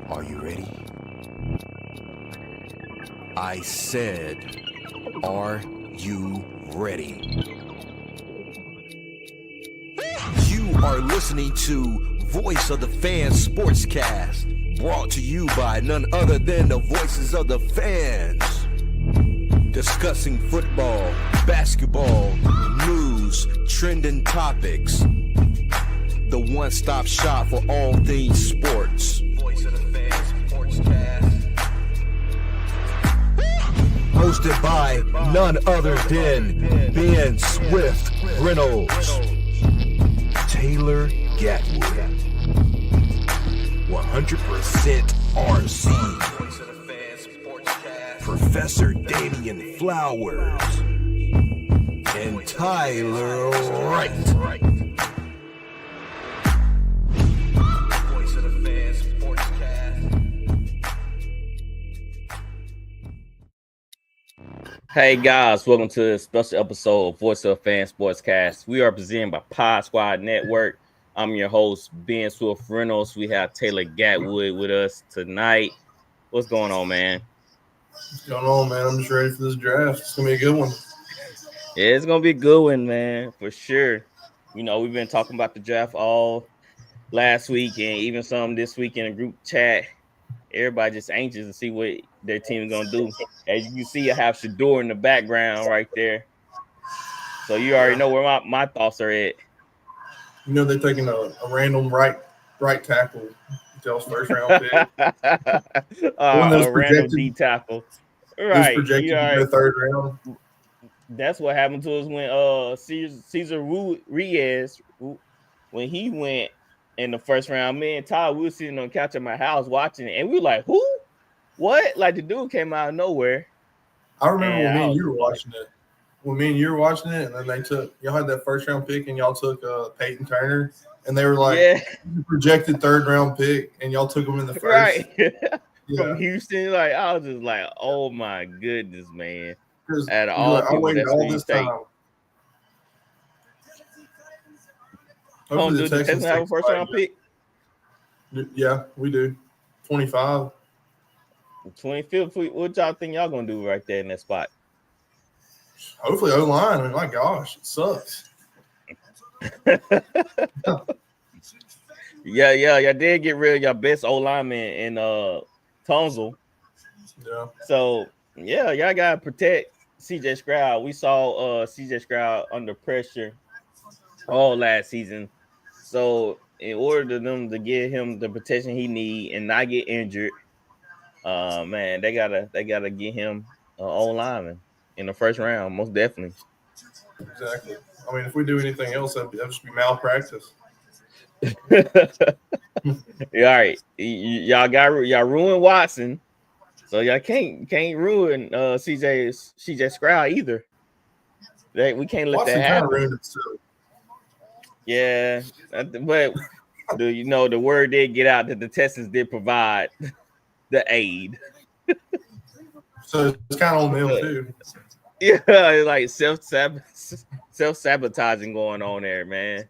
Are you ready? I said, are you ready? You are listening to Voice of the Fans Sportscast, brought to you by none other than the voices of the fans. Discussing football, basketball, news, trending topics. The one-stop shop for all things sports. Voice of the Fans Sportscast. Hosted by none other than Ben Swift Reynolds, Taylor Gatwood, 100% RC, Professor Damian Flowers, and Tyler Wright. Hey guys, welcome to a special episode of Voice of Fan Sportscast. We are presented by Pod Squad Network. I'm your host, Ben Swift Reynolds. We have Taylor Gatwood with us tonight. What's going on, man? What's going on, man? I'm just ready for this draft. It's gonna be a good one. Yeah, it's gonna be a good one, man, for sure. You know, we've been talking about the draft all last week and even some this week in a group chat. Everybody just anxious to see what their team is gonna do. As you can see, I have Shedeur in the background right there. So you already know where my thoughts are at. You know they're taking a random right tackle. Dell's first round pick. A random D tackle. Right. Projected in the third round. That's what happened to us when Cesar Ruiz, when he went in the first round. Me and Todd, we were sitting on the couch at my house watching it, and we were like, who? What? Like the dude came out of nowhere. I remember when me and you were watching it. When me and you were watching it, and then y'all had that first round pick, and y'all took Peyton Turner, and they were like projected third round pick, and y'all took him in the first. Right. From Houston. Like I was just like, oh my goodness, man. At all, I waited all this time. Hopefully the Texans have a first round pick. Yeah, we do. 25. 25th. What y'all think y'all gonna do right there in that spot? Hopefully O-line. I mean, my gosh, it sucks. Yeah. Y'all did get rid of your best O-lineman in Tunsil. Yeah. So yeah, y'all gotta protect CJ Stroud. We saw CJ Stroud under pressure all last season. So in order for them to give him the protection he need and not get injured, man, they gotta get him an O-lineman in the first round, most definitely. Exactly. I mean, if we do anything else, that'd just be malpractice. All right, y'all ruined Watson, so y'all can't ruin CJ Stroud either. We can't let Watson that happen. Ruined himself. Yeah, but the word did get out that the Texans did provide the aid. So it's kind of on them too. Yeah, like self-sabotaging going on there, man.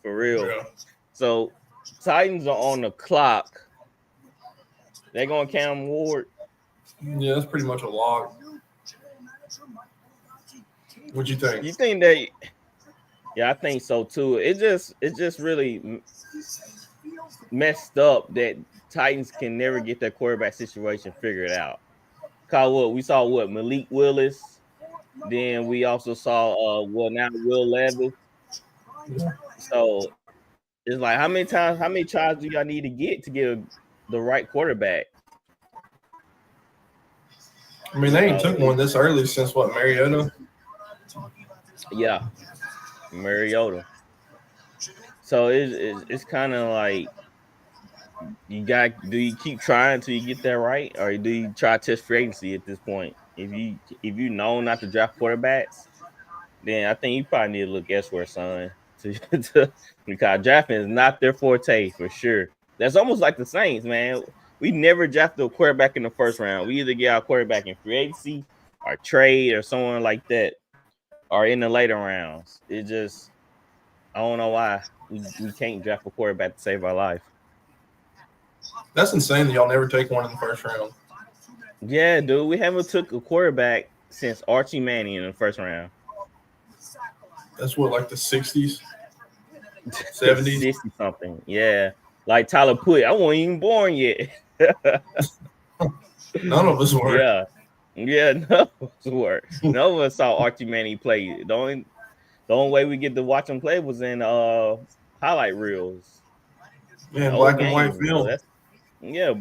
For real. Yeah. So Titans are on the clock. They're going Cam Ward. Yeah, that's pretty much a lock. What'd you think? You think that? Yeah, I think so too. It just really messed up that Titans can never get their quarterback situation figured out. Cause we saw Malik Willis. Then we also saw now Will Levis. Yeah. So it's like how many tries do y'all need to get the right quarterback? I mean, they ain't took one this early since Mariota? Yeah, Mariota. So it's kind of like do you keep trying until you get that right, or do you try to test free agency at this point? If you know not to draft quarterbacks, then I think you probably need to look elsewhere, son. Because drafting is not their forte for sure. That's almost like the Saints, man. We never drafted a quarterback in the first round. We either get our quarterback in free agency or trade or someone like that, or in the later rounds. It just, I don't know why we can't draft a quarterback to save our life. That's insane that y'all never take one in the first round. Yeah, dude, we haven't took a quarterback since Archie Manning in the first round. That's what, like the 60s, 70s, 60 something. Yeah, like Tyler Put. I wasn't even born yet. None of us were. Yeah, none of us were. None of us saw Archie Manning play. The only way we get to watch him play was in highlight reels. Yeah, black and white film.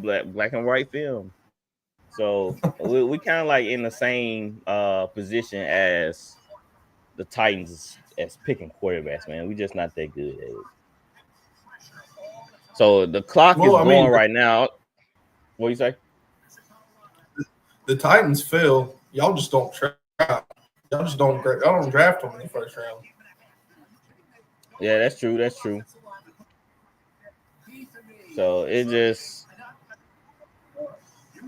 Black and white film. So we kind of like in the same position as the Titans as picking quarterbacks, man. We just not that good at it. So the clock is going right now. What do you say? The Titans fail. Y'all just don't try. Y'all don't draft them in the first round. Yeah, that's true. That's true. So it just,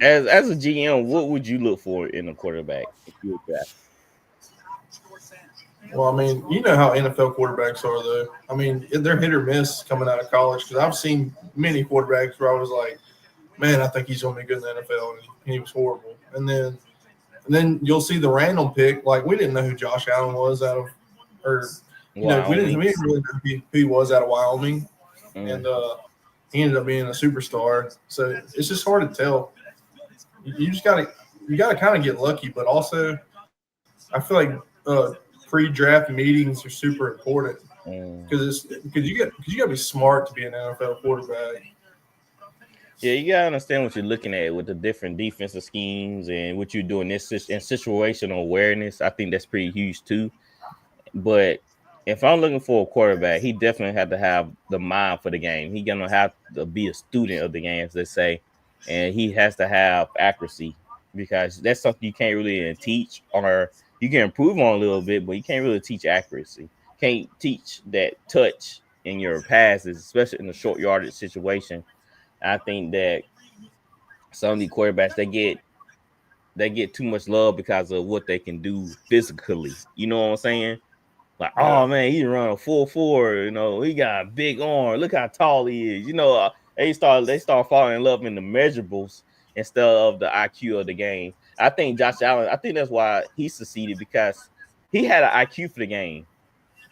as a GM, what would you look for in a quarterback if you were draft? Well, I mean, you know how NFL quarterbacks are, though. I mean, they're hit or miss coming out of college because I've seen many quarterbacks where I was like, man, I think he's going to be good in the NFL, and he was horrible. And then you'll see the random pick. Like, we didn't know who Josh Allen was we didn't really know who he was out of Wyoming. And he ended up being a superstar. So it's just hard to tell. You gotta kind of get lucky, but also I feel like pre-draft meetings are super important because you got to be smart to be an NFL quarterback. Yeah, you gotta understand what you're looking at with the different defensive schemes and what you're doing in situational awareness. I think that's pretty huge too. But if I'm looking for a quarterback, he definitely had to have the mind for the game. He's gonna have to be a student of the game, as they say, and he has to have accuracy because that's something you can't really teach, or you can improve on a little bit, but you can't really teach accuracy. Can't teach that touch in your passes, especially in a short yardage situation. I think that some of the quarterbacks they get too much love because of what they can do physically. You know what I'm saying? Like, oh man, he run a 4.4. You know, he got a big arm. Look how tall he is. You know, they start falling in love in the measurables instead of the IQ of the game. I think Josh Allen. I think that's why he succeeded because he had an IQ for the game.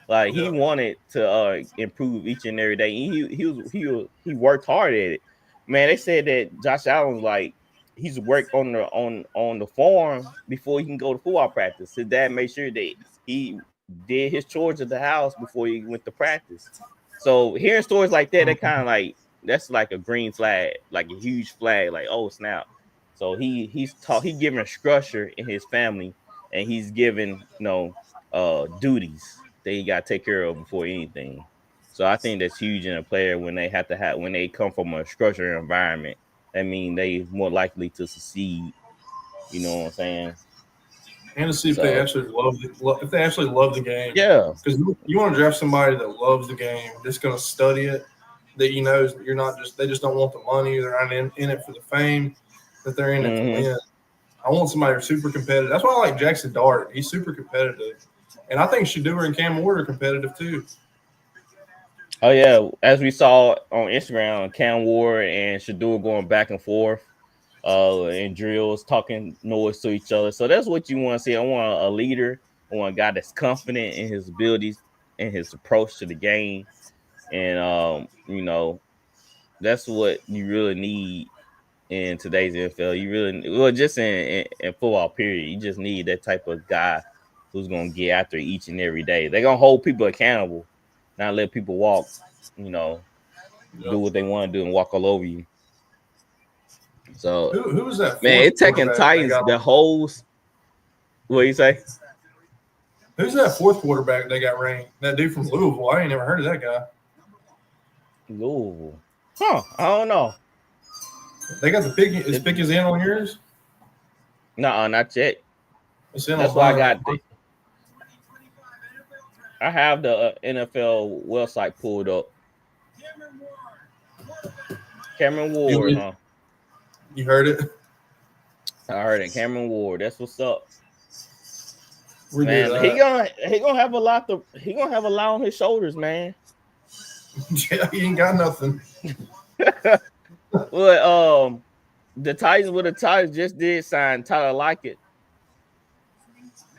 Like he wanted to improve each and every day. He worked hard at it. Man, they said that Josh Allen was like he's worked on the farm before he can go to football practice. His dad made sure that he did his chores at the house before he went to practice. So hearing stories like that, that kind of like that's like a green flag, like a huge flag. Like, oh snap! So he's giving a structure in his family, and he's given duties that he got to take care of before anything. So I think that's huge in a player when they come from a structured environment. That means they more likely to succeed. You know what I'm saying? And to see if they actually love the game. Yeah. Because you want to draft somebody that loves the game, that's going to study it, that they just don't want the money, they're not in it for the fame, that they're in it to win. I want somebody who's super competitive. That's why I like Jackson Dart. He's super competitive. And I think Shedeur and Cam Ward are competitive too. Oh, yeah. As we saw on Instagram, Cam Ward and Shedeur going back and forth and drills, talking noise to each other. So that's what you want to see. I want a leader. I want a guy that's confident in his abilities and his approach to the game. And, that's what you really need in today's NFL. Just in football, period. You just need that type of guy who's going to get after each and every day. They're going to hold people accountable. Not let people walk, do what they want to do and walk all over you. So, who was that? Man, it's taking Titans the whole. What do you say? Who's that fourth quarterback they got ranked? That dude from Louisville. I ain't never heard of that guy. Louisville. Huh. I don't know. They got the pick. Is pick is in on yours? No, not yet. It's in. That's why I got the. I have the NFL website pulled up. Cameron Ward, huh? You heard it? I heard it. Cameron Ward. That's what's up. Man, he gonna have a lot on his shoulders, man. Yeah, he ain't got nothing. Well, the Titans just did sign Tyler Lockett.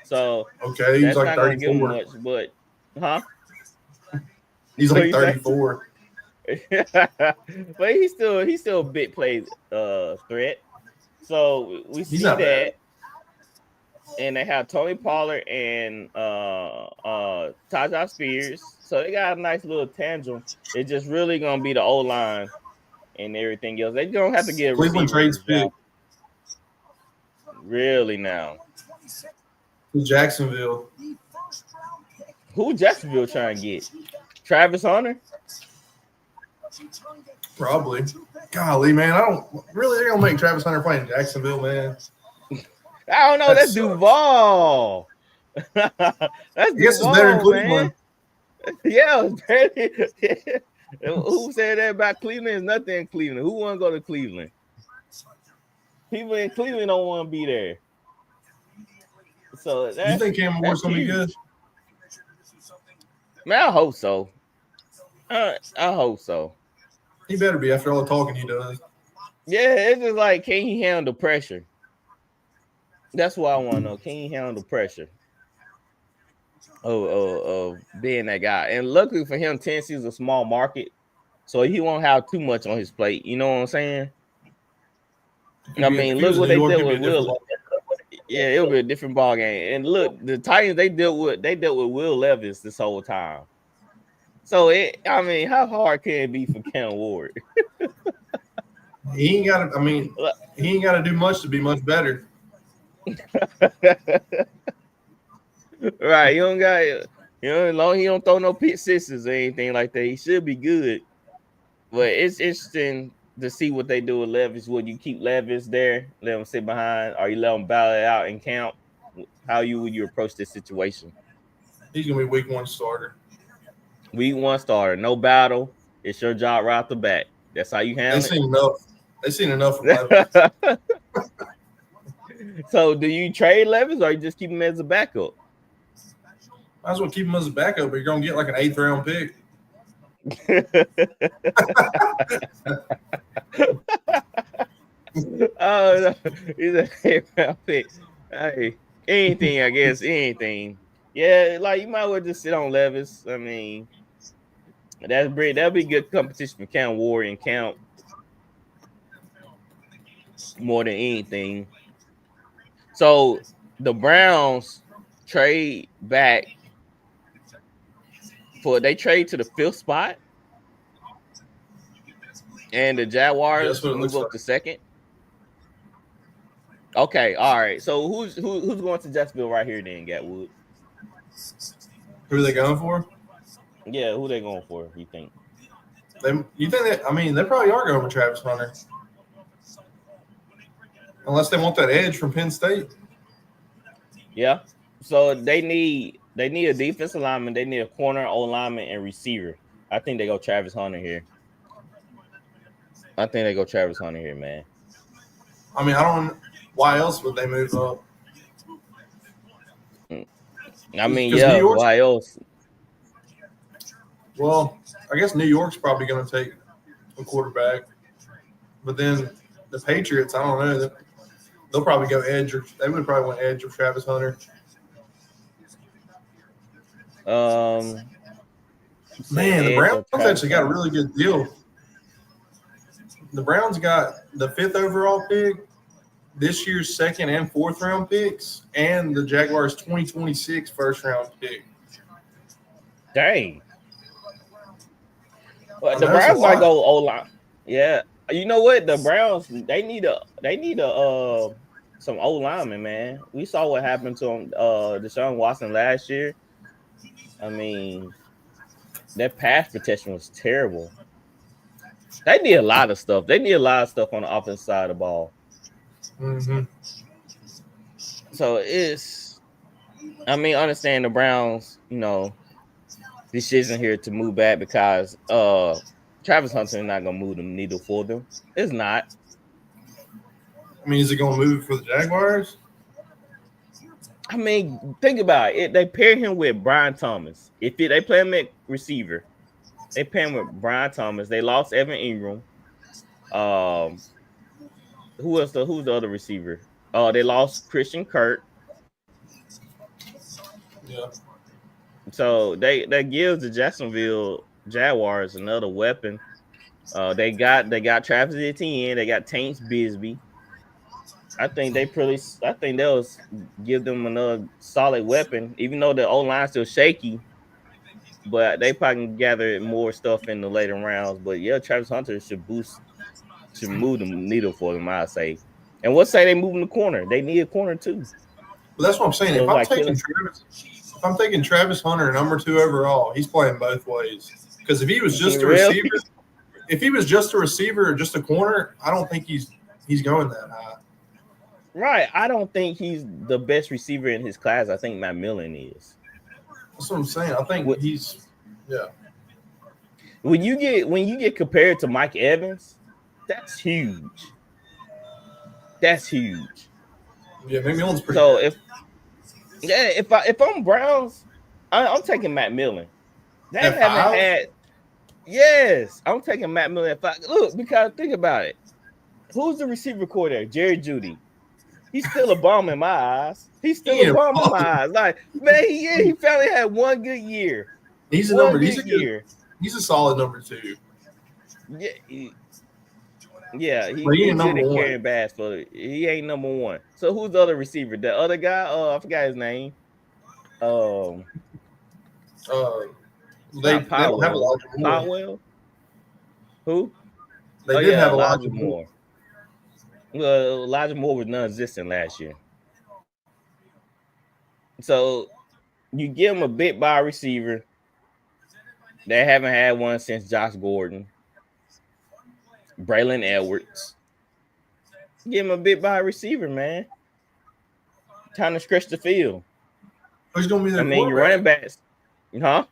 So okay, he's that's like not gonna 34. give him much, but He's like 34. But he's still a big play threat. So we see that. Bad. And they have Tony Pollard and Tyjae Spears. So they got a nice little tandem. It's just really gonna be the O-line and everything else. They don't have to get a Cleveland trades pick. Really now. Jacksonville. Who Jacksonville trying to get? Travis Hunter? Probably. Golly, man, I don't really. They're gonna make Travis Hunter play in Jacksonville, man. I don't know. That's Duval. That's Duval, I guess it's better in Cleveland. Yeah, who said that about Cleveland? Is nothing in Cleveland. Who want to go to Cleveland? People in Cleveland don't want to be there. So you think Cam Ward's gonna be good? Man, I hope so. I hope so. He better be after all the talking he does. Yeah, it's just like, can he handle the pressure? That's what I want to know. Can he handle the pressure of being that guy? And luckily for him, Tennessee is a small market, so he won't have too much on his plate. You know what I'm saying? I mean, look what they did with Will. Yeah, it'll be a different ball game. And look, the Titans they dealt with Will Levis this whole time. So how hard can it be for Cam Ward? He ain't got to do much to be much better. Right, as long as he don't throw no pick sixes or anything like that, he should be good. But it's interesting to see what they do with Levis. Would you keep Levis there, let him sit behind, or you let him battle it out and count? How would you approach this situation? He's gonna be week 1 starter. Week 1 starter, no battle. It's your job right off the bat. That's how you handle it. They've seen enough of Levis. So, do you trade Levis or you just keep him as a backup? Might as well keep him as a backup, but you're gonna get like an 8th round pick. Oh, no. He's a 8th round pick. Hey, anything, I guess, anything. Yeah, like you might as well just sit on Levis. I mean, that'll be good competition for Cam Ward and Count more than anything. So the Browns trade back they trade to the 5th spot, and the Jaguars move up to 2nd. Okay, all right. So who's going to Jacksonville right here then, Gatwood? Who are they going for? Yeah, who they going for? You think? You think that? I mean, they probably are going for Travis Hunter, unless they want that edge from Penn State. Yeah. So they need a defensive lineman. They need a corner, O-lineman, and receiver. I think they go Travis Hunter here. Man. I mean, I don't. Why else would they move up? I mean, yeah. Why else? Well, I guess New York's probably going to take a quarterback, but then the Patriots, I don't know. They'll probably go edge, or they would probably want edge of Travis Hunter. Man, the Browns actually got a really good deal. The Browns got the 5th overall pick, this year's 2nd and 4th round picks, and the Jaguars' 2026 1st round pick. Dang. Well, the Browns might go O-line. Yeah. You know what? The Browns, they need some O-linemen, man. We saw what happened to Deshaun Watson last year. I mean, that pass protection was terrible. They need a lot of stuff. They need a lot of stuff on the offensive side of the ball. Mm-hmm. So understand the Browns, decision here to move back because Travis Hunter is not going to move the needle for them. It's not. I mean, is it going to move for the Jaguars? I mean, think about it. They pair him with Brian Thomas. If they play him at receiver, they pair him with Brian Thomas. They lost Evan Ingram. Who's the other receiver? They lost Christian Kirk. Yeah. So that gives the Jacksonville Jaguars another weapon. They got Travis Etienne. They got Taints Bisbee. I think they'll give them another solid weapon, even though the O-line's still shaky. But they probably can gather more stuff in the later rounds. But yeah, Travis Hunter should move the needle for them, I'd say. And what say they moving the corner? They need a corner too. Well, that's what I'm saying. So if I'm taking Travis Hunter number 2 overall, he's playing both ways. Because if he was just a receiver, if he was just a receiver or just a corner, I don't think he's going that high. Right. I don't think he's the best receiver in his class. I think Matt Millen is. That's what I'm saying. I think he's When you get compared to Mike Evans, that's huge. That's huge. Yeah, Matt Millen's pretty so good. if I'm Browns, I'm taking Matt Millen. They haven't had. Yes, I'm taking Matt Millen at 5. Look, because think about it. Who's the receiver core there? Jerry Jeudy. He's still a bomb in my eyes. He's still a bomb in my eyes. Like, man, he finally had one good year. He's a number. He's a solid number 2. Yeah, he's good at carrying bass, but he ain't number 1. So who's the other receiver? The other guy? I forgot his name. They don't have Elijah Moore. Powell? Who? They did have Elijah Moore. Well, Elijah Moore was non-existent last year. So you give him a bit by a receiver. They haven't had one since Josh Gordon. Braylon Edwards. Give him a bit by a receiver, man. Time to stretch the field. Who's going to be their quarterback? Your running backs. Huh?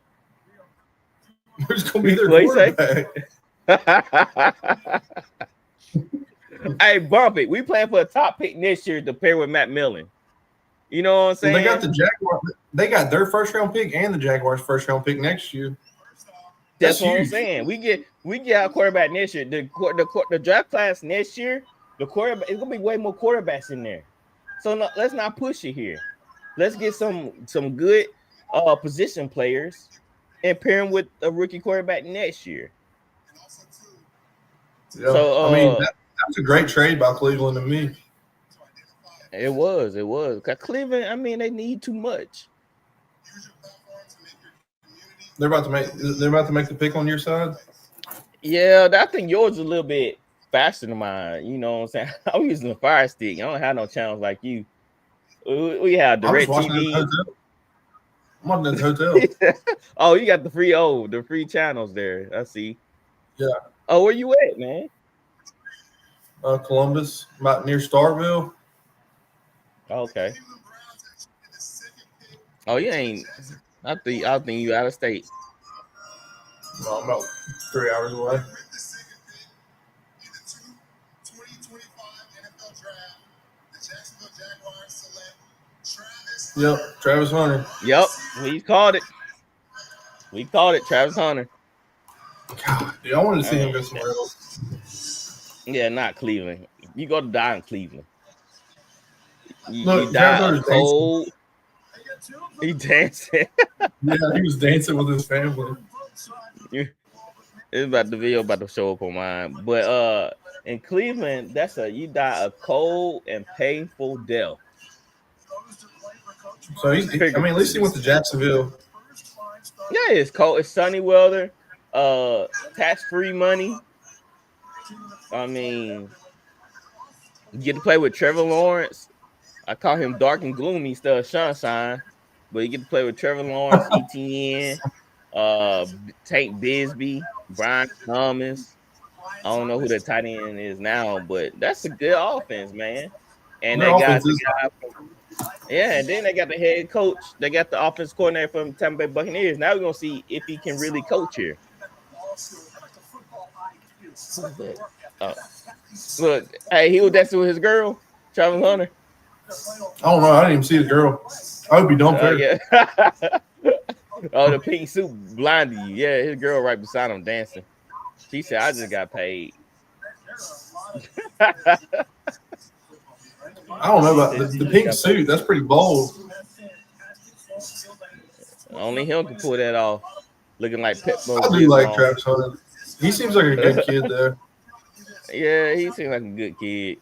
Who's going to be their quarterback? Hey, bump it. We playing for a top pick next year to pair with Matt Millen. You know what I'm saying? Well, they got the Jaguars. They got their first round pick and the Jaguars' first round pick next year. That's what I'm saying. We get our quarterback next year. The draft class next year, the quarterback, it's gonna be way more quarterbacks in there. So let's not push it here. Let's get some good position players and pair them with a rookie quarterback next year. Yeah. So I mean that's a great trade by Cleveland to me. It was. Cause Cleveland, I mean, they need too much. They're about to make the pick on your side. Yeah, I think yours is a little bit faster than mine. You know what I'm saying? I'm using the Fire Stick. I don't have no channels like you. We have Direct TV. I'm on the hotel. Oh, you got the free channels there. I see. Yeah. Oh, where you at, man? Columbus, about near Starville. Okay. Oh, you ain't. I think you out of state. No, I'm about 3 hours away. Yep, Travis Hunter. Yep, we called it. Travis Hunter. God, dude, I wanted to see him go somewhere else. Yeah, not Cleveland. You go to die in Cleveland. Look, you die cold. He dancing. Yeah, he was dancing with his family. It's about the video about to show up on mine. But in Cleveland, you die a cold and painful death. So at least he went to Jacksonville. Yeah, it's cold. It's sunny weather. Tax-free money. I mean, you get to play with Trevor Lawrence. I call him dark and gloomy instead of sunshine, but you get to play with Trevor Lawrence, Etienne, Tank Bisbee, Brian Thomas. I don't know who the tight end is now, but that's a good offense, man. And they got the guy and then they got the head coach. They got the offense coordinator from Tampa Bay Buccaneers. Now we're gonna see if he can really coach here. Look, hey, he was dancing with his girl, Travis Hunter. I don't know. I didn't even see the girl. I would be dumb for yeah. Oh, the pink suit blinded you. Yeah, his girl right beside him dancing. She said, "I just got paid." I don't know about the pink suit. That's pretty bold. Only him can pull that off. Looking like Pitbull. I do like Travis Hunter. He seems like a good kid, though. Yeah, he seems like a good kid.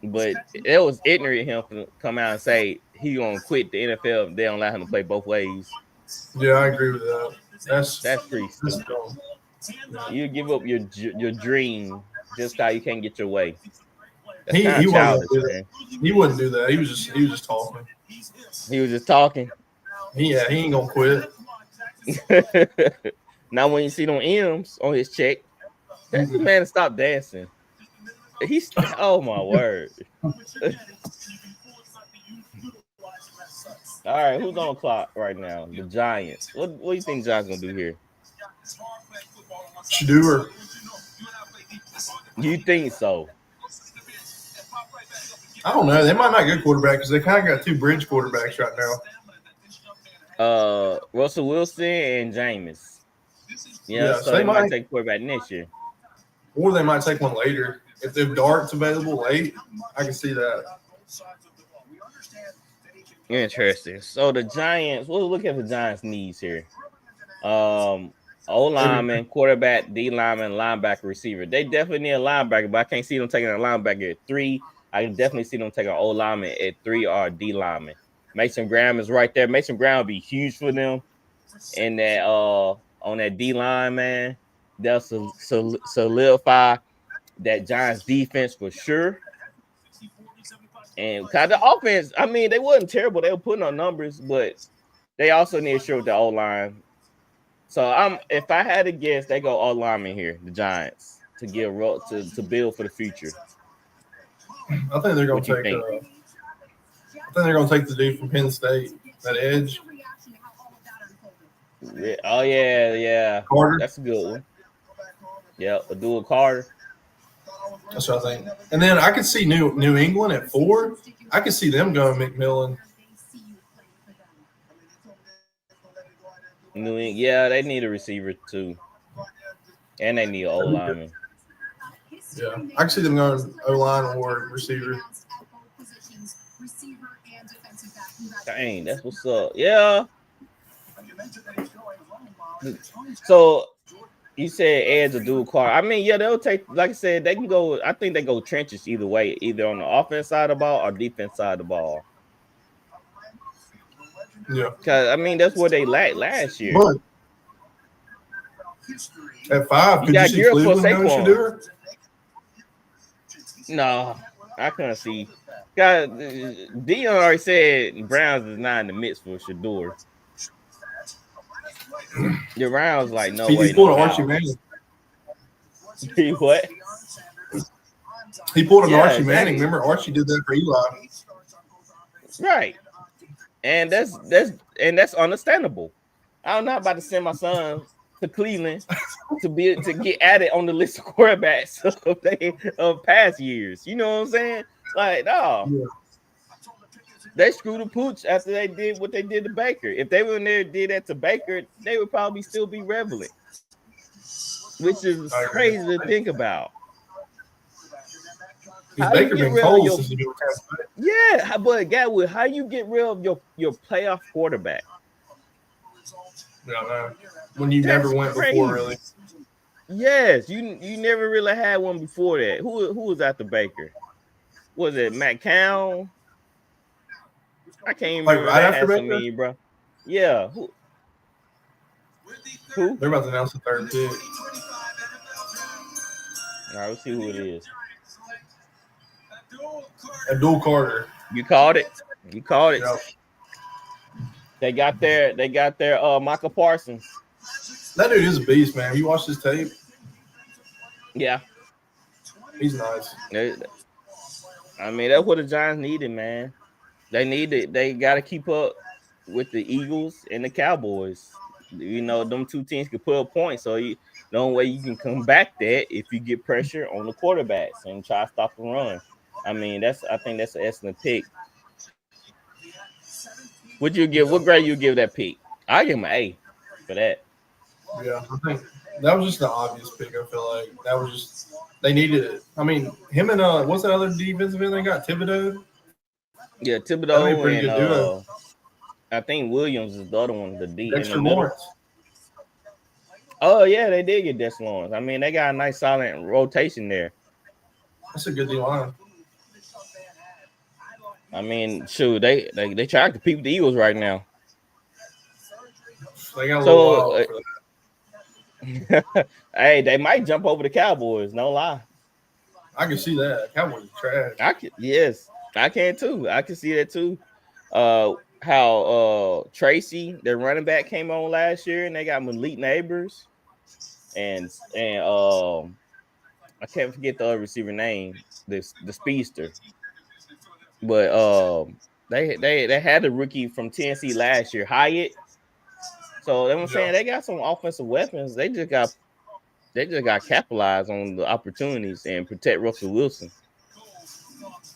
But it was ignorant of him to come out and say he gonna quit the NFL if they don't allow him to play both ways. Yeah, I agree with that. That's pretty stupid. You give up your dream just how you can't get your way. He wouldn't do that. He wouldn't do that. He was just talking. He was just talking. He ain't gonna quit. Now when you see them M's on his check, that man stop dancing. He's oh my word. All right, who's on the clock right now? The Giants. What do you think Giants gonna do here? Shedeur. You think so? I don't know. They might not get quarterback because they kind of got two bridge quarterbacks right now. Russell Wilson and Jameis. Yeah, so they might take quarterback next year. Or they might take one later. If the Dart's available late, I can see that. Interesting. So the Giants, we'll look at the Giants' needs here. O-lineman, quarterback, D-lineman, linebacker, receiver. They definitely need a linebacker, but I can't see them taking a linebacker at 3. I can definitely see them taking an O-lineman at 3 or a D-lineman. Mason Graham is right there. Mason Graham will be huge for them. And that on that D-line, man, they'll solidify that Giants defense for sure. And kind of offense, I mean, they wasn't terrible. They were putting on numbers, but they also need to show the O-line. So if I had to guess, they go O-lineman here, the Giants, to get to build for the future. I think they're going to take. I think they're going to take the dude from Penn State, that edge. Yeah. Oh yeah. Carter. That's a good one. Yeah, Abdul Carter. That's what I think. And then I could see New England at 4. I could see them going McMillan. Yeah, they need a receiver too, and they need an O-lineman. Yeah, I can see them going O-line or receiver. Dang, that's what's up. Yeah. So you said edge or dual car. I mean, yeah, they'll take. Like I said, they can go. I think they go trenches either way, either on the offense side of the ball or defense side of the ball. Yeah, because I mean that's what they lacked last year. But at 5, could you see Cleveland going Shedeur? No, I couldn't see. God, Dion already said Browns is not in the midst for Shedeur. The Browns like no way. He pulled an Archie Manning. He what? He pulled an Archie Manning. Remember, Archie did that for Eli. Right. And that's understandable. I'm not about to send my son to Cleveland to get added on the list of quarterbacks of past years. You know what I'm saying? Like, no. Yeah. They screwed the pooch after they did what they did to Baker. If they were there did that to Baker, they would probably still be relevant, which is crazy to think about. Baker been cold since yeah, but Gatwood, how you get rid of your playoff quarterback? No. When you never went before, really. Yes, you never really had one before that. Who was after Baker? Was it Matt Cowan? I can't even remember right after Baker? Me, bro. Yeah. Who? They're about to announce the 3rd pick. All right, let's see who it is. Abdul Carter. You called it. Yep. They got their Michael Parsons. That dude is a beast, man. You watch his tape? Yeah. He's nice. I mean, that's what the Giants needed, man. They got to keep up with the Eagles and the Cowboys. You know, them two teams can put up points. So the only way you can combat that if you get pressure on the quarterbacks and try to stop the run. I mean, I think that's an excellent pick. What grade you give that pick? I give him an A for that. Yeah, I think That was just the obvious pick. I feel like that was just they needed it. I mean, him and what's that other defensive end they got? Thibodeau. Yeah, Thibodeau and I think Williams is the other one. The D Dexter in the middle. Lawrence. Oh yeah, they did get Dexter Lawrence. I mean, they got a nice solid rotation there. That's a good D line. I mean, shoot, they try to compete with the Eagles right now. They got a little while for hey, they might jump over the Cowboys. No lie. I can see that. Cowboys are trash. I can too. I can see that too. How Tracy, their running back, came on last year, and they got Malik Neighbors, and I can't forget the other receiver name, the speedster. But they had the rookie from Tennessee last year, Hyatt. So they were saying they got some offensive weapons. They just got capitalized on the opportunities and protect Russell Wilson.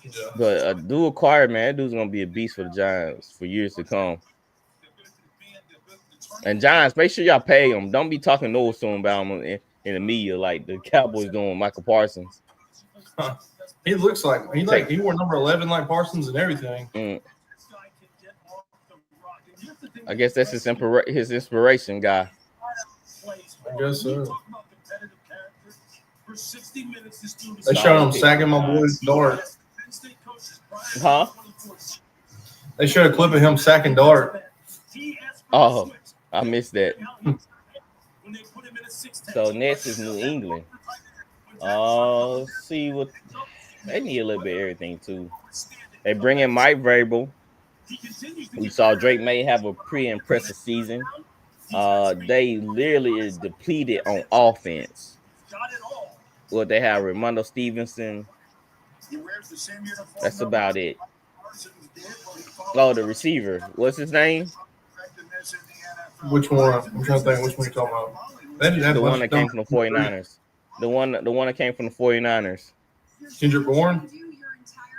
Yeah. But dude acquired, man, that dude's gonna be a beast for the Giants for years to come. And Giants, make sure y'all pay him. Don't be talking nose to him about him in the media like the Cowboys doing Michael Parsons. He looks like he wore number 11 like Parsons and everything. I guess that's his inspiration guy. I guess so. They showed him sacking my boy Dart. Huh? They showed a clip of him sacking Dart. Oh, I missed that. So next is New England. See what they need a little bit of everything too. They bring in Mike Vrabel. We saw Drake May have a pretty impressive season. They literally is depleted on offense. Well, they have Ramondo Stevenson. That's about it. Oh, the receiver. What's his name? Which one? I'm trying to think which one you're talking about. The one that came from the 49ers. The one that came from the 49ers. Kendrick Bourne?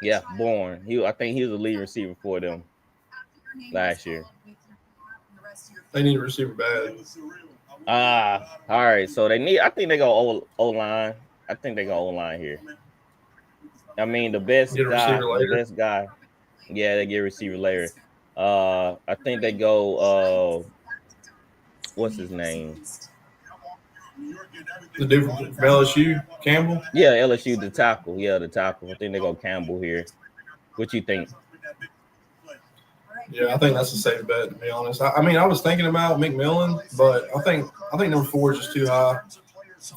Yeah, Bourne. I think he was the lead receiver for them last year. They need a receiver bad. All right. So I think they go O-line. I think they go O-line here. I mean, the best guy. Yeah, they get a receiver later. I think they go what's his name? The difference from LSU, Campbell? Yeah, LSU, the tackle. Yeah, the tackle. I think they go Campbell here. What you think? Yeah, I think that's a safe bet, to be honest. I mean, I was thinking about McMillan, but I think number 4 is just too high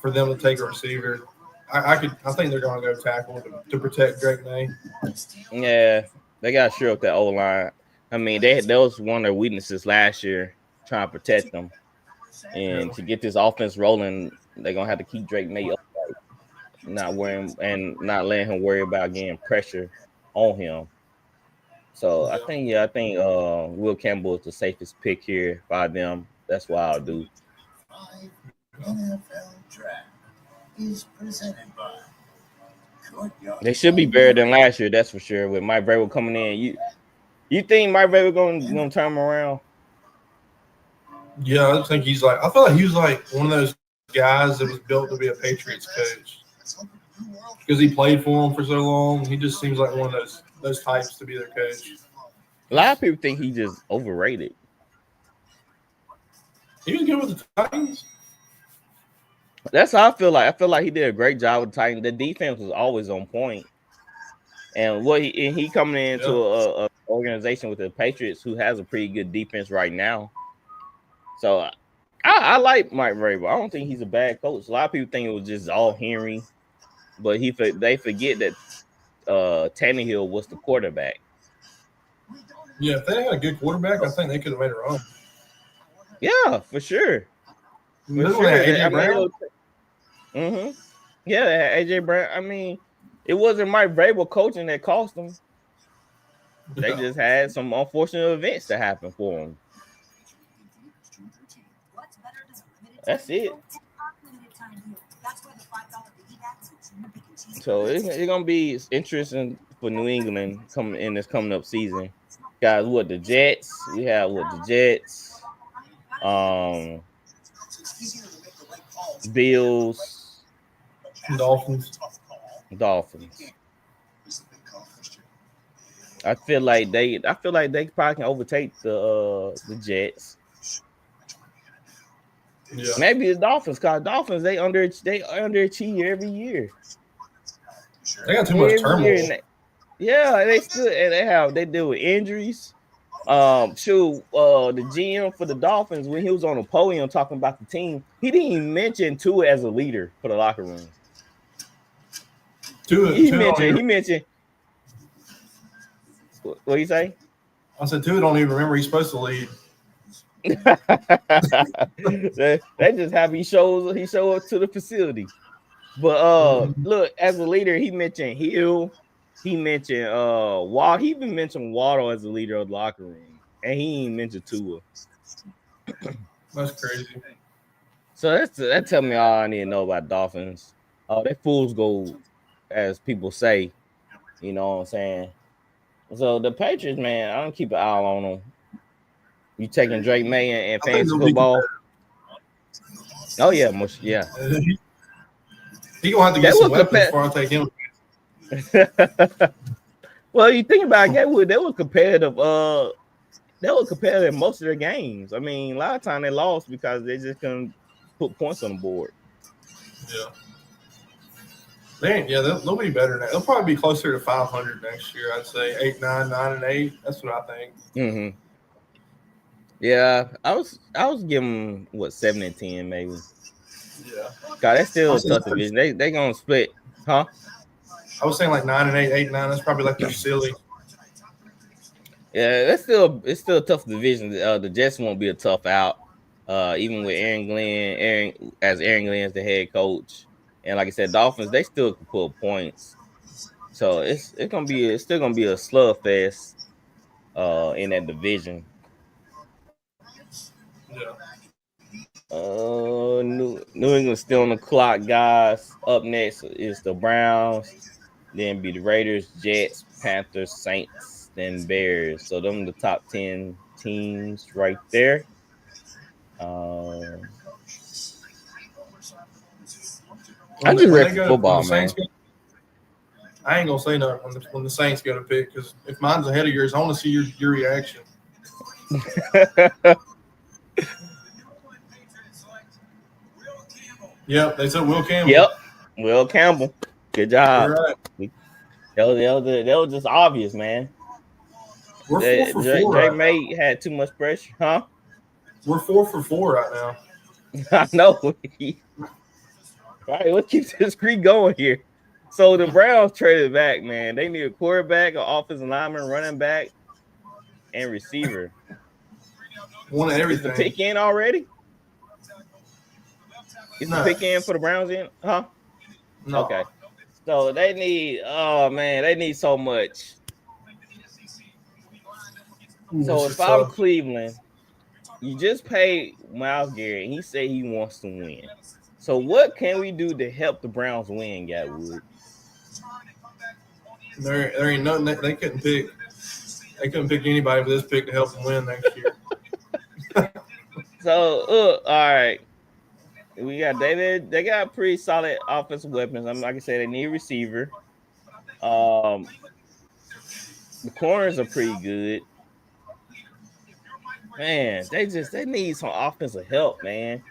for them to take a receiver. I think they're going to go tackle to protect Drake May. Yeah, they got to shore up that O-line. I mean, that was one of their weaknesses last year, trying to protect them. And to get this offense rolling, they're going to have to keep Drake May up, not letting him worry about getting pressure on him. So I think Will Campbell is the safest pick here by them. That's what I'll do. NFL Draft is presented by. They should be better than last year, that's for sure. With Mike Vrabel coming in, you think Mike Vrabel gonna turn him around? Yeah, I think I feel like he was like one of those guys that was built to be a Patriots coach because he played for him for so long. He just seems like one of those types to be their coach. A lot of people think he just overrated. He was good with the Titans. That's how I feel like. I feel like he did a great job with the Titans. The defense was always on point. And he coming into a organization with the Patriots who has a pretty good defense right now. So I like Mike Vrabel. I don't think he's a bad coach. A lot of people think it was just all Henry, but they forget that Tannehill was the quarterback. Yeah, if they had a good quarterback, I think they could have made a run. Yeah, for sure. For sure. AJ Brown? Yeah, AJ Brown. I mean, it wasn't Mike Vrabel coaching that cost them. They just had some unfortunate events to happen for them. That's it. So it's gonna be interesting for New England coming up season. Guys, the Jets? We have the Jets. Bills, Dolphins. I feel like they probably can overtake the Jets. Yeah. Maybe the Dolphins, cause Dolphins they underachieve every year. They got too much turmoil. They deal with injuries. The GM for the Dolphins, when he was on the podium talking about the team, he didn't even mention Tua as a leader for the locker room. He mentioned. What do you say? I said Tua don't even remember he's supposed to lead. That just how he show up to the facility. But look, as a leader, he mentioned Hill. He mentioned Waddle. He even mentioned Waddle as a leader of the locker room, and he ain't mentioned Tua. That's crazy. So that tell me all I need to know about Dolphins. They fools go, as people say. You know what I'm saying? So the Patriots, man, I don't keep an eye on them. You taking Drake May and fantasy football? Oh yeah, yeah. He gonna have to get some weapons before I take him. Well, you think about it, they were competitive. They were competitive in most of their games. I mean, a lot of time they lost because they just couldn't put points on the board. Yeah. They'll be better now. They'll probably be closer to 500 next year. I'd say 8-9, 9-8. That's what I think. Mm-hmm. Yeah, I was giving 7-10 maybe. Yeah. God, that's still a tough division. They gonna split, huh? I was saying like 9-8, 8-9. That's probably like they're silly. Yeah, it's still a tough division. The Jets won't be a tough out, even with Aaron Glenn as the head coach, and like I said, Dolphins they still can pull points. So it's still gonna be a slugfest in that division. Yeah. New England still on the clock, guys. Up next is the Browns, then be the Raiders, Jets, Panthers, Saints, then Bears. So them the top 10 teams right there. I'm just ready for football, man. I ain't gonna say nothing when the Saints go to pick, because if mine's ahead of yours, I want to see your reaction. Yep, they said Will Campbell. Yep, Will Campbell. Good job. Right. That was just obvious, man. We're 4 for 4. Drake May had too much pressure, huh? We're 4 for 4 right now. I know. All right, let's keep this streak going here. So the Browns traded back, man. They need a quarterback, an offensive lineman, running back, and receiver. One of everything. Is the pick in already? Is the pick in for the Browns in? Huh? No. Okay. So they need so much. So if I'm Cleveland, you just paid Myles Garrett, and he said he wants to win. So what can we do to help the Browns win, Gatwood? There ain't nothing they couldn't pick. They couldn't pick anybody with this pick to help them win next year. So, all right. We got David. They got pretty solid offensive weapons. Like I said, they need a receiver. The corners are pretty good. Man, they need some offensive help, man.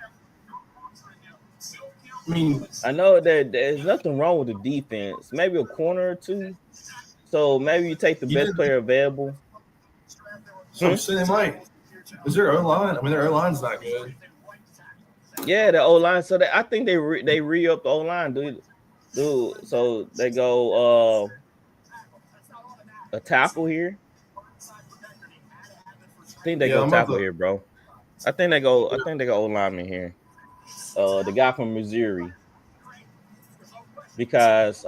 I mean, I know that there's nothing wrong with the defense. Maybe a corner or two. So maybe you take the best player available. So they might. Is their O-line? I mean, their O-line's not good. Yeah, the O-line. So I think they re-up the O-line, dude. So they go a tackle here. I think they go tackle here, bro. I think they go O-lineman here. The guy from Missouri. Because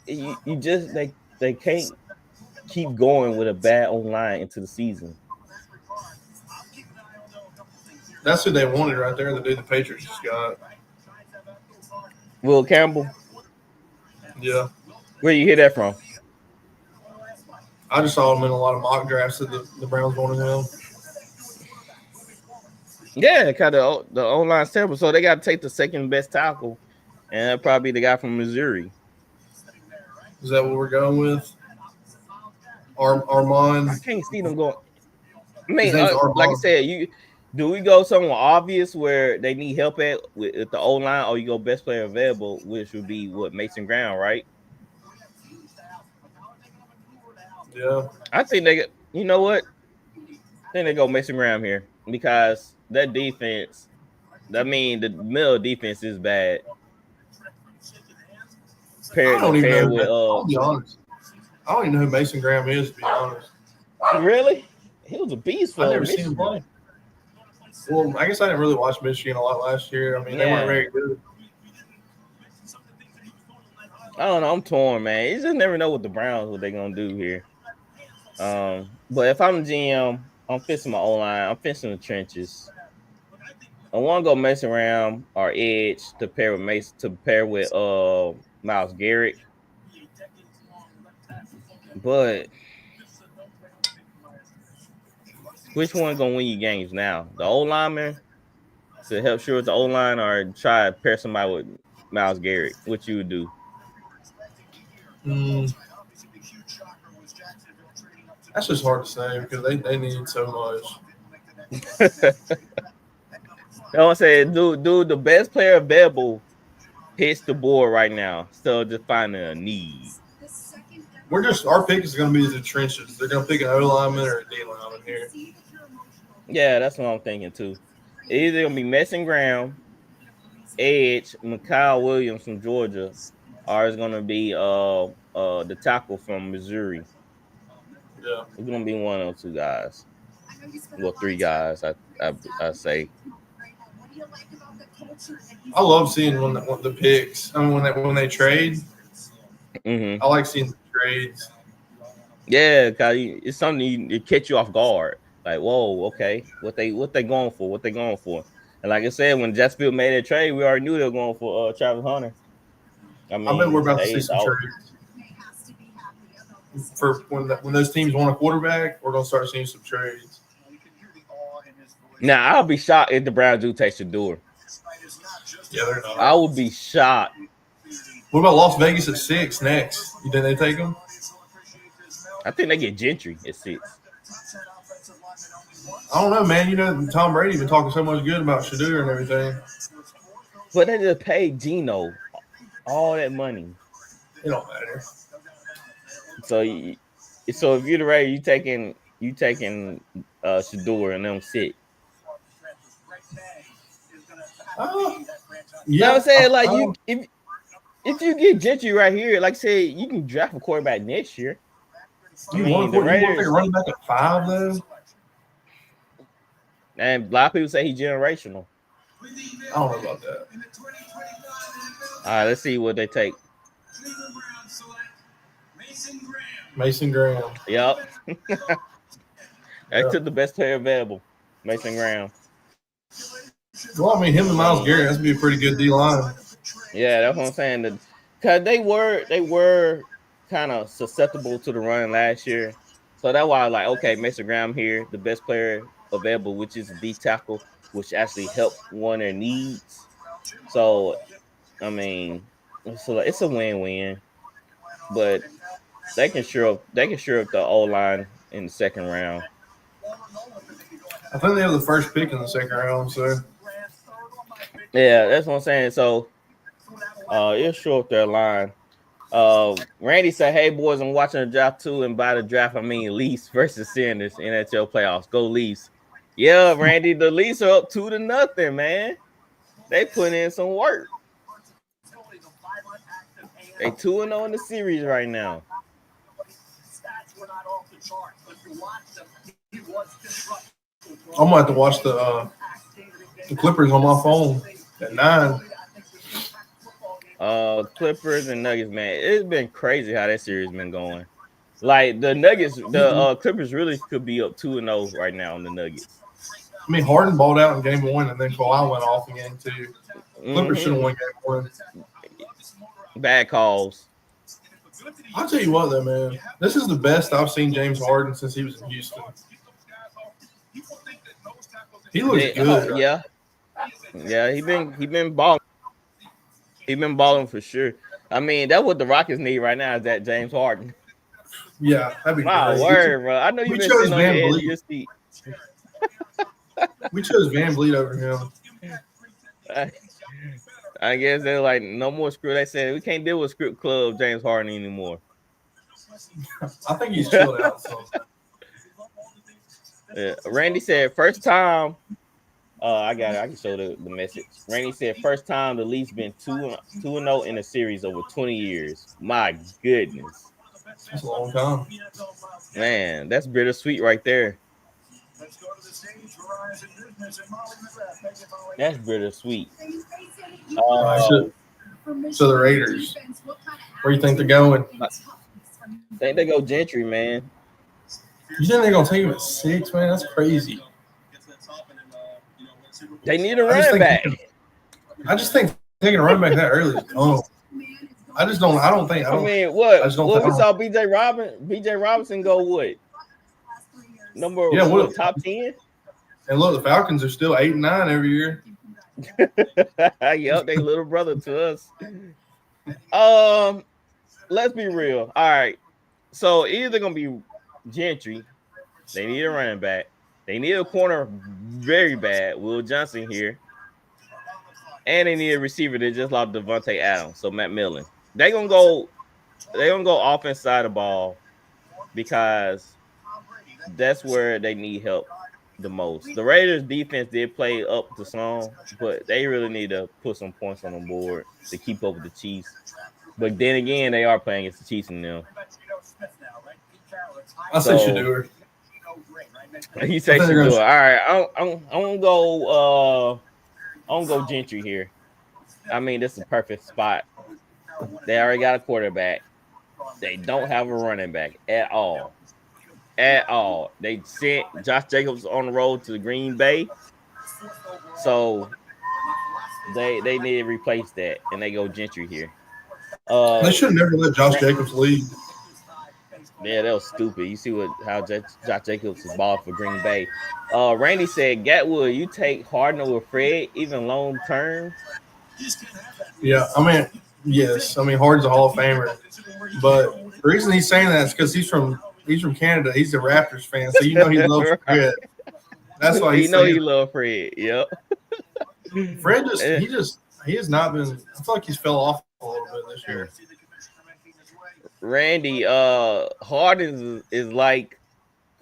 they can't keep going with a bad O-line into the season. That's who they wanted right there, the dude the Patriots just got. Will Campbell? Yeah. Where you hear that from? I just saw him in a lot of mock drafts that the Browns wanted him. Yeah, kind of the O-line's terrible, so they got to take the second best tackle, and that'd probably the guy from Missouri. Is that what we're going with? Armand. I can't see them going. I mean, like I said, do we go somewhere obvious where they need help at with the O-line, or you go best player available, which would be Mason Graham, right? Yeah, I think they. You know what? I think they go Mason Graham here because that defense. I mean, the middle defense is bad. I'll be honest. I don't even know who Mason Graham is, to be honest. Really? He was a beast for I've never seen him play. Well, I guess I didn't really watch Michigan a lot last year. I mean, they weren't very good. I don't know. I'm torn, man. You just never know what they're gonna do here. But if I'm the GM, I'm fixing my O-line. I'm fixing the trenches. I want to go Mason Graham or edge to pair with Myles Garrett. But which one gonna win you games now? The O-lineman to help sure with the O-line, or try to pair somebody with Myles Garrett? What you would do? That's just hard to say because they need so much. I want to say, dude, the best player available hits the board right now. So just finding a need. Our pick is going to be the trenches. They're going to pick an O lineman or a D lineman here. Yeah, that's what I'm thinking too. It's either going to be Mason Graham, edge, Mykal Williams from Georgia, or it's going to be the tackle from Missouri. Yeah, it's going to be one of those two guys. Well, three guys, I say. I love seeing when the picks. I mean, when they trade. Mm-hmm. I like seeing the trades. Yeah, cause it's something to catch you off guard. Like, whoa, okay, what they going for? What they going for? And like I said, when Jacksonville made a trade, we already knew they were going for Travis Hunter. I bet we're about to see some trades. For when those teams want a quarterback, we're gonna start seeing some trades. Now, I'll be shocked if the Browns do take Shedeur. Yeah, they're not. I would be shocked. What about Las Vegas at 6 next? You think they take them? I think they get Gentry at 6. I don't know, man. You know, Tom Brady been talking so much good about Shedeur and everything. But they just paid Geno all that money. It don't matter. So if you're the Raiders, you taking Shedeur and them 6. Yeah, I'm saying like if you get Gentry right here, like say you can draft a quarterback next year. You want to take a running back at 5 though? And a lot of people say he's generational. I don't know about that. All right, let's see what they take. Mason Graham. Yep. They took the best player available, Mason Graham. Well, I mean, him and Myles Garrett, that's be a pretty good D line. Yeah, that's what I'm saying. Because they were kind of susceptible to the run last year. So that's why I was like, okay, Mason Graham here, the best player available, which is a D tackle, which actually helped one of their needs. So, I mean, it's a win-win. But they can sure up the O-line in the second round. I think they have the first pick in the second round, so. Yeah, that's what I'm saying. So, it'll show up their line. Randy said, "Hey boys, I'm watching the draft too, and by the draft I mean Leafs versus Sanders in NHL playoffs. Go Leafs!" Yeah, Randy, the Leafs are up 2-0, man. They put in some work. They 2-0 in the series right now. I'm gonna have to watch the Clippers on my phone at 9. Clippers and Nuggets, man. It's been crazy how that series been going. Like the Nuggets, the Clippers really could be up 2-0 right now on the Nuggets. I mean, Harden balled out in game 1, and then Kawhi went off in game 2. Clippers should have won game 1. Bad calls. I'll tell you what, though, man. This is the best I've seen James Harden since he was in Houston. He looks good. Yeah. He been balling. He been balling for sure. I mean, that's what the Rockets need right now is that James Harden. Yeah, that'd be my word, bro. I know you've been sitting on the edge of your seat. We chose VanVleet over him. I guess they're like, no more script. They said we can't deal with script club James Harden anymore. I think he's chilled out. So. Yeah. Randy said first time. I got it. I can show the message. Randy said first time the Leafs been 2-0 in a series over 20 years. My goodness. That's a long time. Man, that's bittersweet right there. That's bittersweet. So the Raiders. Where do you think they're going? I think they go Gentry, man. You think they're gonna take him at 6, man? That's crazy. They need a running back. I just think taking a running back that early is dumb. I don't think. I mean, what? We saw B.J. Robinson go what? Top 10? And look, the Falcons are still 8 and 9 every year. Yep, they little brother to us. Let's be real. All right. So either gonna be Gentry. They need a running back. They need a corner very bad. Will Johnson here. And they need a receiver that just lost Devontae Adams. So Matt Millen. They're gonna go offense side of the ball because that's where they need help the most. The Raiders defense did play up the song, but they really need to put some points on the board to keep up with the Chiefs. But then again, they are playing against the Chiefs and them. I say Shedeur. He said Shedeur. All right, I'm gonna go Gentry here. I mean, this is a perfect spot. They already got a quarterback. They don't have a running back at all. At all. They sent Josh Jacobs on the road to Green Bay. So they need to replace that, and they go Gentry here. They should have never let Josh Jacobs lead. Yeah, that was stupid. You see how Josh Jacobs is ball for Green Bay. Randy said, Gatwood, you take Harden over Fred, even long term? Yeah, I mean, yes. I mean, Harden's a Hall of Famer. But the reason he's saying that is because he's from Canada. He's a Raptors fan, so you know he loves Fred. That's why he loves Fred. Yep. Fred he has not been. I feel like he's fell off a little bit this year. Randy, Harden is like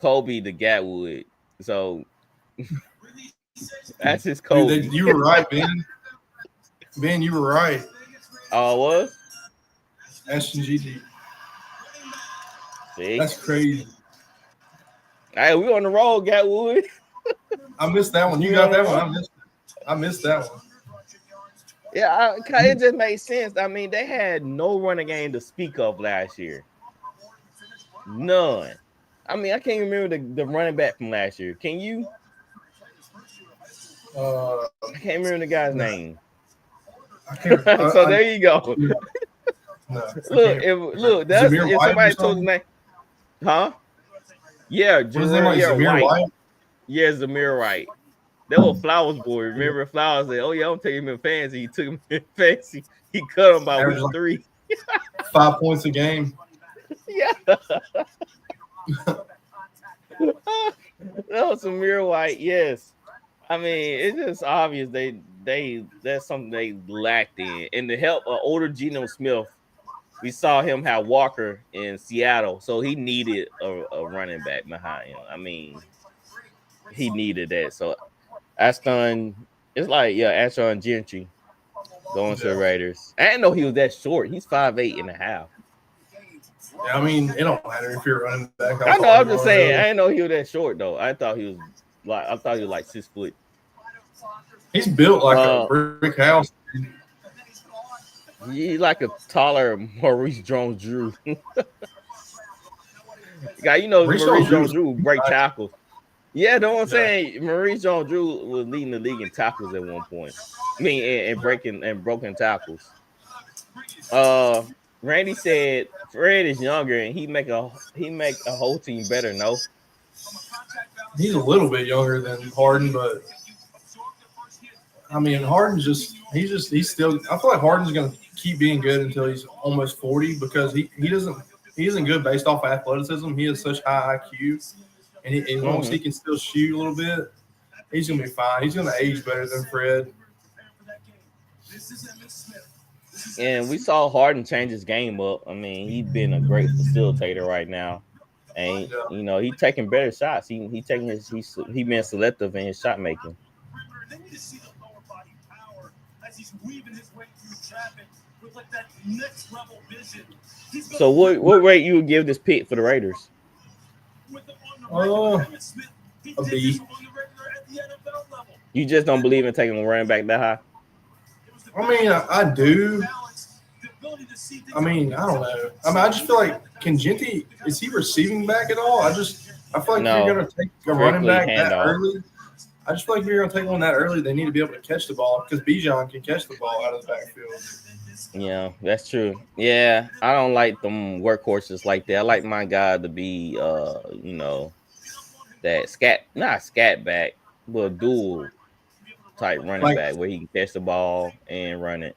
Kobe to Gatwood, so that's his Kobe. Dude, you were right, Ben. Ben, you were right. Oh, what? SGD. See? That's crazy. Hey, we on the road, Gatwood. I missed that one. You got that one. I missed that one. Yeah, it just made sense. I mean, they had no running game to speak of last year. None. I mean, I can't remember the running back from last year. Can you? I can't remember the guy's name. So there you go. Look, that's if somebody told his name. Huh? Yeah, Zamir White. Yeah, Zamir White. That was Flowers' boy. Remember Flowers said, "Oh yeah, I'm taking him in fantasy." He took him in fantasy. He cut him by week 3. 5 points a game. Yeah. That was Zamir White. Yes. I mean, it's just obvious that's something they lacked in. And to help an older Geno Smith, we saw him have Walker in Seattle, so he needed a running back behind him. I mean, he needed that. So Ashton, it's like, Ashton Gentry going to the Raiders. I didn't know he was that short. He's 5'8.5". Yeah, I mean, it don't matter if you're running back. I know. I'm just saying. I didn't know he was that short though. I thought he was like 6 foot. He's built like a brick house. He's like a taller Maurice Jones-Drew. Guy, Maurice Jones-Drew break tackles. Yeah, know what I'm saying? Maurice Jones-Drew was leading the league in tackles at one point. I mean, and broken tackles. Randy said Fred is younger and he make a whole team better. No, he's a little bit younger than Harden, but I mean, he's still. I feel like Harden's going to keep being good until he's almost 40 because he isn't good based off of athleticism. He has such high IQ, and as long as he can still shoot a little bit, he's going to be fine. He's going to age better than Fred. And we saw Harden change his game up. I mean, he's been a great facilitator right now, and he's taking better shots. He been selective in his shot making. So what rate you would give this pick for the Raiders? A B. You just don't believe in taking a running back that high? I mean, I do. I mean, I don't know. I mean, I just feel like Kangente, is he receiving back at all? I feel like if you're going to take a running back that early, I just feel like if you're going to take one that early, they need to be able to catch the ball because Bijan can catch the ball out of the backfield. Yeah, that's true. Yeah, I don't like them workhorses like that. I like my guy to be, that not scat back, but dual type running back where he can catch the ball and run it.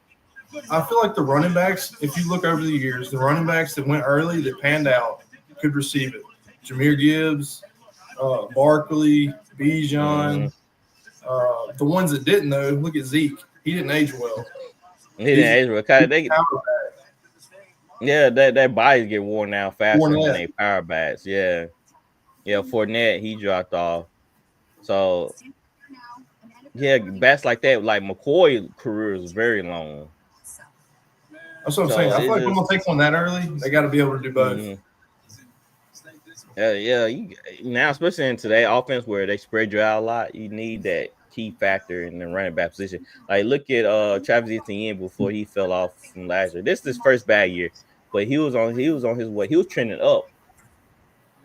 I feel like the running backs, if you look over the years, the running backs that went early that panned out could receive it. Jahmyr Gibbs, Barkley, Bijan. The ones that didn't, though, look at Zeke. He didn't age well. He didn't age well. Their bodies get worn out faster than they power backs. Yeah. Yeah, Fournette, he dropped off. So, yeah, bats like that, like McCoy's career is very long. That's what I'm saying. I feel like when they'll take one that early, they got to be able to do both. Now, especially in today's offense where they spread you out a lot, you need that key factor in the running back position. Like, look at Travis Etienne before he fell off from last year. This is his first bad year, but he was on his way. He was trending up.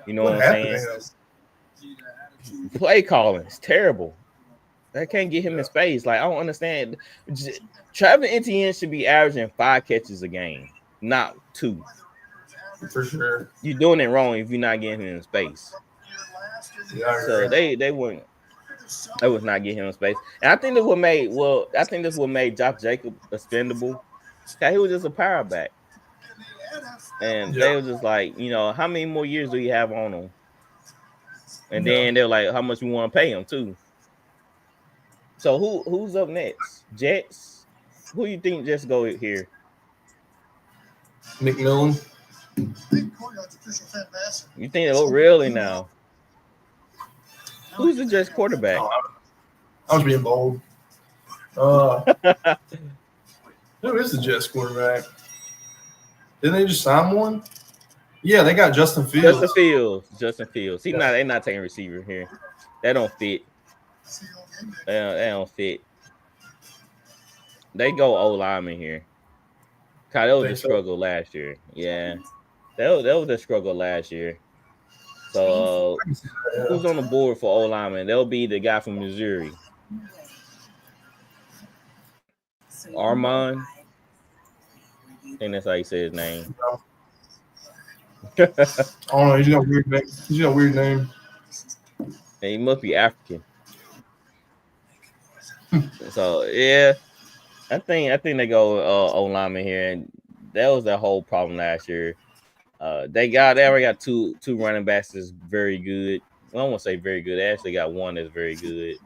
You know what I'm saying? Play calling is terrible. That can't get him in space. Like, I don't understand. Travis Etienne should be averaging 5 catches a game, not 2. For sure. You're doing it wrong if you're not getting him in space. Yeah, so they wouldn't. They was not getting him in space. And I think this what made Josh Jacobs expendable. He was just a power back. And they were just like, how many more years do you have on him? And then they're like, how much we want to pay him too. So who's up next? Jets? Who you think just go here? McMillan. You think really now? Who's the Jets quarterback? I was being bold. Who is the Jets quarterback? Didn't they just sign one? Yeah, they got Justin Fields. Justin Fields. They're not taking receiver here. That don't fit. They don't fit. They go O-lineman here. That was a struggle last year. Yeah. That was a struggle last year. So who's on the board for O-lineman? They'll be the guy from Missouri. Armand. I think that's how you say his name. I don't know. He's got a weird name. And he must be African. So yeah, I think they go O-lineman here, and that was their whole problem last year. They already got two running backs that's very good. I don't want to say very good. They actually got one that's very good.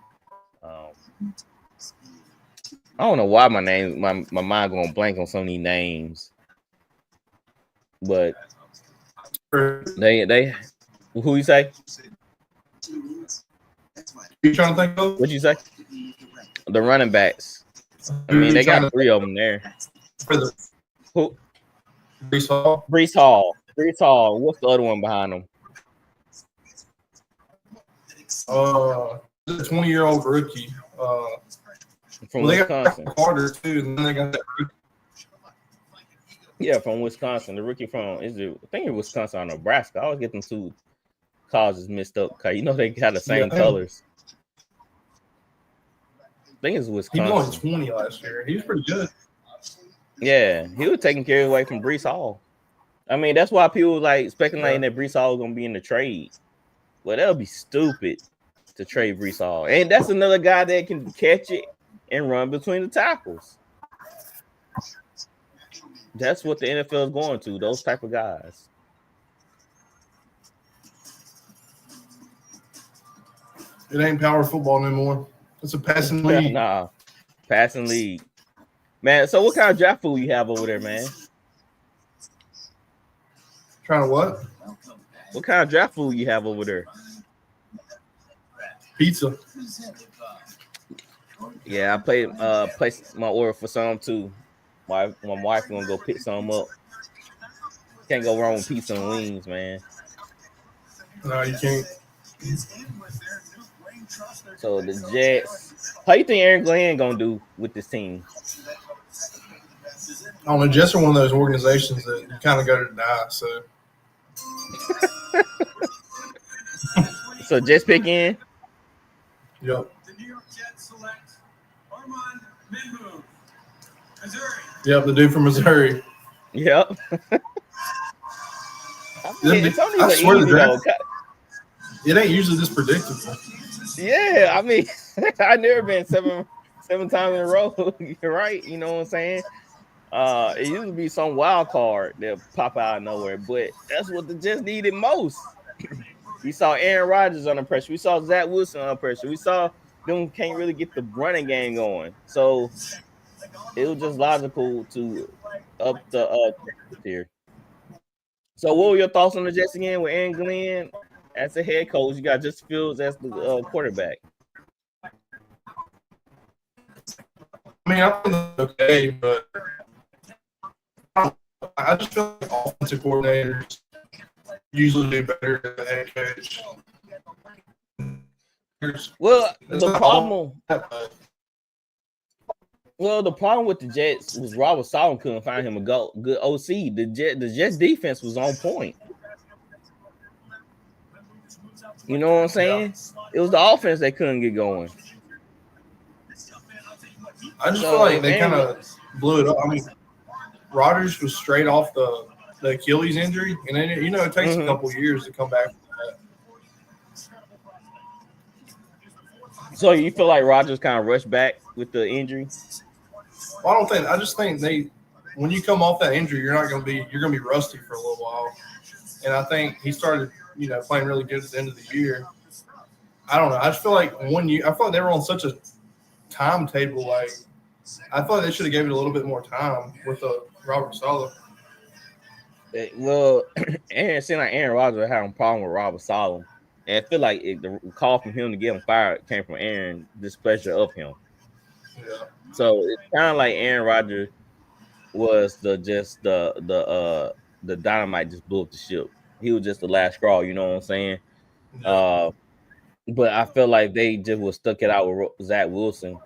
I don't know why my mind going blank on some of these names, but they who you say? You trying to think of? What'd you say? The running backs. I mean, they got 3 of them there. Who? Breece Hall. Breece Hall. What's the other one behind them? The 20-year-old rookie. From Wisconsin. Carter too, and then they got that rookie. Yeah, from Wisconsin. The rookie from I think it's Wisconsin or Nebraska. I always get them 2 colleges mixed up because they got the same colors. I think it's Wisconsin. He won 20 last year. He was pretty good. Yeah, he was taking care away from Breece Hall. I mean, that's why people like speculating that Breece Hall is gonna be in the trade. Well, that would be stupid to trade Breece Hall. And that's another guy that can catch it and run between the tackles. That's what the NFL is going to, those type of guys. It ain't power football anymore. It's a passing league. Nah, passing league. Man, so what kind of draft food you have over there, man? Trying to what? What kind of draft food you have over there? Pizza. Yeah, I placed my order for some too. My wife gonna go pick some up. Can't go wrong with pizza and wings, man. No, you can't. So the Jets, how you think Aaron Glenn gonna do with this team? I don't know. Jets are one of those organizations that you kind of go to die. So, so Jets pick in. Yep. Yep, the dude from Missouri. Yep. I swear the draft. It ain't usually this predictable. Yeah, I mean, I've never been seven times in a row. You're right. You know what I'm saying? It used to be some wild card that pop out of nowhere, but that's what the Jets needed most. We saw Aaron Rodgers under pressure. We saw Zach Wilson under pressure. We saw them can't really get the running game going. So it was just logical to up the tier. So what were your thoughts on the Jets again with Aaron Glenn as the head coach? You got Justin Fields as the quarterback. I mean, I think it's okay, but I just feel like offensive coordinators usually do better than the head coach. Well, the problem with the Jets was Robert Saleh couldn't find him a good OC. The Jets defense was on point. You know what I'm saying? It was the offense they couldn't get going. I just feel like they kind of blew it up. I mean, Rodgers was straight off the Achilles injury, and then it takes a couple years to come back from that. So you feel like Rodgers kind of rushed back with the injury? Well, I just think when you come off that injury, you're gonna be rusty for a little while. And I think he started, playing really good at the end of the year. I don't know. I just feel like I feel like they were on such a timetable. Like, I thought they should have gave it a little bit more time with Robert Saleh. Well, it seemed like Aaron Rodgers had a problem with Robert Saleh. And I feel like the call from him to get him fired came from Aaron displeasure of him. Yeah. So it's kind of like Aaron Rodgers was the dynamite just blew up the ship. He was just the last straw, you know what I'm saying? Yeah. But I feel like they just was stuck it out with Zach Wilson.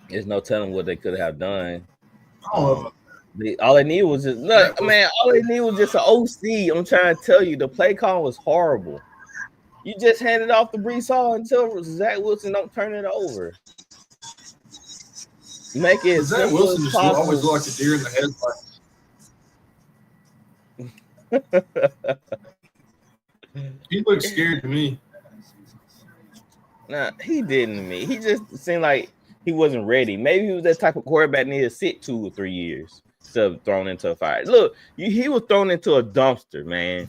There's no telling what they could have done. All they needed was just all they needed was just an OC. I'm trying to tell you, the play call was horrible. You just hand it off to Breece Hall until Zach Wilson don't turn it over. Make it Zach Wilson just always looked like a deer in the headlights. He looked scared to me. Nah, he didn't to me. He just seemed like he wasn't ready. Maybe he was that type of quarterback that needed to sit 2 or 3 years instead of thrown into a fire. Look, he was thrown into a dumpster, man.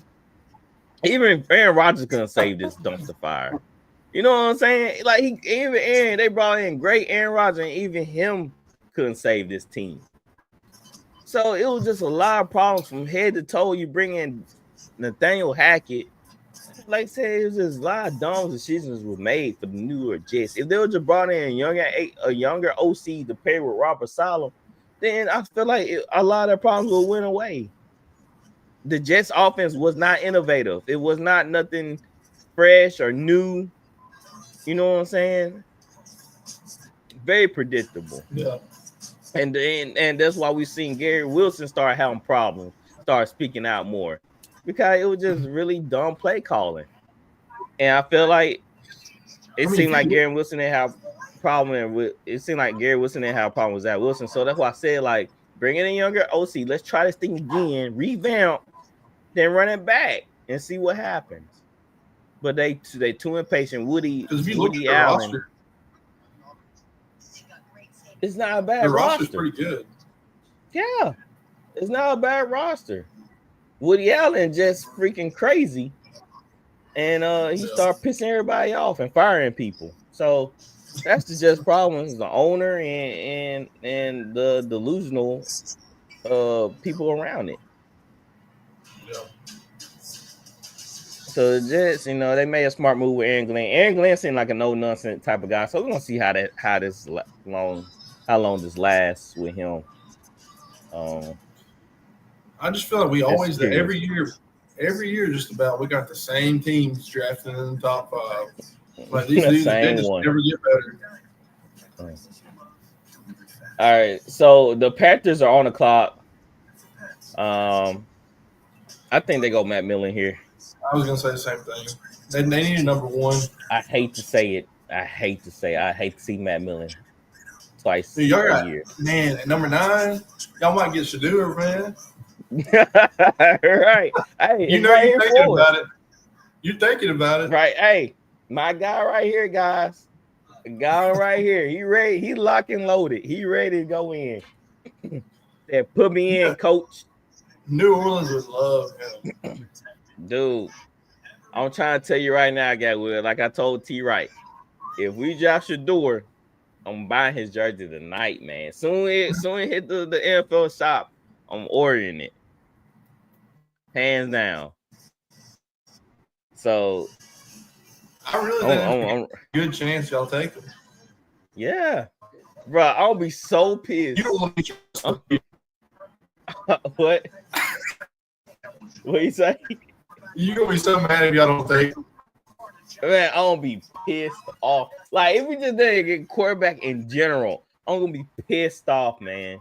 Even Aaron Rodgers couldn't save this dumpster fire. You know what I'm saying? Like they brought in great Aaron Rodgers, and even him couldn't save this team. So it was just a lot of problems from head to toe. You bring in Nathaniel Hackett. Like I said, it was just a lot of dumb decisions were made for the New York Jets. If they were just brought in a younger OC to pair with Robert Saleh, then I feel like a lot of problems will went away. The Jets offense was not innovative. It was not nothing fresh or new. You know what I'm saying? Very predictable. Yeah. And that's why we've seen Gary Wilson start having problems, start speaking out more. Because it was just really dumb play calling. And I feel like seemed like Gary Wilson didn't have a problem with Zach Wilson. So that's why I said, like, bring in a younger OC. Let's try this thing again, revamp, then run it back and see what happens. But they too impatient. Woody Allen. It's not a bad The roster. roster's pretty good. Yeah, it's not a bad roster. Woody Allen just freaking crazy, and he started pissing everybody off and firing people. So that's the just problem. Is the owner and the delusional people around it. Yeah. So the Jets, they made a smart move with Aaron Glenn. Aaron Glenn seemed like a no nonsense type of guy. So we're gonna see how long this lasts with him. I just feel like we always every year just about we got the same teams drafting in the top 5. Like these dudes, they just never get better. All right, so the Panthers are on the clock. I think they go Matt Millen here. I was gonna say the same thing. They need a number 1. I hate to say it. I hate to see Matt Millen twice Dude, a year. Man, at number 9, y'all might get Shedeur, man. Right. Hey, you're thinking about it. You're thinking about it. Right. Hey, my guy right here, guys. The guy right here. He ready. He locked and loaded. He ready to go in. Said, put me in, coach. New Orleans would love him. Dude, I'm trying to tell you right now, Gatwood, like I told T. Wright, if we drop Shedeur, I'm buying his jersey tonight, man. Soon it hit the NFL shop, I'm ordering it. Hands down. So I really think good chance y'all take him. Yeah. Bro, I'll be so pissed. You don't want to What? What you say? You're gonna be so mad if y'all don't take him. Man, I'm gonna be pissed off. Like, if we just didn't get quarterback in general, I'm gonna be pissed off, man.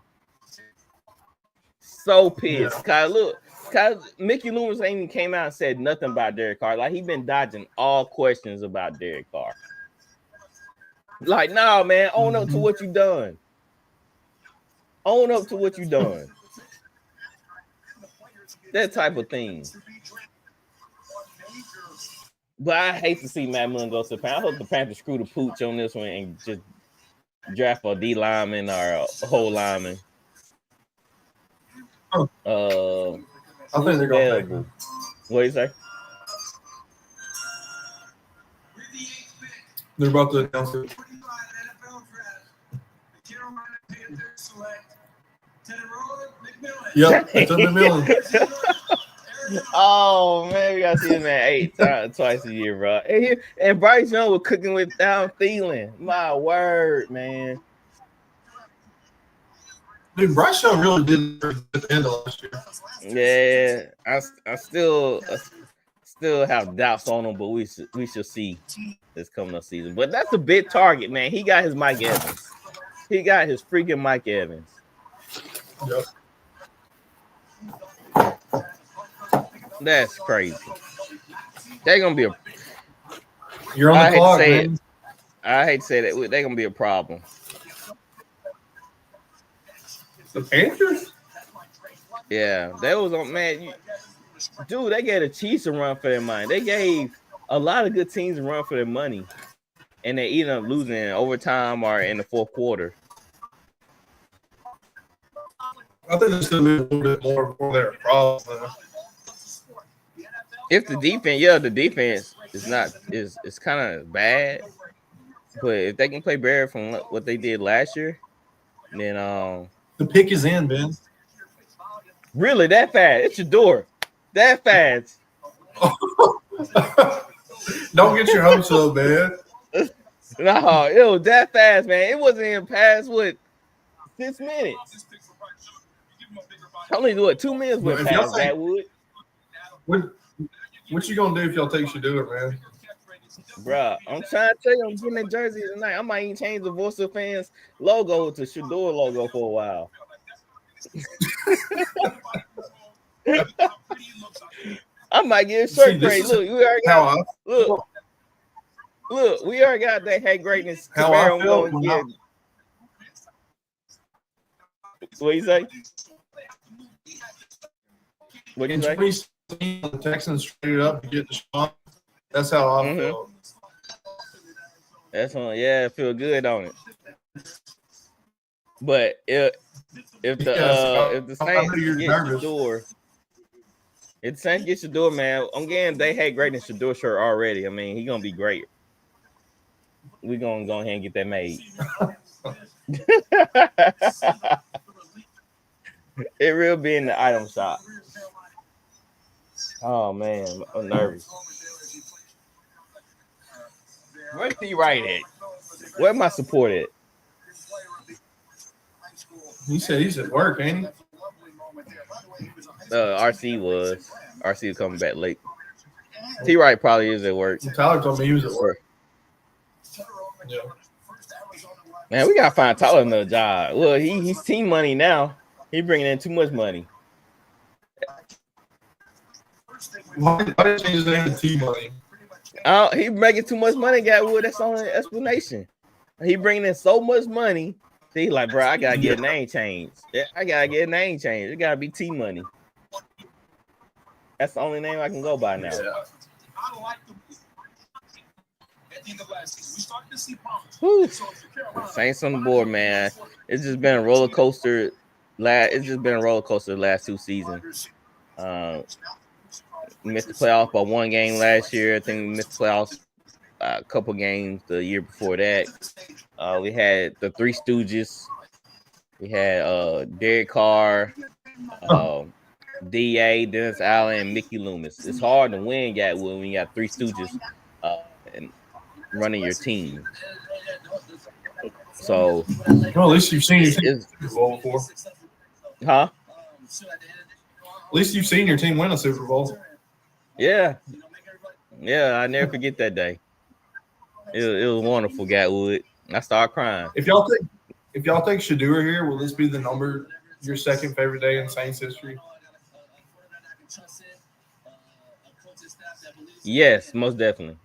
So pissed. Yeah. Cause Mickey Loomis ain't even came out and said nothing about Derek Carr. Like, he been dodging all questions about Derek Carr. Like, nah, man, own up to what you done. Own up to what you done. That type of thing. But I hate to see Matt Millen go to the Panthers. I hope the Panthers screw the pooch on this one and just draft a D lineman or a whole lineman. I think they're going to. What do you say? They're about to announce it. Yep, it's McMillan. Oh man, we gotta see him at twice a year, bro. And Bryce Young was cooking with Down Thielen. My word, man. Dude, Bryce Young really did at the end of last Yeah, year. I still have doubts on him, but we shall see this coming up season. But that's a big target, man. He got his Mike Evans. He got his freaking Mike Evans. Yep. That's crazy. They're gonna be a. You're on the clock, man. I hate to say that they're gonna be a problem. The Panthers? Yeah, that was on man. Dude, they gave the Chiefs a run for their money. They gave a lot of good teams a run for their money, and they ended up losing in overtime or in the fourth quarter. I think there's going to be a little bit more before they're a problem. If the defense is kind of bad, but if they can play better from what they did last year, then the pick is in, Ben. Really, that fast? It's your door. That fast? Don't get your hopes up, man. No, it was that fast, man. It wasn't even past 6 minutes. Only 2 minutes went past that wood. What you gonna do if y'all take Shedeur, man? Bruh, I'm trying to tell you, I'm getting that jersey tonight. I might even change the Voice of Fans logo to Shedeur logo for a while. I might get a shirt grade. Look, we already got look, we already got that Hey Greatness. How I feel. What you say? What do you say? The Texans traded up to get Deshaun. That's how I feel. That's one, yeah, feel good on it. But if the Saints get Shador, if the Saints get Shador, man, again they hate greatness Shador shirt already. I mean, he's gonna be great. We're gonna go ahead and get that made. It will be in the item shop. Oh man, I'm nervous. Where's he right at? Where am I support at? He said he's at work, ain't he? RC was coming back late. T Wright probably is at work. Tyler told me he was at work. Yeah. Man, we gotta find Tyler another job. Well, he's team money now. He bringing in too much money. Why did he change his name to Team Money? He making too much money, Gatwood. That's the only explanation. He bringing in so much money. He like, bro, I gotta get a name change. Yeah, I gotta get a name change. It gotta be T Money. That's the only name I can go by now. Yeah. Whew. Saints on the board, man. It's just been a roller coaster. The last 2 seasons. Missed the playoffs by 1 game last year. I think we missed the playoffs a couple games the year before that. We had the Three Stooges. We had Derek Carr, D.A., Dennis Allen, and Mickey Loomis. It's hard to win when you got Three Stooges and running your team. So, well, at least you've seen your team Super Bowl before. Huh? At least you've seen your team win a Super Bowl. Yeah. Yeah, I never forget that day. It was wonderful, Gatwood. I started crying. If y'all take Shador here, will this be your second favorite day in Saints history? Yes, most definitely.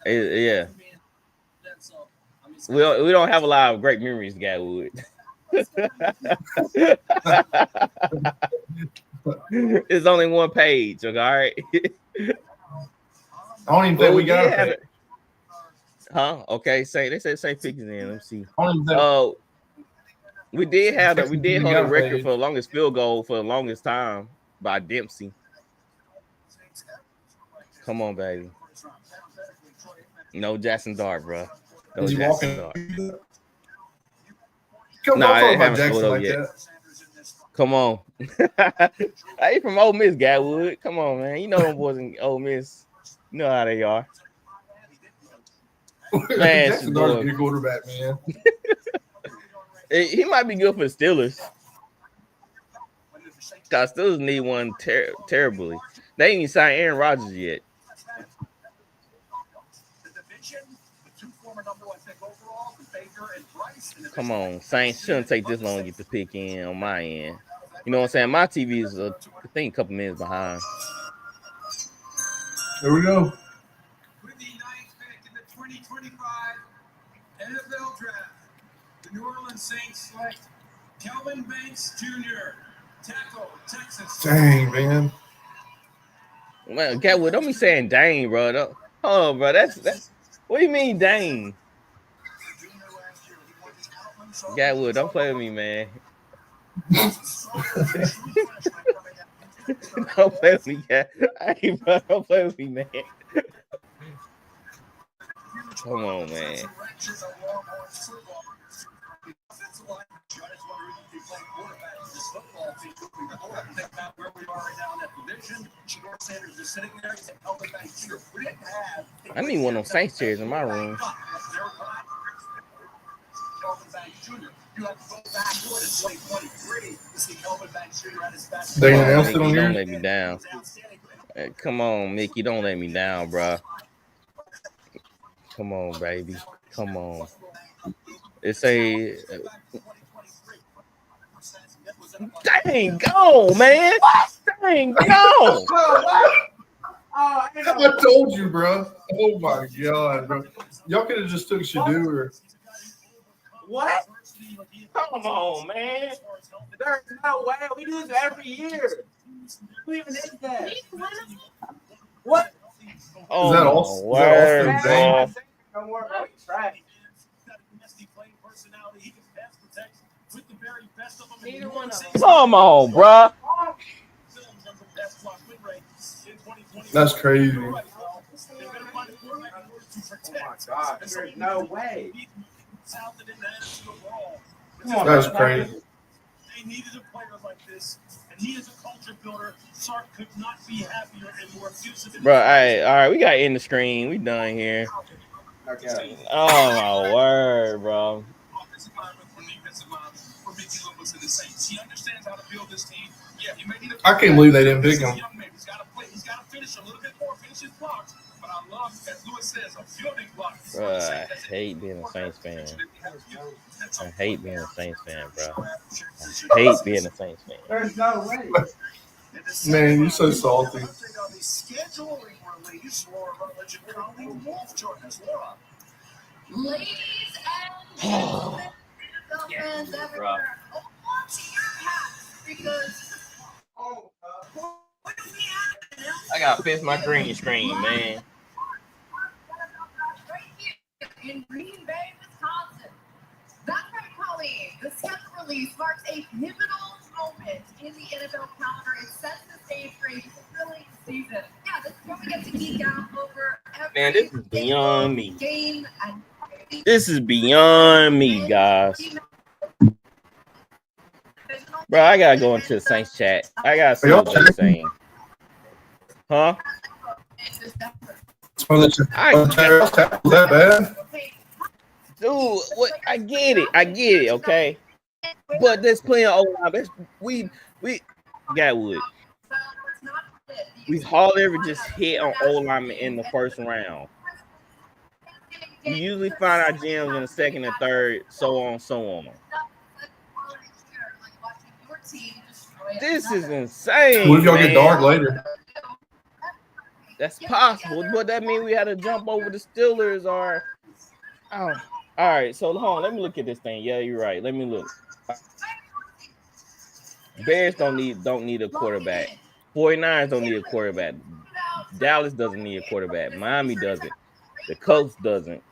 Yeah. We don't have a lot of great memories, Gatwood. It's only one page, okay, all right? I don't even think we got it. Huh? Okay, they said St. Picks in. Let me see. We did hold a record for the longest field goal for the longest time by Dempsey. Come on, baby. No Jackson Dart, bro. No Jackson Dart. I haven't showed up yet. Come on. Hey, from Ole Miss, Gatwood. Come on, man. You know them boys in Ole Miss. You know how they are. Man, Jackson Dart's a good quarterback, man. He might be good for the Steelers. Because Steelers need one terribly. They ain't even signed Aaron Rodgers yet. Come on, Saints shouldn't take this long to get the pick in on my end. You know what I'm saying? My TV is, I think, a couple minutes behind. There we go. With the 9th pick in the 2025 NFL Draft, the New Orleans Saints select Kelvin Banks Jr., tackle, Texas. Dang, man. Well, Gatwood, don't be saying dang, bro. Hold on, bro. That's what do you mean, dang? Gatwood, don't play with me, man. Don't play with me, Gat. Hey, bro, don't play with me, man. Come on, man. I need one of those Saints chairs in my room. They announced it on here. Don't let me down. Come on, Mickey, don't let me down, bro. Come on, baby. Come on. It's a dang go, man. Dang go. I told you, bro. Oh my god, bro. Y'all could have just took Shador. What? Come on, man. There's no way. We do this every year. Who even is that? What? Oh, is that all? Word, is that With Come on, bro. That's crazy. Oh my God, there's no way. That's crazy. They needed a player like this, and he is a culture builder. Sark could not be happier and more effusive. Bro, all right, we got to end the screen. We done here. Okay. Oh my word, bro. He understands how to build this team. Yeah, he may need a I can't believe they didn't pick him. He's got to play. He's got to finish a little bit more, finish his blocks. But I love, as Lewis says, a building block. Bro, I hate being a Saints fan. I hate being a Saints fan, bro. I hate being a Saints fan. There's no way. Man, you're so salty. Scheduling release, Laura Rutledge and Colleen Wolf join us. Laura. Ladies and gentlemen, fans everywhere, hold to your hats because I gotta fix my green screen, man. right here in Green Bay, Wisconsin. That's right, Colleen. The schedule release marks a pivotal moment in the NFL calendar. It sets the stage for a thrilling season. Yeah, this is where we get to geek out over every Man, this is beyond me. game and This is beyond me, guys. Bro, I gotta go into the Saints chat. I gotta see what they're saying. Huh? That bad? Dude, what? I get it, okay? But there's plenty of O-line. We Gatwood. We hardly ever just hit on O-linemen in the first round. You usually find our gems in the second and third, so on, so on. This is insane. What if y'all man. get dark later? That's possible, but that means we had to jump over the Steelers or. Oh, all right. So hold on, let me look at this thing. Yeah, you're right. Let me look. Bears don't need a quarterback. 49ers don't need a quarterback. Dallas doesn't need a quarterback. Miami doesn't. The Colts doesn't.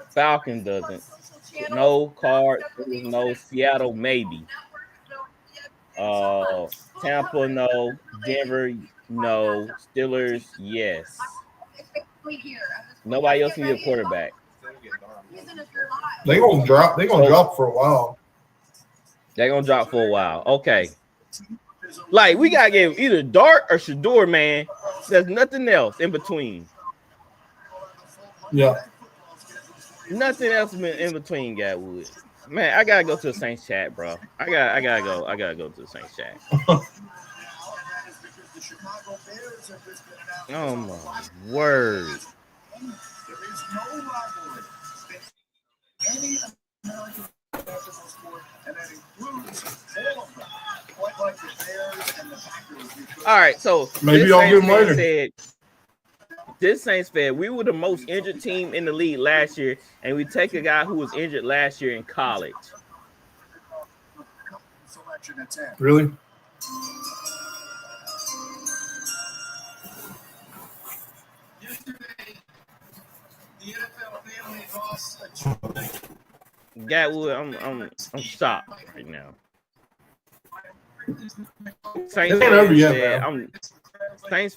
Falcons doesn't. No Cards. No Seattle maybe. Tampa no. Denver no. Steelers yes. Nobody else needs a quarterback. They're gonna drop. They're gonna drop for a while. They're gonna drop for a while. Okay. Like we gotta give either Dart or Shador, man. There's nothing else in between. Yeah. Nothing else in between, Gatwood. Man, I gotta go to the Saints chat, bro. I gotta go to the Saints chat. Oh my word. All right, so maybe I'll get him later. This Saints fan, we were the most injured team in the league last year, and we take a guy who was injured last year in college. Really? Gatwood, I'm shocked right now. Saints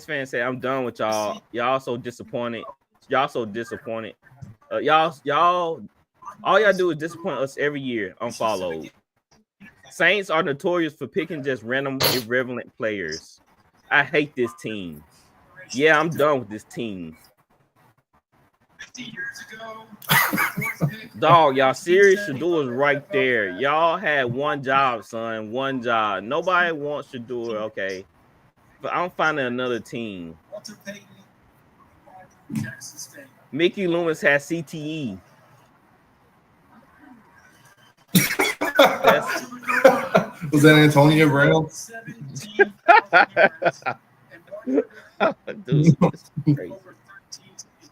fan said I'm done with y'all. Y'all so disappointed. Y'all all y'all do is disappoint us every year. Unfollowed. Saints are notorious for picking just random irrelevant players. I hate this team. Yeah, I'm done with this team. Dog, y'all serious? Shador is right there. Y'all had one job, son. One job. Nobody wants Shador, okay. But I'm finding another team. Mickey Loomis has CTE. Was that Antonio Brown?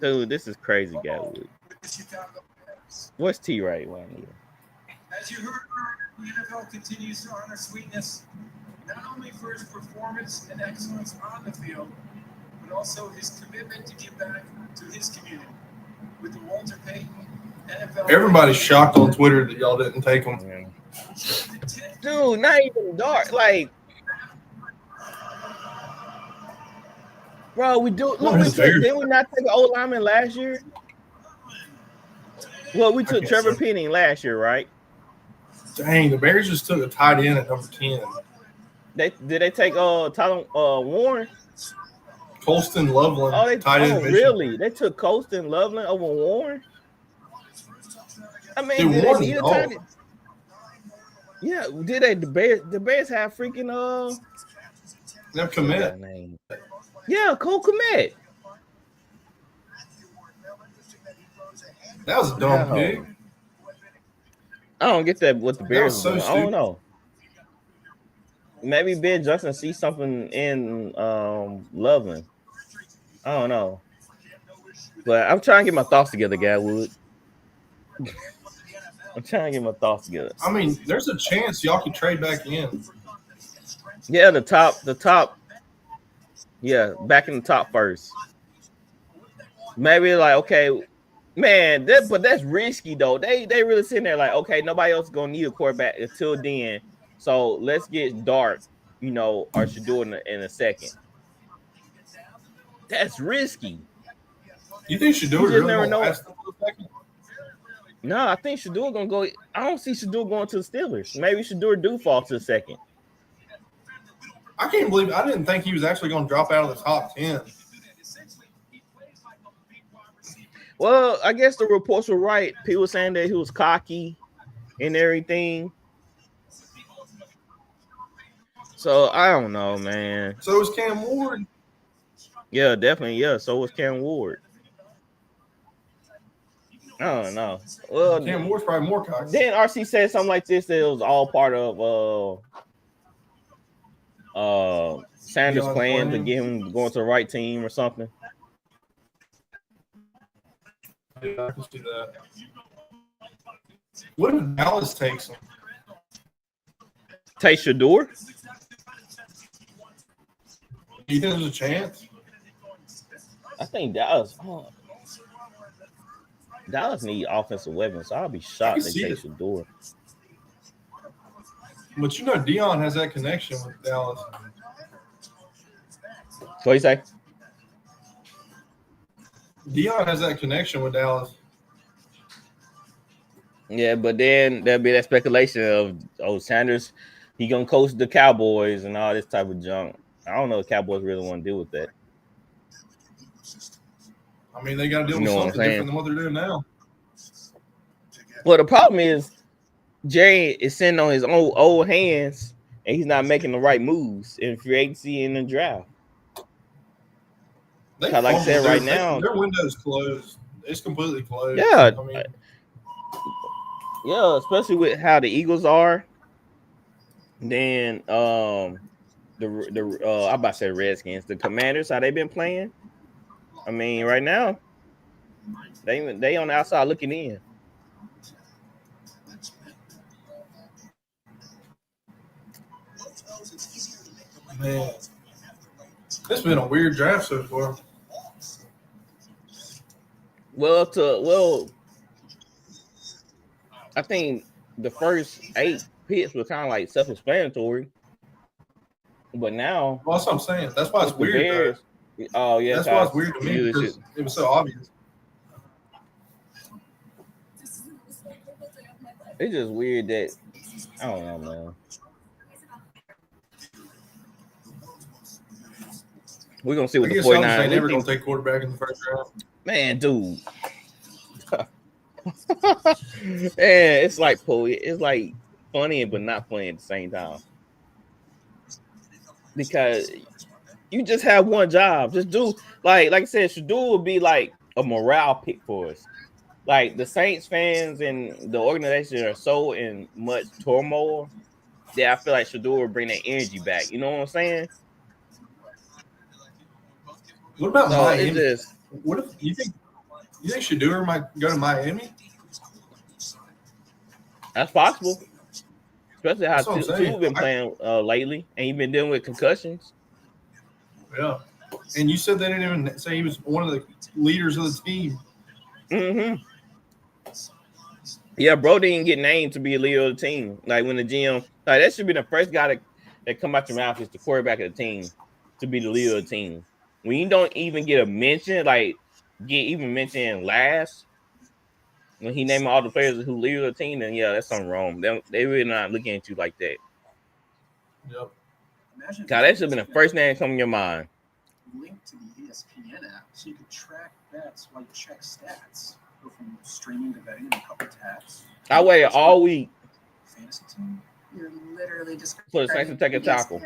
Dude, this is crazy, Gatwood. What's T right now? As you heard, the NFL continues to honor Sweetness, not only for his performance and excellence on the field, but also his commitment to give back to his community. With the Walter Payton NFL. Everybody's shocked on Twitter that y'all didn't take him. Dude, not even dark. Like, bro, we do. Look, didn't we not take an old lineman last year? Well, we took Trevor Penning last year, right? Dang, the Bears just took a tight end at number 10. Did they take Tyler Warren? Colston Loveland. Tight end really? They took Colston Loveland over Warren? I mean, did they need a tight end? Yeah, did they? The Bears have freaking Them Kmet. Yeah, Cole Kmet. That was a dumb pick. I don't get that. What the Bears? So I don't know. Maybe Ben Johnson sees something in Loveland. I don't know. But I'm trying to get my thoughts together, Gadwood. I'm trying to get my thoughts together. I mean, there's a chance y'all can trade back in. Yeah, the top. Yeah, back in the top first. Maybe like, okay, man, but that's risky though. They really sitting there like, okay, nobody else is gonna need a quarterback until then. So let's get Dart, or should do it in a second. That's risky. You think Shedeur really never know. Pass them for a second? No, I think Shedeur gonna go. I don't see Shedeur going to the Steelers. Maybe Shedeur do fall to the second. I can't believe I didn't think he was actually going to drop out of the top 10. Well, I guess the reports were right. People saying that he was cocky and everything. So I don't know, man. So was Cam Ward. Yeah, definitely. Yeah, so was Cam Ward. I don't know. Well, Cam Ward's probably more cocky. Then RC said something like this that it was all part of Sanders' plan to get him going to the right team or something. Yeah, I can see that. What if Dallas takes him? Take Shedeur? Do you think there's a chance? I think Dallas. Dallas need offensive weapons, so I'll be shocked they take Shedeur. But Dion has that connection with Dallas. What do you say? Dion has that connection with Dallas. Yeah, but then there'll be that speculation of Sanders, he gonna coach the Cowboys and all this type of junk. I don't know if Cowboys really want to deal with that. I mean, they got to deal with something different than what they're doing now. Well, the problem is Jerry is sitting on his own old hands, and he's not making the right moves in free agency and the draft. Like I said, right now, their window's closed. It's completely closed. Yeah, I mean, yeah, especially with how the Eagles are. Then I'm about to say Redskins, the Commanders, how they been playing. I mean, right now, they on the outside looking in. Man, it's been a weird draft so far. Well, I think the first 8 picks were kind of like self-explanatory, but now, well, that's what I'm saying. That's why it's weird. Bears, oh yeah, that's why it's weird to me because it was so obvious. It's just weird that I don't know, man. We're gonna see what the 49ers. They never gonna take quarterback in the first round. Man, dude. Man, it's like funny but not funny at the same time. Because you just have one job. Just do like I said, Shedeur would be like a morale pick for us. Like the Saints fans and the organization are so in much turmoil that I feel like Shedeur would bring that energy back. You know what I'm saying? What about Miami? What if you think Shedeur might go to Miami? That's possible. Especially how Tua's been playing lately, and he's been dealing with concussions. Yeah, and you said they didn't even say he was one of the leaders of the team. Mm-hmm. Yeah, bro didn't get named to be a leader of the team. Like when the GM, like that should be the first guy that come out your mouth is the quarterback of the team to be the leader of the team. When you don't even get a mention, like get even mentioned last, when he named all the players who lead the team, then yeah, that's something wrong. They really not looking at you like that. Yep. God, that should have been the first name come in your mind. Link to the ESPN app so you can track bets while you check stats. Go from streaming to betting in a couple taps. I waited all week Fantasy team. You're literally just for the Saints to take a tackle.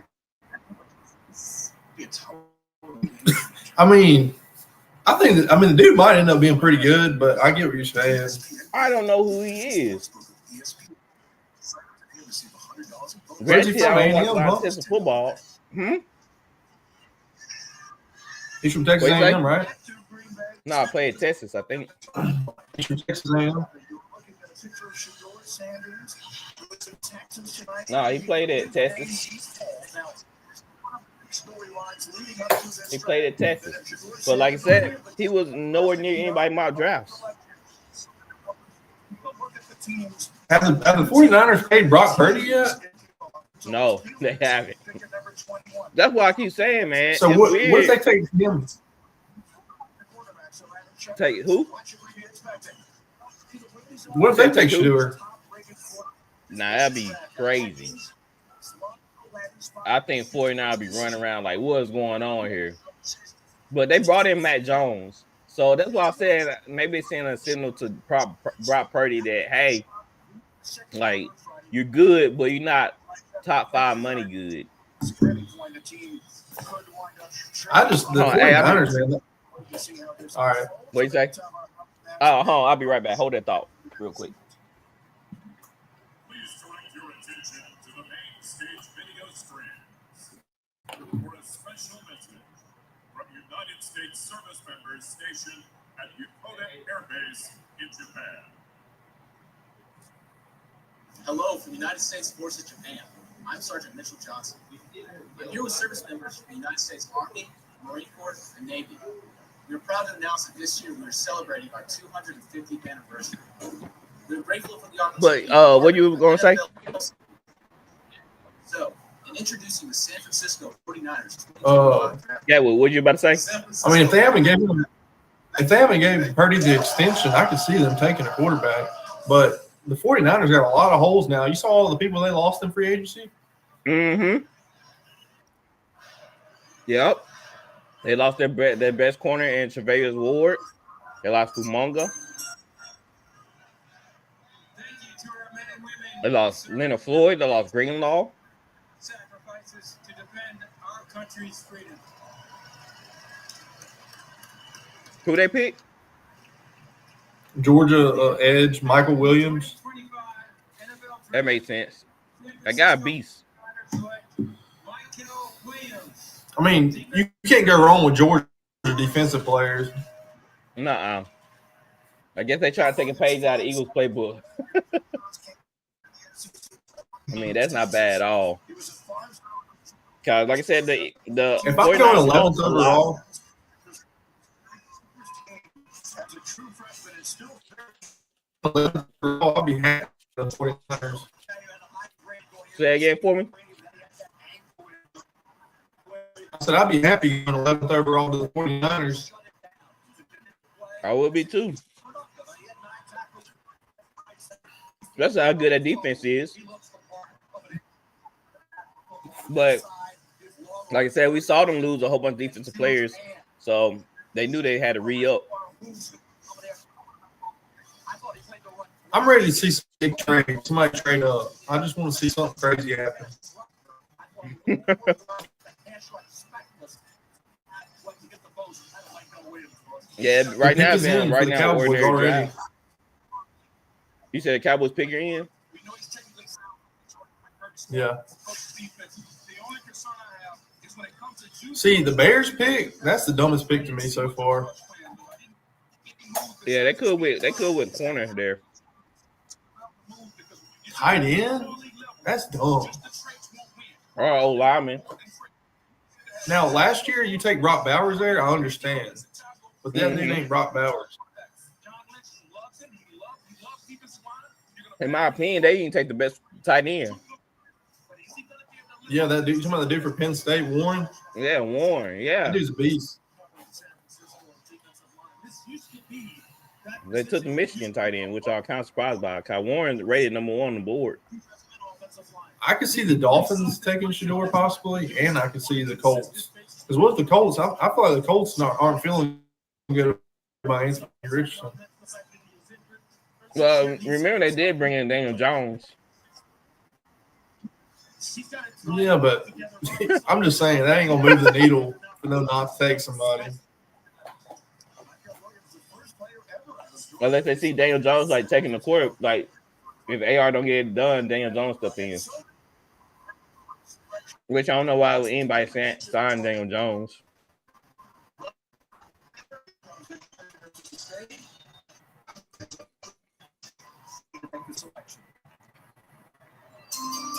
Be a total I mean, the dude might end up being pretty good, but I get what you're saying. I don't know who he is. Where's he from? I A&M, don't watch huh? Texas football. He's from Texas What'd you say? A&M, right? No, I played Texas, I think. He's from Texas A&M. No, he played at Texas. He played at Texas. But like I said, he was nowhere near anybody mock drafts. Have the 49ers paid Brock Purdy yet? No, they haven't. That's what I keep saying, man. So It's what weird. if they take him? Take who? What if they take Stewart? Nah, that'd be crazy. I think 49 be running around like, what's going on here? But they brought in Matt Jones. So that's why I said maybe it's sending a signal to Brock Purdy that, hey, like, you're good, but you're not top 5 money good. The 49ers, man. All right. What you say? Oh, hold on, I'll be right back. Hold that thought real quick. Please direct your attention to the main stage video stream for a special message from United States service members stationed at Yokota Air Base in Japan. Hello from United States Forces Japan. I'm Sergeant Mitchell Johnson. I'm here with service members from the United States Army, Marine Corps, and Navy. We are proud to announce that this year we are celebrating our 250th anniversary. We're grateful for the opportunity. But what you were going to say? So, in introducing the San Francisco 49ers. Yeah, well, what you about to say? I mean, if they haven't given Purdy the extension, I could see them taking a quarterback. But the 49ers got a lot of holes now. You saw all the people they lost in free agency? Mm-hmm. Yep. They lost their best corner in Tre'Davious Ward. They lost Umonga. They lost Leonard Floyd. They lost Greenlaw. Sacrifices to defend our country's freedom. Who they pick? Georgia edge, Michael Williams. That made sense. That guy a beast. I mean, you can't go wrong with Georgia defensive players. Nuh-uh. I guess they try to take a page out of Eagles playbook. I mean, that's not bad at all. Cause like I said, the if I'm going 11th overall, I'll be happy with the 49ers. Say again for me. I said I'd be happy going 11th overall to the 49ers. I would be too. That's how good that defense is. But like I said, we saw them lose a whole bunch of defensive players, so they knew they had to re-up. I'm ready to see some big trade. Somebody trade up. I just want to see something crazy happen. Yeah, right now, man. Right now, Cowboys already. You said the Cowboys pick your end? Yeah. See, the Bears pick, that's the dumbest pick to me so far. Yeah, they could with corner there. Tight end? That's dumb. Or old lineman. Now, last year you take Brock Bowers there, I understand. But that dude ain't Brock Bowers. In my opinion, they didn't take the best tight end. Yeah, that dude. You talking about the dude for Penn State, Warren? Yeah, Warren. Yeah, that dude's a beast. They took the Michigan tight end, which I'm kind of surprised by. Kyle Warren's rated number 1 on the board. I could see the Dolphins taking Shedeur possibly, and I could see the Colts. Because what if the Colts? I feel like the Colts aren't feeling good about Anthony Richardson. Well, remember they did bring in Daniel Jones. Yeah, but I'm just saying that ain't gonna move the needle for them not to take somebody. Unless they see Daniel Jones like taking the quarter, like if AR don't get it done, Daniel Jones step in. Which I don't know why anybody signed Daniel Jones.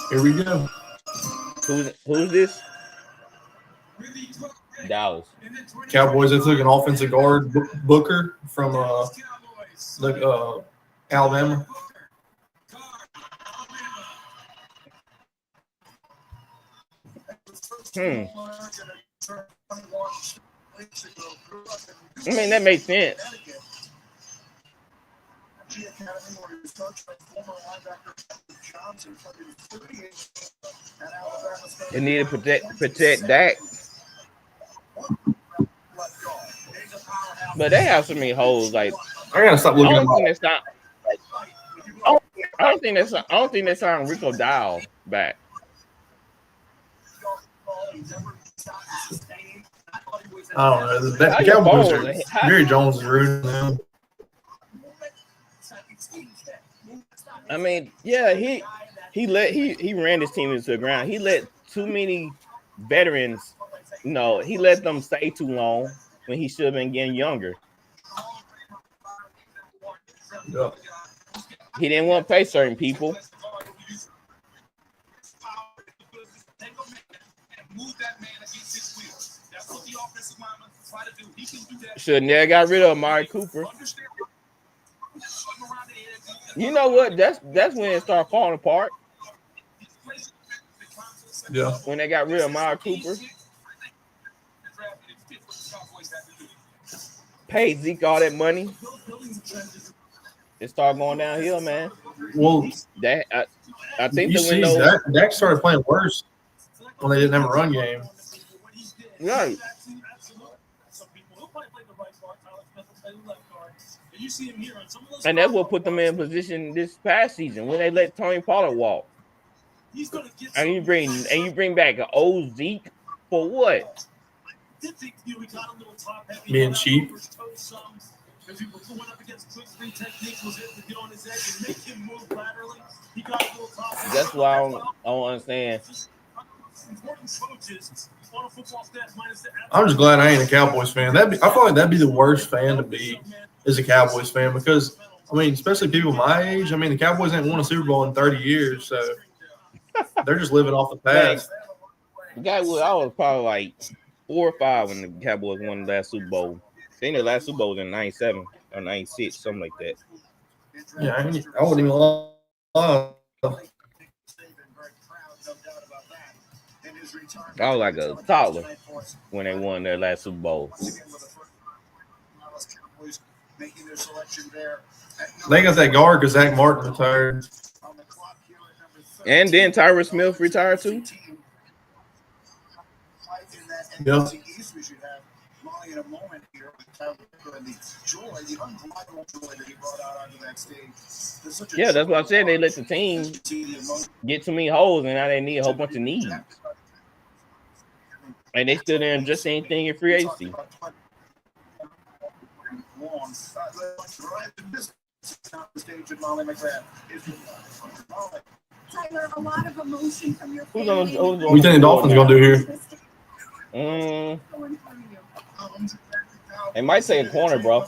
Here we go. Who's this? Dallas Cowboys. They took an offensive guard, Booker from Alabama. I mean, that makes sense. They need to protect Dak. But they have so many holes. Like I gotta stop looking at them. I don't think they signed Rico Dowdle back. I don't know. The Cowboys Jerry Jones is ruining them. I mean, yeah, he ran his team into the ground. He let too many veterans, he let them stay too long when he should have been getting younger. Yeah. He didn't want to pay certain people. Should have never got rid of Amari Cooper. You know what? That's when it started falling apart. Yeah. When they got rid of Amari Cooper. Paid Zeke all that money. It started going downhill, man. Well, I think you see, Dak started playing worse when they didn't have a run game. Right. And that's what put them in position this past season when they let Tony Pollard walk. And you bring back an old Zeke for what? Being cheap. That's why I don't understand. I'm just glad I ain't a Cowboys fan. I feel like that'd be the worst fan to be as a Cowboys fan because, I mean, especially people my age. I mean, the Cowboys ain't won a Super Bowl in 30 years, so they're just living off the past. I was probably like 4 or 5 when the Cowboys won the last Super Bowl. I think the last Super Bowl was in 97 or 96, something like that. Yeah, I wouldn't even lie. I was like a toddler when they won their last Super Bowl. They got that guard because Zach Martin retired. And then Tyron Smith retired too. Yeah. Yeah, that's what I said. They let the team get too many holes, and now they need a whole bunch of needs. And they still didn't just anything in free agency. Tyler, a lot of emotion from your What do you think the Dolphins gonna do here? They might say a corner, bro.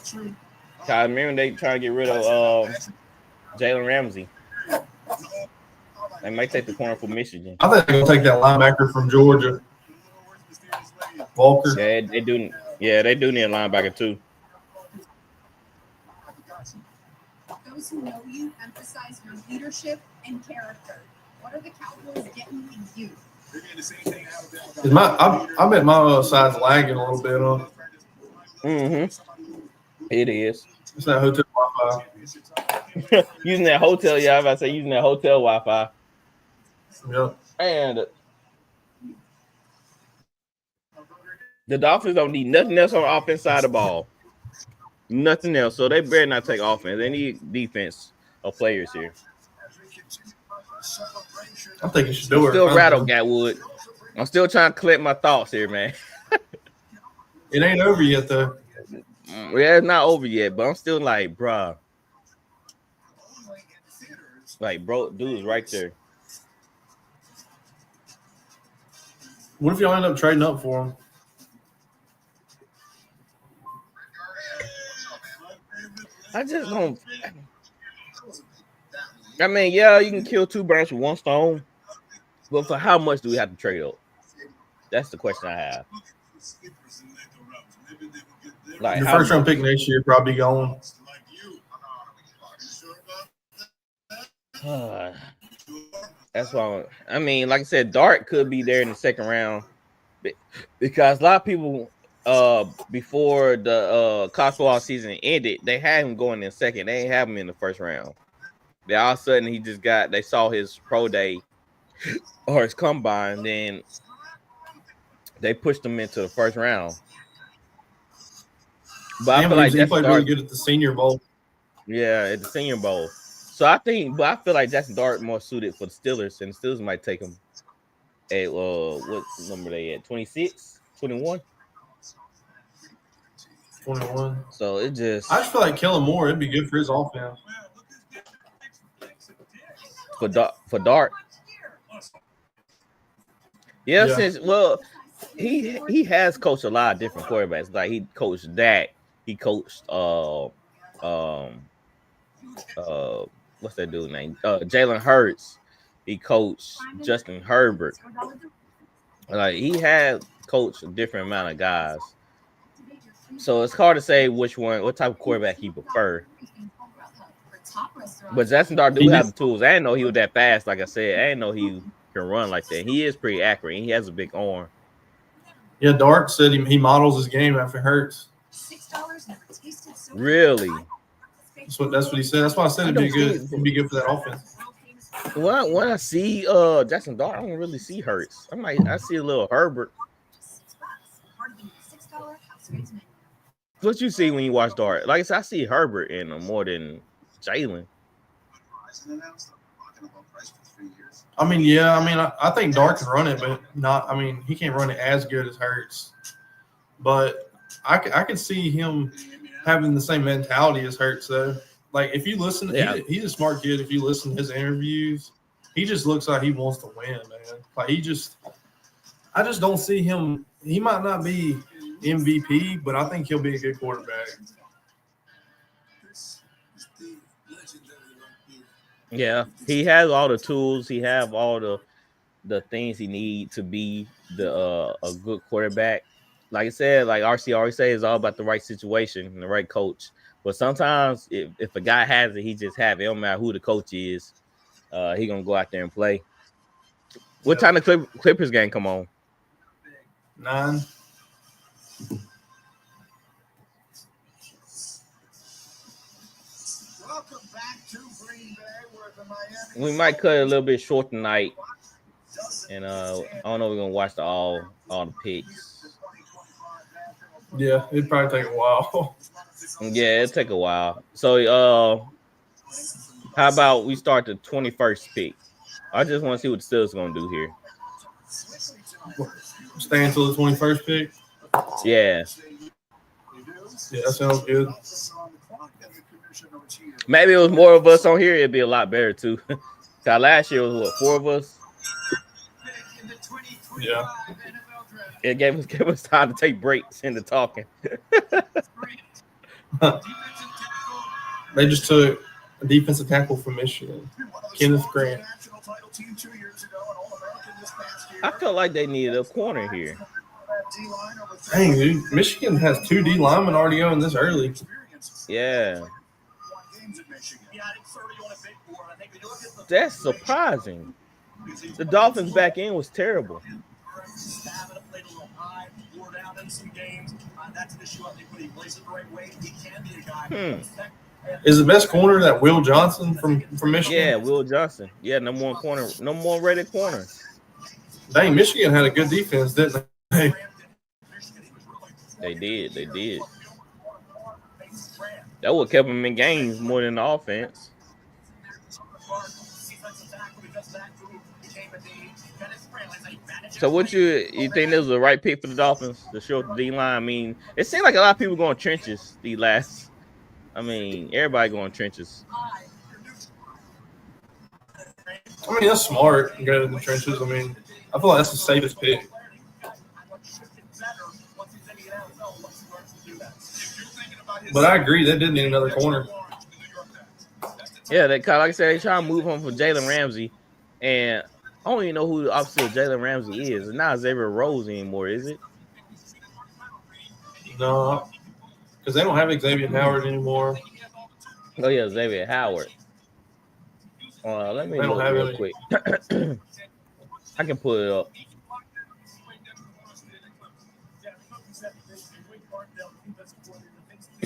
I remember they trying to get rid of Jalen Ramsey. They might take the corner for Michigan. I think they're gonna take that linebacker from Georgia, Walker. Yeah, they do. Yeah, they do need a linebacker too. Those who know you emphasize your leadership and character. What are the Cowboys getting in you? I bet my side's lagging a little bit on. It is. It's that hotel Wi-Fi. Using that hotel, yeah, I was about to say using that hotel Wi-Fi. Yeah. And the Dolphins don't need nothing else on the offense side of the ball. Nothing else. So they better not take offense. They need defense of players here. I think you should do it. Still rattled, Gatwood. I'm still trying to collect my thoughts here, man. It ain't over yet, though. Yeah, it's not over yet, but I'm still like, bruh. Like, bro, dude's right there. What if y'all end up trading up for him? I just don't. I mean, yeah, you can kill two birds with one stone, but for how much do we have to trade up? That's the question I have. Like, Your first round pick next year probably going. That's why. I mean, like I said, Dart could be there in the second round because a lot of people, before the college football season ended, they had him going in second. They ain't have him in the first round. Then all of a sudden, they saw his pro day or his combine, then they pushed him into the first round. But I feel like he played really good at the Senior Bowl. Yeah, at the Senior Bowl. So I feel like Jackson Dart more suited for the Steelers, and the Steelers might take him at what number they at? 26, 21? 21. So I just feel like Kellen Moore, it'd be good for his offense. For Dart. Yeah, since he has coached a lot of different quarterbacks. Like he coached Dak, he coached what's that dude's name? Jalen Hurts. He coached Justin Herbert. Like he had coached a different amount of guys. So it's hard to say what type of quarterback he prefer. But Jackson Dart do have the tools. I didn't know he was that fast. Like I said, I didn't know he can run like that. He is pretty accurate. He has a big arm. Yeah, Dart said he models his game after Hurts. Really? That's what he said. That's why I said it'd be good for that offense. When I see Jackson Dart, I don't really see Hurts. I see a little Herbert. What you see when you watch Dart? Like I said, I see Herbert in him more than Jalen. I think Dart can run it, but not. I mean, he can't run it as good as Hurts. But I can see him having the same mentality as Hurts, though. Like if you listen, he's a smart kid. If you listen to his interviews, he just looks like he wants to win, man. Like I just don't see him. He might not be MVP, but I think he'll be a good quarterback. Yeah, he has all the tools. He have all the things he needs to be a good quarterback. Like I said, like RC always say, it's all about the right situation and the right coach. But sometimes if a guy has it, he just have it. It don't matter who the coach is. He gonna go out there and play. What time the Clippers game come on? 9. We might cut it a little bit short tonight, and I don't know if we're gonna watch all the picks. Yeah, it'd probably take a while. Yeah, it'll take a while. So, how about we start the 21st pick? I just want to see what the Steelers gonna do here. Stay until the 21st pick. Yeah. Yeah, that sounds good. Maybe it was more of us on here. It'd be a lot better too. Cause last year was 4 of us. Yeah. It gave us time to take breaks into talking. They just took a defensive tackle from Michigan, Kenneth Grant. I felt like they needed a corner here. Dang, dude. Michigan has 2 D linemen already going this early. Yeah. That's surprising. The Dolphins' back end was terrible. Is the best corner that Will Johnson from Michigan? Yeah, Will Johnson. Yeah, number one corner, number one rated corner. Dang, Michigan had a good defense, didn't they? They did. That would kept them in games more than the offense. So what you think this was the right pick for the Dolphins to show the D line? I mean, it seemed like a lot of people going trenches everybody going trenches. I mean, that's smart. Go in the trenches. I mean, I feel like that's the safest pick. But I agree, they did need another corner. Yeah, like I said, they trying to move him for Jalen Ramsey, and I don't even know who the opposite of Jalen Ramsey is. It's not Xavier Rose anymore, is it? No, because they don't have Xavier Howard anymore. Oh yeah, Xavier Howard. Let me look real quick. I can pull it up. I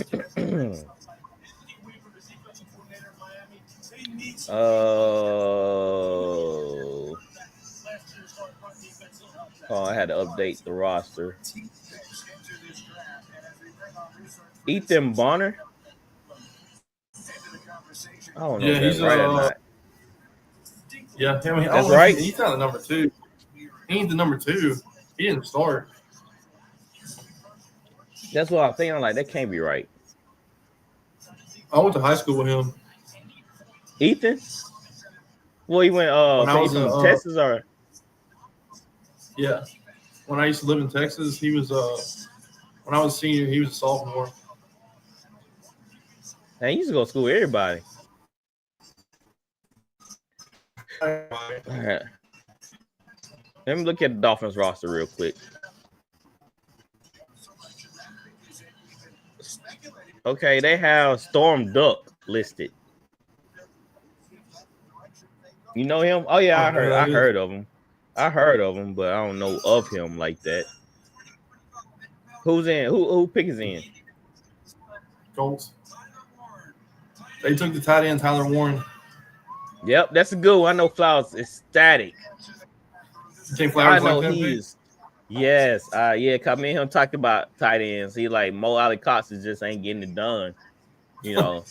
had to update the roster. Ethan Bonner. I don't know if that's right or not. Yeah, I mean, that's right. He's not the number 2. He ain't the number 2. He didn't start. That's what I'm thinking. I'm like, that can't be right. I went to high school with him. Ethan? Well, he went from Texas or? Yeah. When I used to live in Texas, he was when I was a senior, he was a sophomore. And he used to go to school with everybody. All right. Let me look at the Dolphins roster real quick. Okay, they have Storm Duck listed. You know him? Oh yeah, I heard of him. I heard of him, but I don't know of him like that. Who's in? Who pick is in? Colts. They took the tight end Tyler Warren. Yep, that's a good one. I know Flowers is static. You think Flowers I know like that he is. Yes, yeah. Cause me and him talked about tight ends. He like Mo Alley-Cox just ain't getting it done. You know,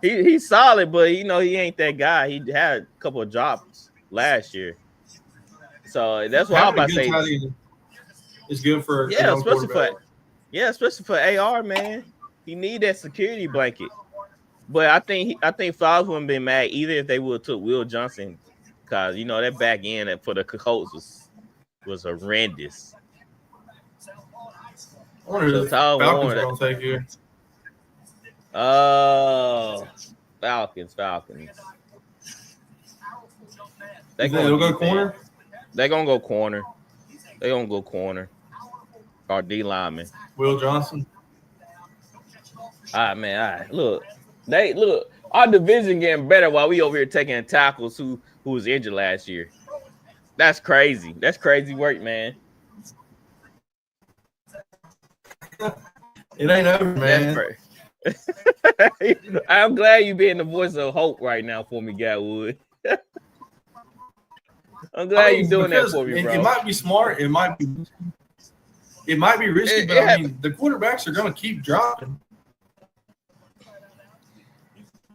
he's solid, but you know he ain't that guy. He had a couple of drops last year, so that's why I'm about to say. It's good for especially for AR, man. He need that security blanket. But I think Flowers wouldn't been mad either if they would have took Will Johnson, because you know that back end for the Colts was horrendous. I wonder if the Falcons are going to take here. Falcons. They'll go corner? They're going to go corner. Or D lineman. Will Johnson. All right, man. All right. Look. Our division getting better while we over here taking tackles who was injured last year. That's crazy. That's crazy work, man. It ain't over, man. I'm glad you being the voice of hope right now for me, Gatwood. I'm glad you're doing that for me, bro. It might be smart. It might be risky, but I mean, the quarterbacks are going to keep dropping.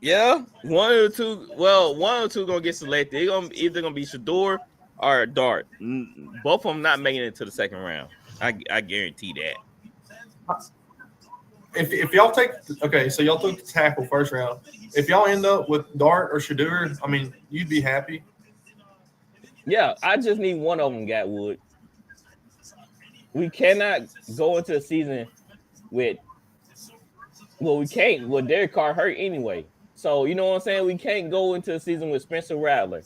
Yeah, one or two gonna get selected. They're either gonna be Shedeur or Dart. Both of them not making it to the second round. I guarantee that. If y'all take so y'all took the tackle first round. If y'all end up with Dart or Shedeur, I mean, you'd be happy. Yeah, I just need one of them, Gatwood. We cannot go into the season with. Well, we can't. Well, Derek Carr hurt anyway. So, you know what I'm saying? We can't go into the season with Spencer Rattler.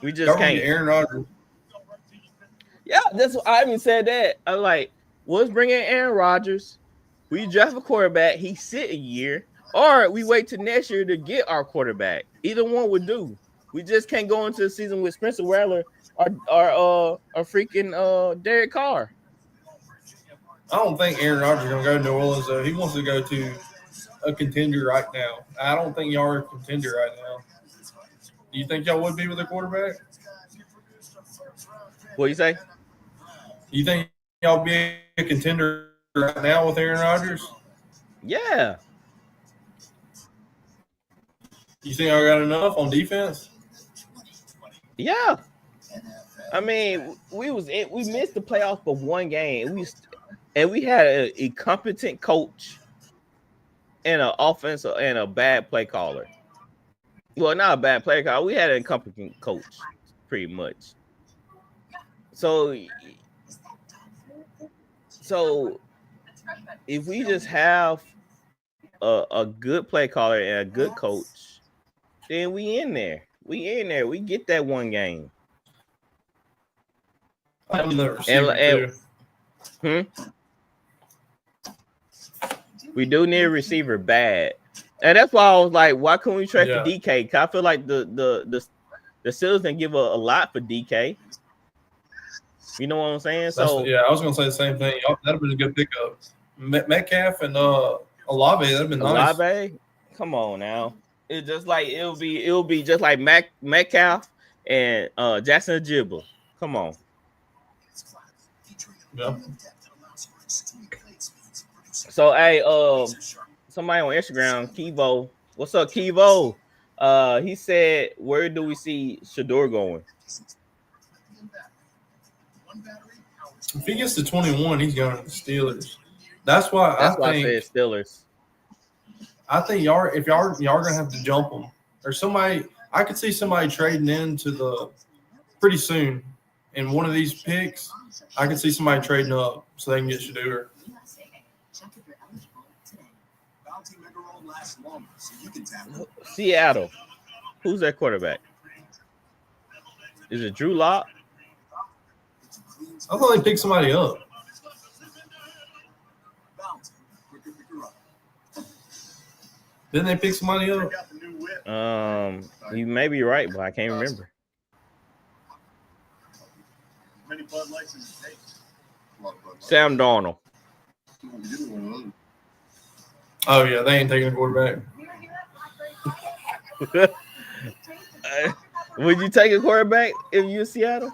We just can't. Aaron Rodgers. Yeah, I even said that. I'm like, let's bring in Aaron Rodgers. We draft a quarterback. He sit a year. or we wait till next year to get our quarterback. Either one would do. We just can't go into the season with Spencer Rattler or freaking Derek Carr. I don't think Aaron Rodgers is going to go to New Orleans, though. He wants to go to a contender right now. I don't think y'all are a contender right now. Do you think y'all would be with a quarterback? What do you say? Do you think y'all be a contender right now with Aaron Rodgers? Yeah. You think I got enough on defense? Yeah. I mean, we missed the playoffs for one game. We had a competent coach and an offensive and a bad play caller. Well, not a bad play caller. We had an incompetent coach, pretty much. So if we just have a good play caller and a good coach, then we in there. We get that one game. We do need a receiver bad, and that's why I was like, why couldn't we trade for DK? Because I feel like the Steelers didn't give a lot for DK. You know what I'm saying? So I was gonna say the same thing. That'd have been a good pickup. Metcalf and Olave, that'd been nice. Olave, come on now. It's just like it'll be just like Metcalf and Jackson Ajibba. Come on. Yeah. So hey, somebody on Instagram, Kivo. What's up, Kivo? He said, where do we see Shedeur going? If he gets to 21, he's going to the Steelers. That's why I said Steelers. I think if y'all gonna have to jump them, or somebody. I could see somebody trading into the pretty soon in one of these picks. I could see somebody trading up so they can get Shedeur. Seattle. Who's that quarterback? Is it Drew Lock? I thought they picked somebody up. Didn't they pick somebody up? You may be right, but I can't remember. Sam Darnold. Oh yeah, they ain't taking a quarterback. Would you take a quarterback if you're Seattle?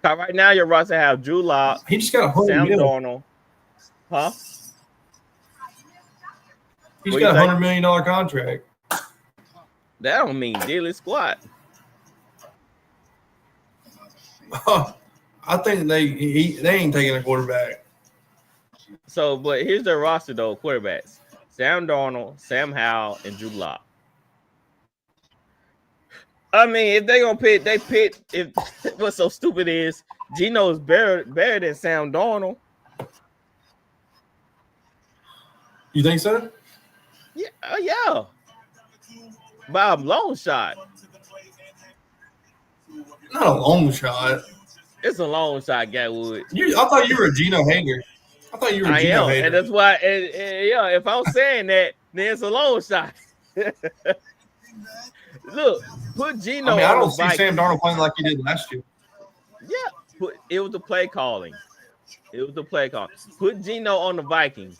Right now, your roster have Drew Lock. He just got a Sam Darnold. Huh? He's got a $100 million contract. That don't mean diddly squat. I think they ain't taking a quarterback. So, but here's their roster though: quarterbacks: Sam Darnold, Sam Howell, and Drew Lock. I mean, if they gonna pick, they pick. If what's so stupid is Geno is better than Sam Darnold. You think so? Yeah, yeah. By a long shot. Not a long shot. It's a long shot, Gatwood. I thought you were a Geno hater. I thought you were a Geno hater. And that's why. And yeah, if I'm saying that, then it's a long shot. Look, put Geno. I don't see Sam Darnold playing like he did last year. Yeah, it was the play calling. Put Geno on the Vikings,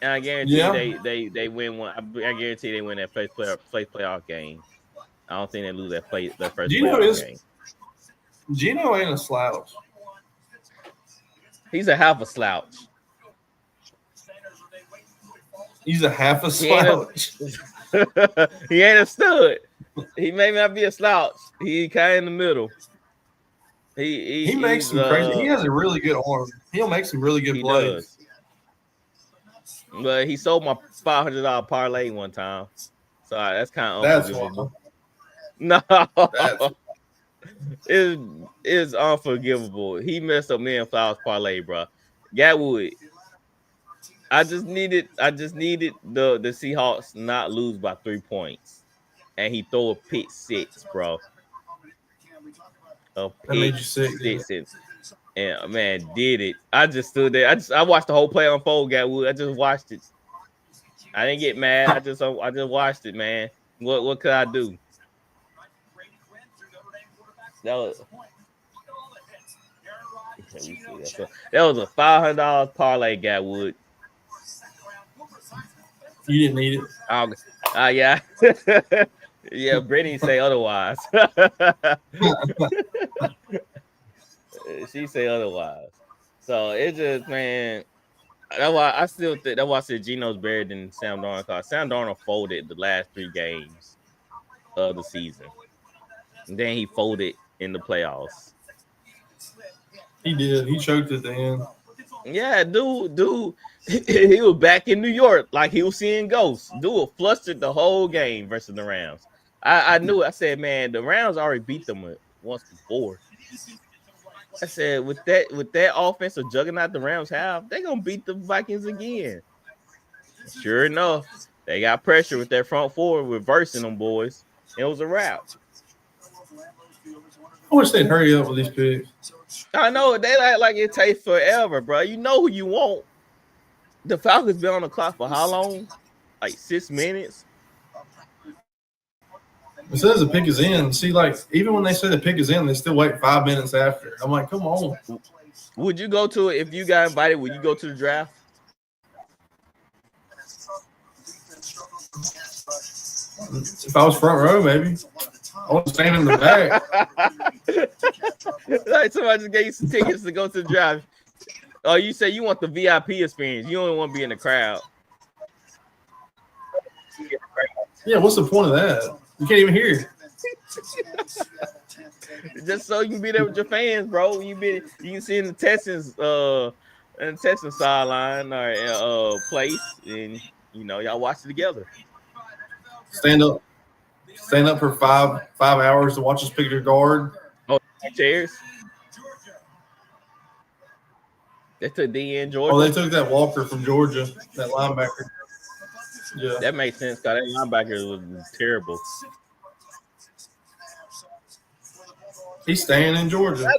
and I guarantee they win one. I guarantee they win that first playoff game. I don't think they lose that first playoff game. Geno ain't a slouch. He's a half a slouch. He's a half a slouch. He ain't a stud. He may not be a slouch. He kind of in the middle. He makes some crazy. He has a really good arm. He'll make some really good plays. Does. But he sold my $500 parlay one time, so that's kind of unforgivable. No, it's unforgivable. He messed up $1,000,000 parlay, bro. Gatwood. I just needed the Seahawks not lose by 3 points, and he throw a pick six, bro. A pick six, and man, did it. I just stood there. I watched the whole play unfold, Gatwood. I just watched it. I didn't get mad. I just watched it, man. What could I do? That was a $500 parlay, Gatwood. You didn't need it. Yeah. Yeah, Brittany say otherwise. She say otherwise. So it's just, man, that's why I said Geno's better than Sam Darnold, because Sam Darnold folded the last 3 games of the season. And then he folded in the playoffs. He did. He choked at the end. Yeah, dude, he was back in New York like he was seeing ghosts. Dude flustered the whole game versus the Rams. I knew it. I said, man, the Rams already beat them once before. I said, with that offensive juggernaut the Rams have, they're gonna beat the Vikings again. Sure enough, they got pressure with their front four reversing them boys. It was a wrap. I wish they'd hurry up with these picks. I know they like it takes forever, bro. You know who you want. The Falcons been on the clock for how long? Like 6 minutes. It says the pick is in. See, like, even when they say the pick is in, they still wait 5 minutes after. I'm like, come on. Would you go to it if you got invited? Would you go to the draft? If I was front row, maybe. I was standing in the back. Like somebody just gave you some tickets to go to the draft. Oh, you say you want the VIP experience. You don't want to be in the crowd. Yeah, what's the point of that? You can't even hear. Just so you can be there with your fans, bro. You can see in the Texans sideline or place, and y'all watch it together. Stand up for five hours to watch us pick your guard. Oh, chairs. They took D in Georgia. Oh, they took that Walker from Georgia, that linebacker. Yeah, that makes sense because that linebacker was terrible. He's staying in Georgia.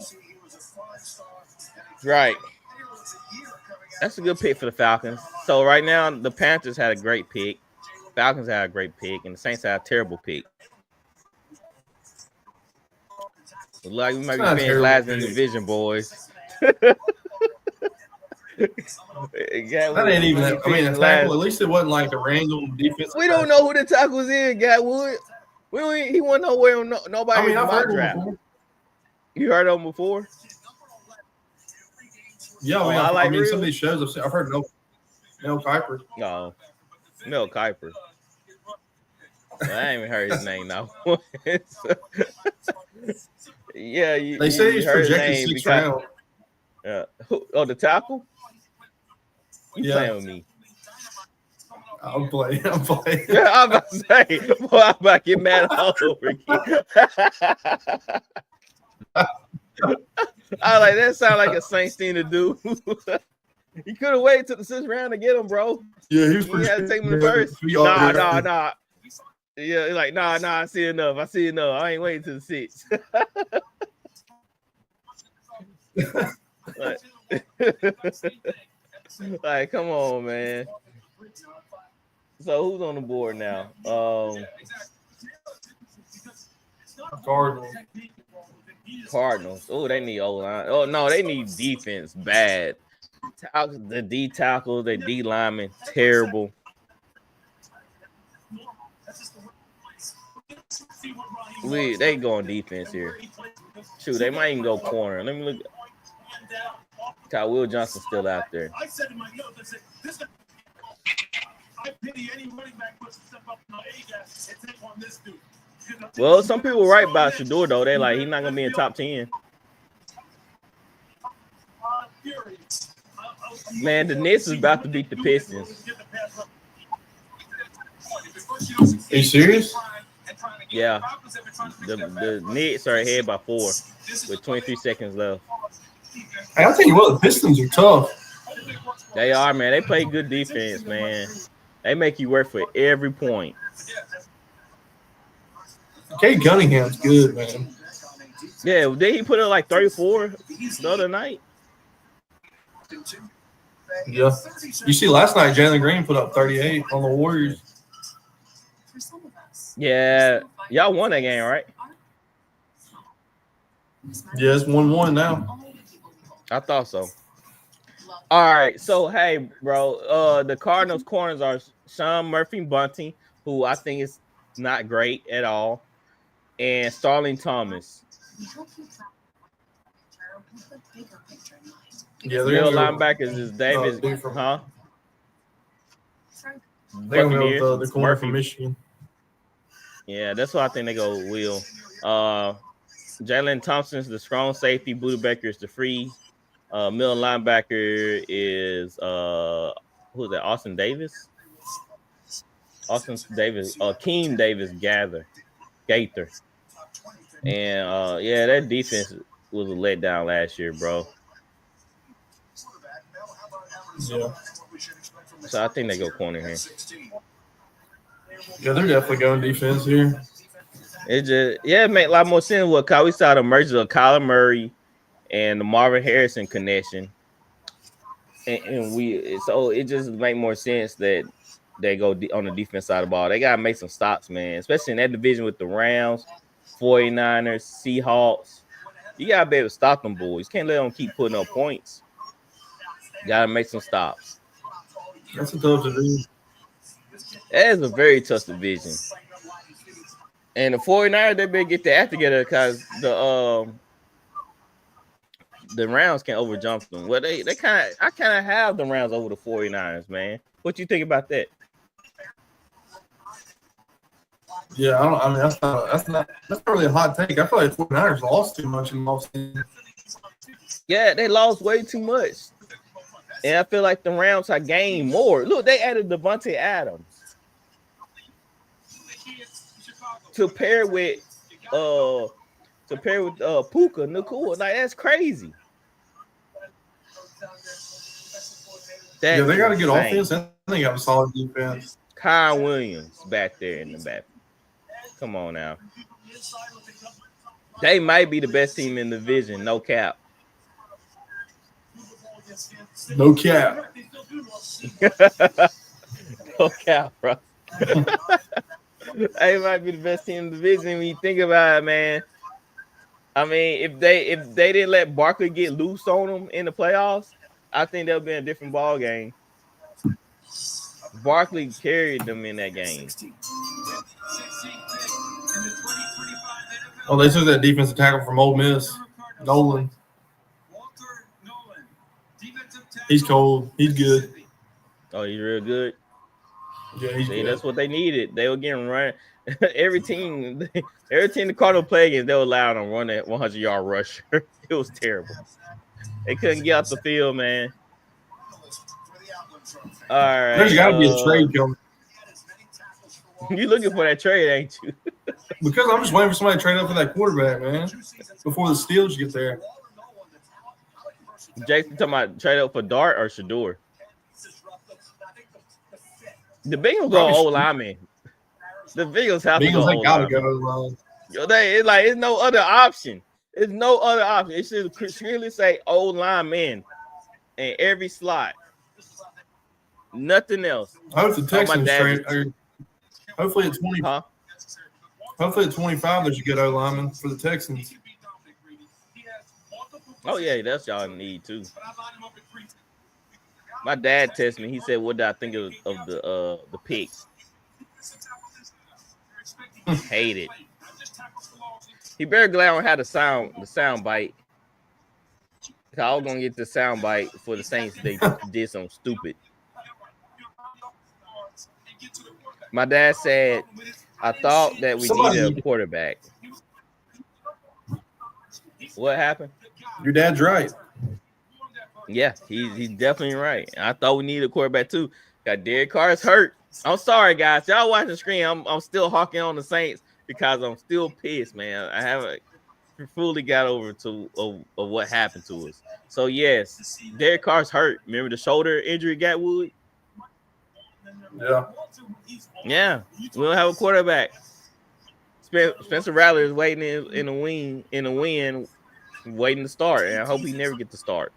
Right. That's a good pick for the Falcons. So right now, the Panthers had a great pick. Falcons had a great pick, and the Saints had a terrible pick. Like we might be paying last in the division, boys. That ain't even that. I mean, a tackle, at least it wasn't like a random defense. We don't know who the tackle is, Gatwood. He wasn't nowhere. Nobody. I mean, I've heard draft. You heard of him before? Yeah, I mean, some of these shows I've heard Mel Kiper. No, Mel Kiper. I ain't even heard his name now. Yeah, they say he's projected 6th round. Yeah. The tackle? You playing with me? I'm playing. Yeah, I'm about to say, boy, I'm about to get mad all over again. I like that. Sound like a Saints thing to do. You could have waited till the 6th round to get him, bro. Yeah, he was. You had to take him the first. Nah. Yeah, like nah. I see enough. I ain't waiting till the 6th. Like, come on, man. So who's on the board now? Cardinals. Oh, they need O-line. Oh no, they need defense bad. The D tackle, the D lineman, terrible. They going defense here. Shoot, they might even go corner. Let me look. Will Johnson still out there. I said in my notes, I pity any running back who step up in the A-gap and take on this dude. Well, some people were right about Shador, though. They like he's not gonna be in top 10. Man, the Nets is about to beat the Pistons. Are you serious? Yeah. The Nets are ahead by 4 with 23 seconds left. Hey, I'll tell you what, the Pistons are tough. They are, man. They play good defense, man. They make you work for every point. Cade Cunningham's good, man. Yeah, did he put it like 34 the other night? Yeah. You see, last night Jalen Green put up 38 on the Warriors. Yeah, y'all won that game, right? Yeah, it's 1-1 now. I thought so. All right, so hey, bro, the Cardinals corners are Sean Murphy-Bunting, who I think is not great at all, and Starling Thomas. Yeah, middle linebackers is Davis, huh? They're gonna go with the corner from Michigan. Yeah, that's what I think they go with Will. Jalen Thompson's the strong safety. Buda Baker is the free. Middle linebacker is who's that? Austin Davis. Keem Davis Gaither. And yeah, that defense was a letdown last year, bro. Yeah. So I think they go corner here. Yeah, they're definitely going defense here. It make a lot more sense with we saw the merger of Kyler Murray and the Marvin Harrison connection. So it just make more sense that they go on the defense side of the ball. They gotta make some stops, man, especially in that division with the Rams, 49ers, Seahawks. You gotta be able to stop them boys. Can't let them keep putting up points. Gotta make some stops. That's a tough division. That is a very tough division. And the 49ers, they better get their act together because the Rams can overjump them. Well, I kind of have the Rams over the 49ers, man. What you think about that? Yeah, that's not really a hot take. I feel like the 49ers lost too much in the offseason. Yeah, they lost way too much. And I feel like the Rams have gained more. Look, they added Devontae Adams to pair with Puka Nacua. Like, that's crazy. Yeah, they got a good offense and they got a solid defense. Kyle Williams back there in the back. Come on now. They might be the best team in the division, no cap. No cap. No cap, bro. They might be the best team in the division when you think about it, man. I mean, if they didn't let Barkley get loose on them in the playoffs, I think they'll be in a different ball game. Barkley carried them in that game. Oh, they took that defensive tackle from Ole Miss, Nolan. He's cold. He's good. Oh, he's real good. Yeah, he's good. That's what they needed. They were getting run. Every team the Cardinals play against, they were allowed to run that 100-yard rusher. It was terrible. They couldn't get out the field, man. All right. There's got to be a trade coming. You looking for that trade, ain't you? Because I'm just waiting for somebody to trade up for that quarterback, man. Before the Steelers get there. Jason talking about trade up for Dart or Shador? The Bengals go old lineman. The Bengals have to go. They gotta go. It's no other option. There's no other option. It should clearly say old lineman in every slot. Nothing else. I hope the Texans trade. Hopefully at 20. Huh? Hopefully at 25, there's a good O lineman for the Texans. Oh yeah, that's y'all need too. My dad texted me. He said, "What did I think of the pick?" Hate it. He better glad I don't have the sound bite. I was gonna get the sound bite for the Saints. They did something stupid. My dad said, "I thought that we needed a quarterback." What happened? Your dad's right. Yeah, he's definitely right. I thought we needed a quarterback too. Got Derek Carr's hurt. I'm sorry, guys. Y'all watching the screen. I'm still hawking on the Saints because I'm still pissed, man. I haven't fully got over of what happened to us. So yes, Derek Carr's hurt. Remember the shoulder injury got Wood? Yeah. We don't have a quarterback. Spencer Rattler is waiting in the wing, waiting to start, and I hope he never gets to start.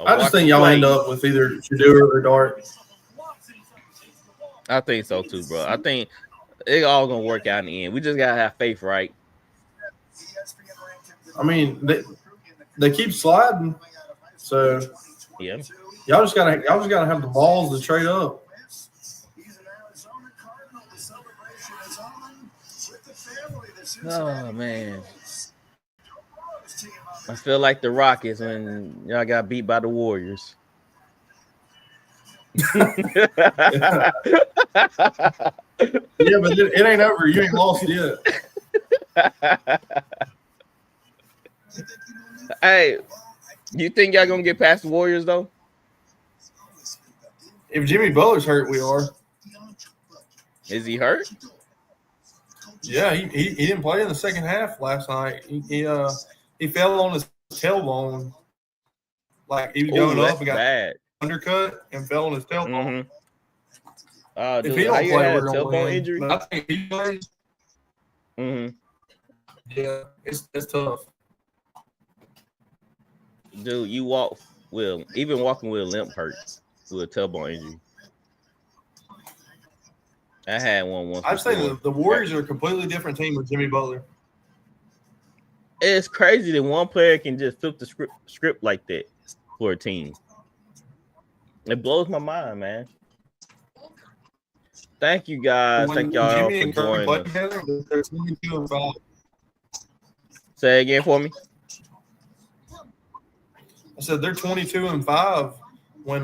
I just think y'all end up with either Shedeur or Dart. I think so too, bro. I think it all gonna work out in the end. We just gotta have faith, right? I mean, they keep sliding, so yeah. Y'all just gotta have the balls to trade up. Oh man, I feel like the Rockets when y'all got beat by the Warriors. Yeah, but it ain't over. You ain't lost yet. Hey, you think y'all gonna get past the Warriors though? If Jimmy Butler's hurt, we are. Is he hurt? Yeah, he didn't play in the second half last night. He fell on his tailbone, like he was going up and got bad. Undercut and fell on his tailbone. Mm-hmm. If he don't play, we're gonna win. Injury? But I think if he plays. Mm-hmm. Yeah, it's tough. Dude, even walking with a limp hurts with a tailbone injury. I had one once. I'd say the Warriors are a completely different team with Jimmy Butler. It's crazy that one player can just flip the script like that for a team. It blows my mind, man. Thank you guys. Thank y'all for joining us. Together, they're 22 and 5. Say again for me. I said they're 22 and 5 when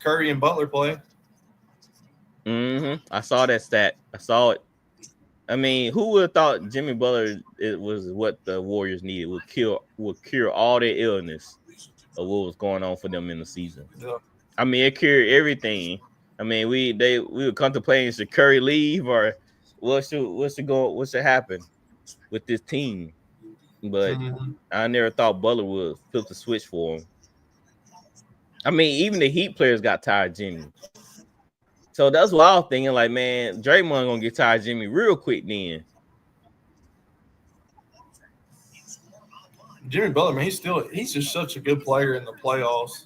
Curry and Butler play. Mm-hmm. I saw that stat. I saw it. I mean, who would have thought Jimmy Butler was what the Warriors needed? Would cure all their illness of what was going on for them in the season. Yeah. I mean, it cured everything. I mean, we were contemplating should Curry leave or what should happen with this team. But I never thought Butler would flip the switch for him. I mean, even the Heat players got tired of Jimmy. So that's what I was thinking. Like, man, Draymond gonna get tired of Jimmy real quick then. Jimmy Butler, man, he's just such a good player in the playoffs.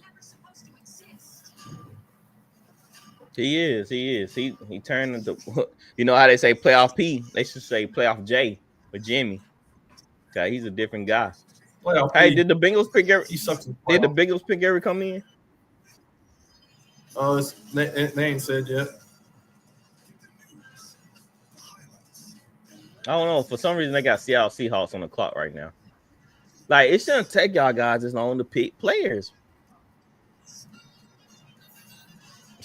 He is. He turned into, you know how they say playoff P? They should say playoff J with Jimmy. Okay, he's a different guy. Playoff hey, P. did the Bengals pick every? He sucks. Did the Bengals pick every come in? Oh, they ain't said yet. I don't know. For some reason, they got Seattle Seahawks on the clock right now. Like, it shouldn't take y'all guys as long to pick players.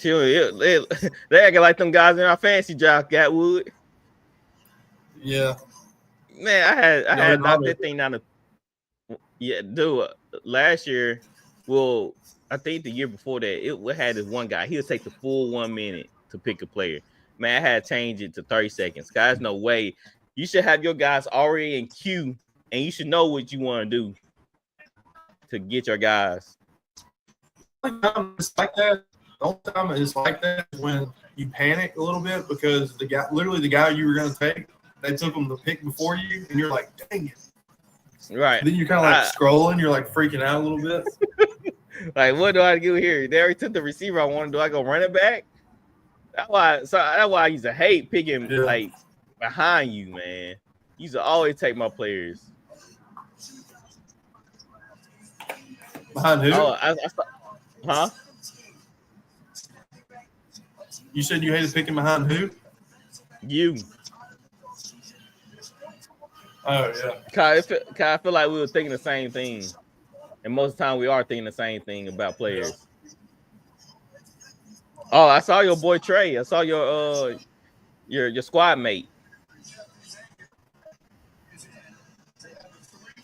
They acting like them guys in our fantasy draft, Gatwood. Yeah. Man, I had knocked that thing down to dude. Last year, well, I think the year before that, it had this one guy. He'll take the full 1 minute to pick a player. Man, I had to change it to 30 seconds. Guys, no way. You should have your guys already in queue, and you should know what you want to do to get your guys. It's like that. The only time it's like that is when you panic a little bit because the guy you were going to take, they took him to pick before you, and you're like, dang it. Right. Then you're kind of like scrolling. You're like freaking out a little bit. Like, what do I do here? They already took the receiver I wanted. Do I go run it back? That's why I used to hate picking like behind you, man. You used to always take my players. Behind who? Oh, huh? You said you hated picking behind who? You. Oh, yeah. Cause I feel like we were thinking the same thing. And most of the time we are thinking the same thing about players. Oh, I saw your boy Trey. I saw your squad mate.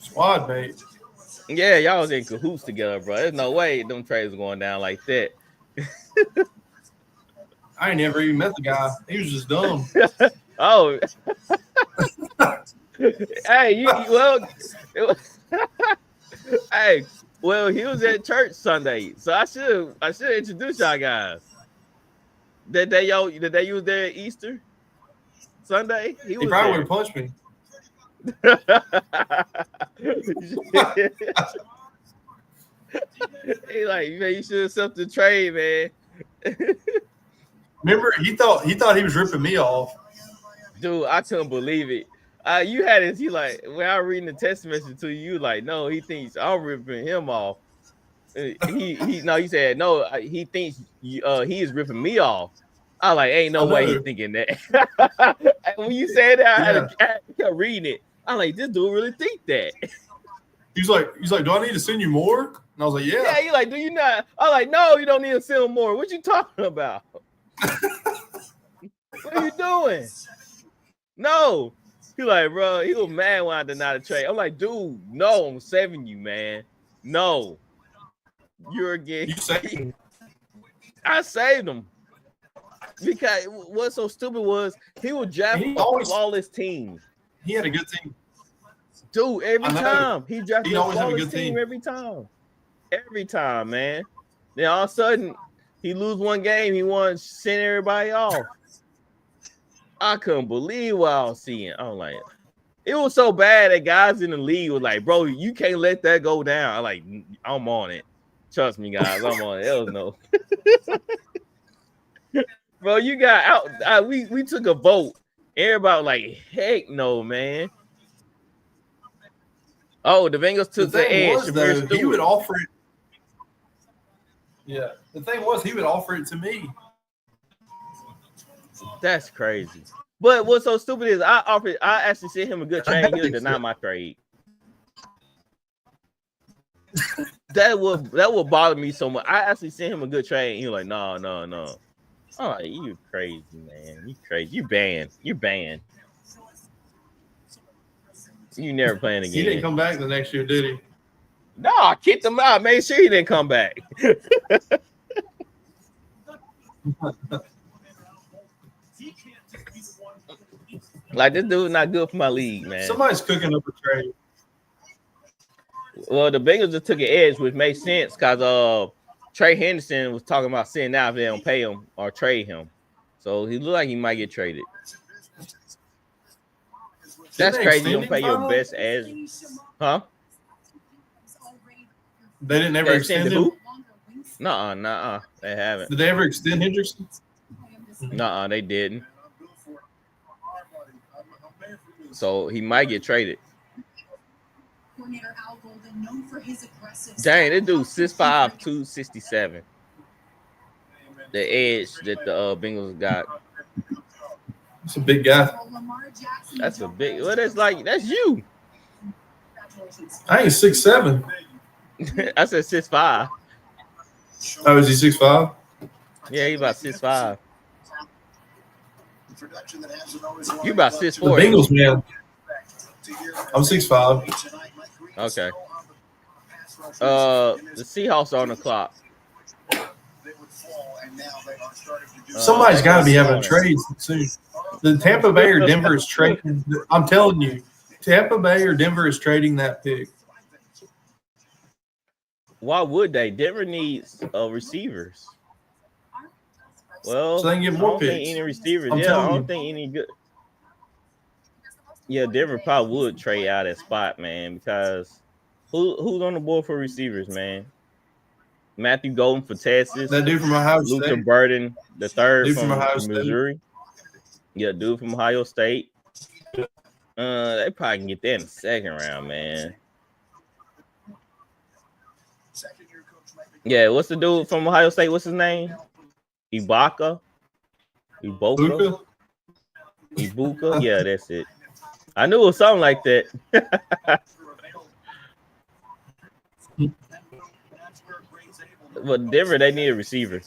Squad mate? Yeah, y'all was in cahoots together, bro. There's no way them trades going down like that. I ain't never even met the guy. He was just dumb. Oh. Hey, hey, well, he was at church Sunday, so I should introduce y'all guys. That day you was there at Easter Sunday. He probably would have punched me. He like, man, you should accept the trade, man. Remember, he thought he was ripping me off. Dude, I couldn't believe it. You had it. He like when I was reading the text message to you, like, no, he thinks I'm ripping him off. He said no. He thinks he is ripping me off. I like, ain't no way he's thinking that. When you said that, I kept reading it. I'm like, this dude really think that. He's like, do I need to send you more? And I was like, yeah. Yeah, you like, do you not? I'm like, no, you don't need to send him more. What you talking about? What are you doing? No. He like, bro, he was mad when I denied the trade. I'm like, dude, no, I'm saving you, man. No. You're again. You saved him. I saved him. Because what's so stupid was he would draft all his teams. He had a good team. Dude, every time. He drafted always all had a his good team team. every time. Every time, man. Then all of a sudden, he lose one game, he want to send everybody off. I couldn't believe what I was seeing. I'm like, it was so bad that guys in the league was like, bro, you can't let that go down. I'm like, I'm on it. Trust me, guys, I'm on it. Hell no. Bro, you got out. We took a vote. Everybody like, heck no, man. Oh, the Bengals took the edge. He would offer it. Yeah, the thing was, he would offer it to me. That's crazy. But what's so stupid is I actually sent him a good trade. He'll deny my trade. That would bother me so much. I actually sent him a good trade, and he was like, no. I'm like, you crazy, man. You crazy. You banned. You banned. You never playing again. He didn't come back the next year, did he? No, I kicked him out. Made sure he didn't come back. Like, this dude not good for my league, man. Somebody's cooking up a trade. Well, the Bengals just took an edge, which makes sense because Trey Henderson was talking about sitting out if they don't pay him or trade him. So he looked like he might get traded. That's crazy. You don't pay your best as, huh? They didn't ever extend him? Nuh-uh. They haven't. Did they ever extend Hendrickson? Nuh-uh, they didn't. So he might get traded. Dang, that dude 6'5", 267. The edge that the Bengals got. That's a big guy. That's a big. Well, that's you. I ain't 6'7". I said 6'5". Oh, is he 6'5"? Yeah, he about 6'5". You about 6'4". The Bengals, man. I'm 6'5". Okay. The Seahawks are on the clock. Somebody's got to be having trades soon. The Tampa Bay or Denver is trading. I'm telling you, Tampa Bay or Denver is trading that pick. Why would they? Denver needs receivers. Well, so they can get more I don't picks. think any receivers. I don't think any good. Yeah, Denver probably would trade out that spot, man, because who's on the board for receivers, man? Matthew Golden for Texas. That dude from Ohio State. Luther Burden, the third dude from Ohio Missouri. State. Yeah, dude from Ohio State. They probably can get that in the second round, man. Yeah, what's the dude from Ohio State? What's his name? Ibuka? Ibuka? Yeah, that's it. I knew it was something like that. But Denver, they need a receiver.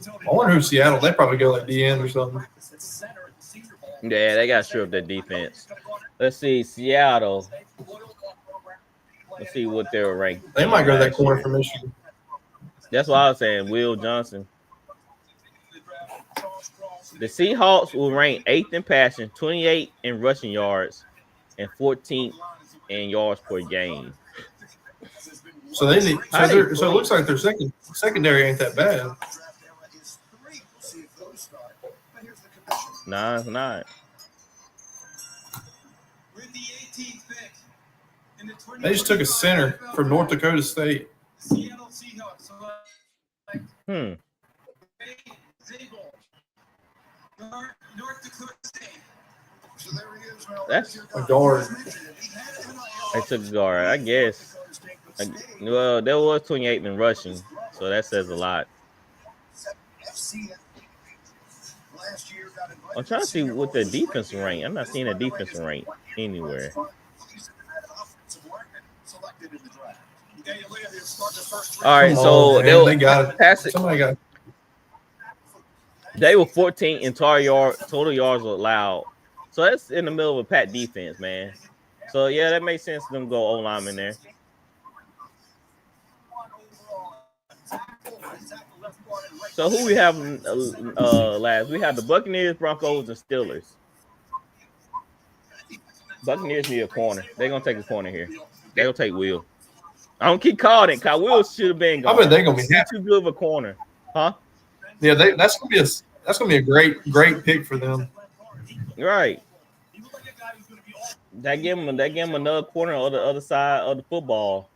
I wonder who Seattle. They probably go like DN or something. Yeah, they got to strip up their defense. Let's see, Seattle. Let's see what they're ranked. They might go that corner from Michigan. That's what I was saying. Will Johnson. The Seahawks will rank 8th in passing, 28th in rushing yards, and 14th in yards per game. So they need. So it looks like their secondary ain't that bad. Nah, it's not. With the 18th pick in the 20 They just took a center from North Dakota State. Seattle Seahawks. So like Zabel, North Dakota State. So there he is. That's A guard. I took a guard, I guess. Well, there was 28 in rushing, so that says a lot. I'm trying to see what the defensive rank. I'm not seeing a defensive rank anywhere. All right, so they got it. Somebody got it. They were 14 in total yards allowed. So that's in the middle of a packed defense, man. So yeah, that makes sense for them to go O-lineman there. So who we have last? We have the Buccaneers, Broncos, and Steelers. Buccaneers need a corner. They're gonna take a corner here. They're gonna take Will. I don't keep calling it, cause Will should have been gone. I bet they're gonna be too good of a corner, huh? Yeah, that's gonna be a great pick for them. Right. That give him another corner on the other side of the football.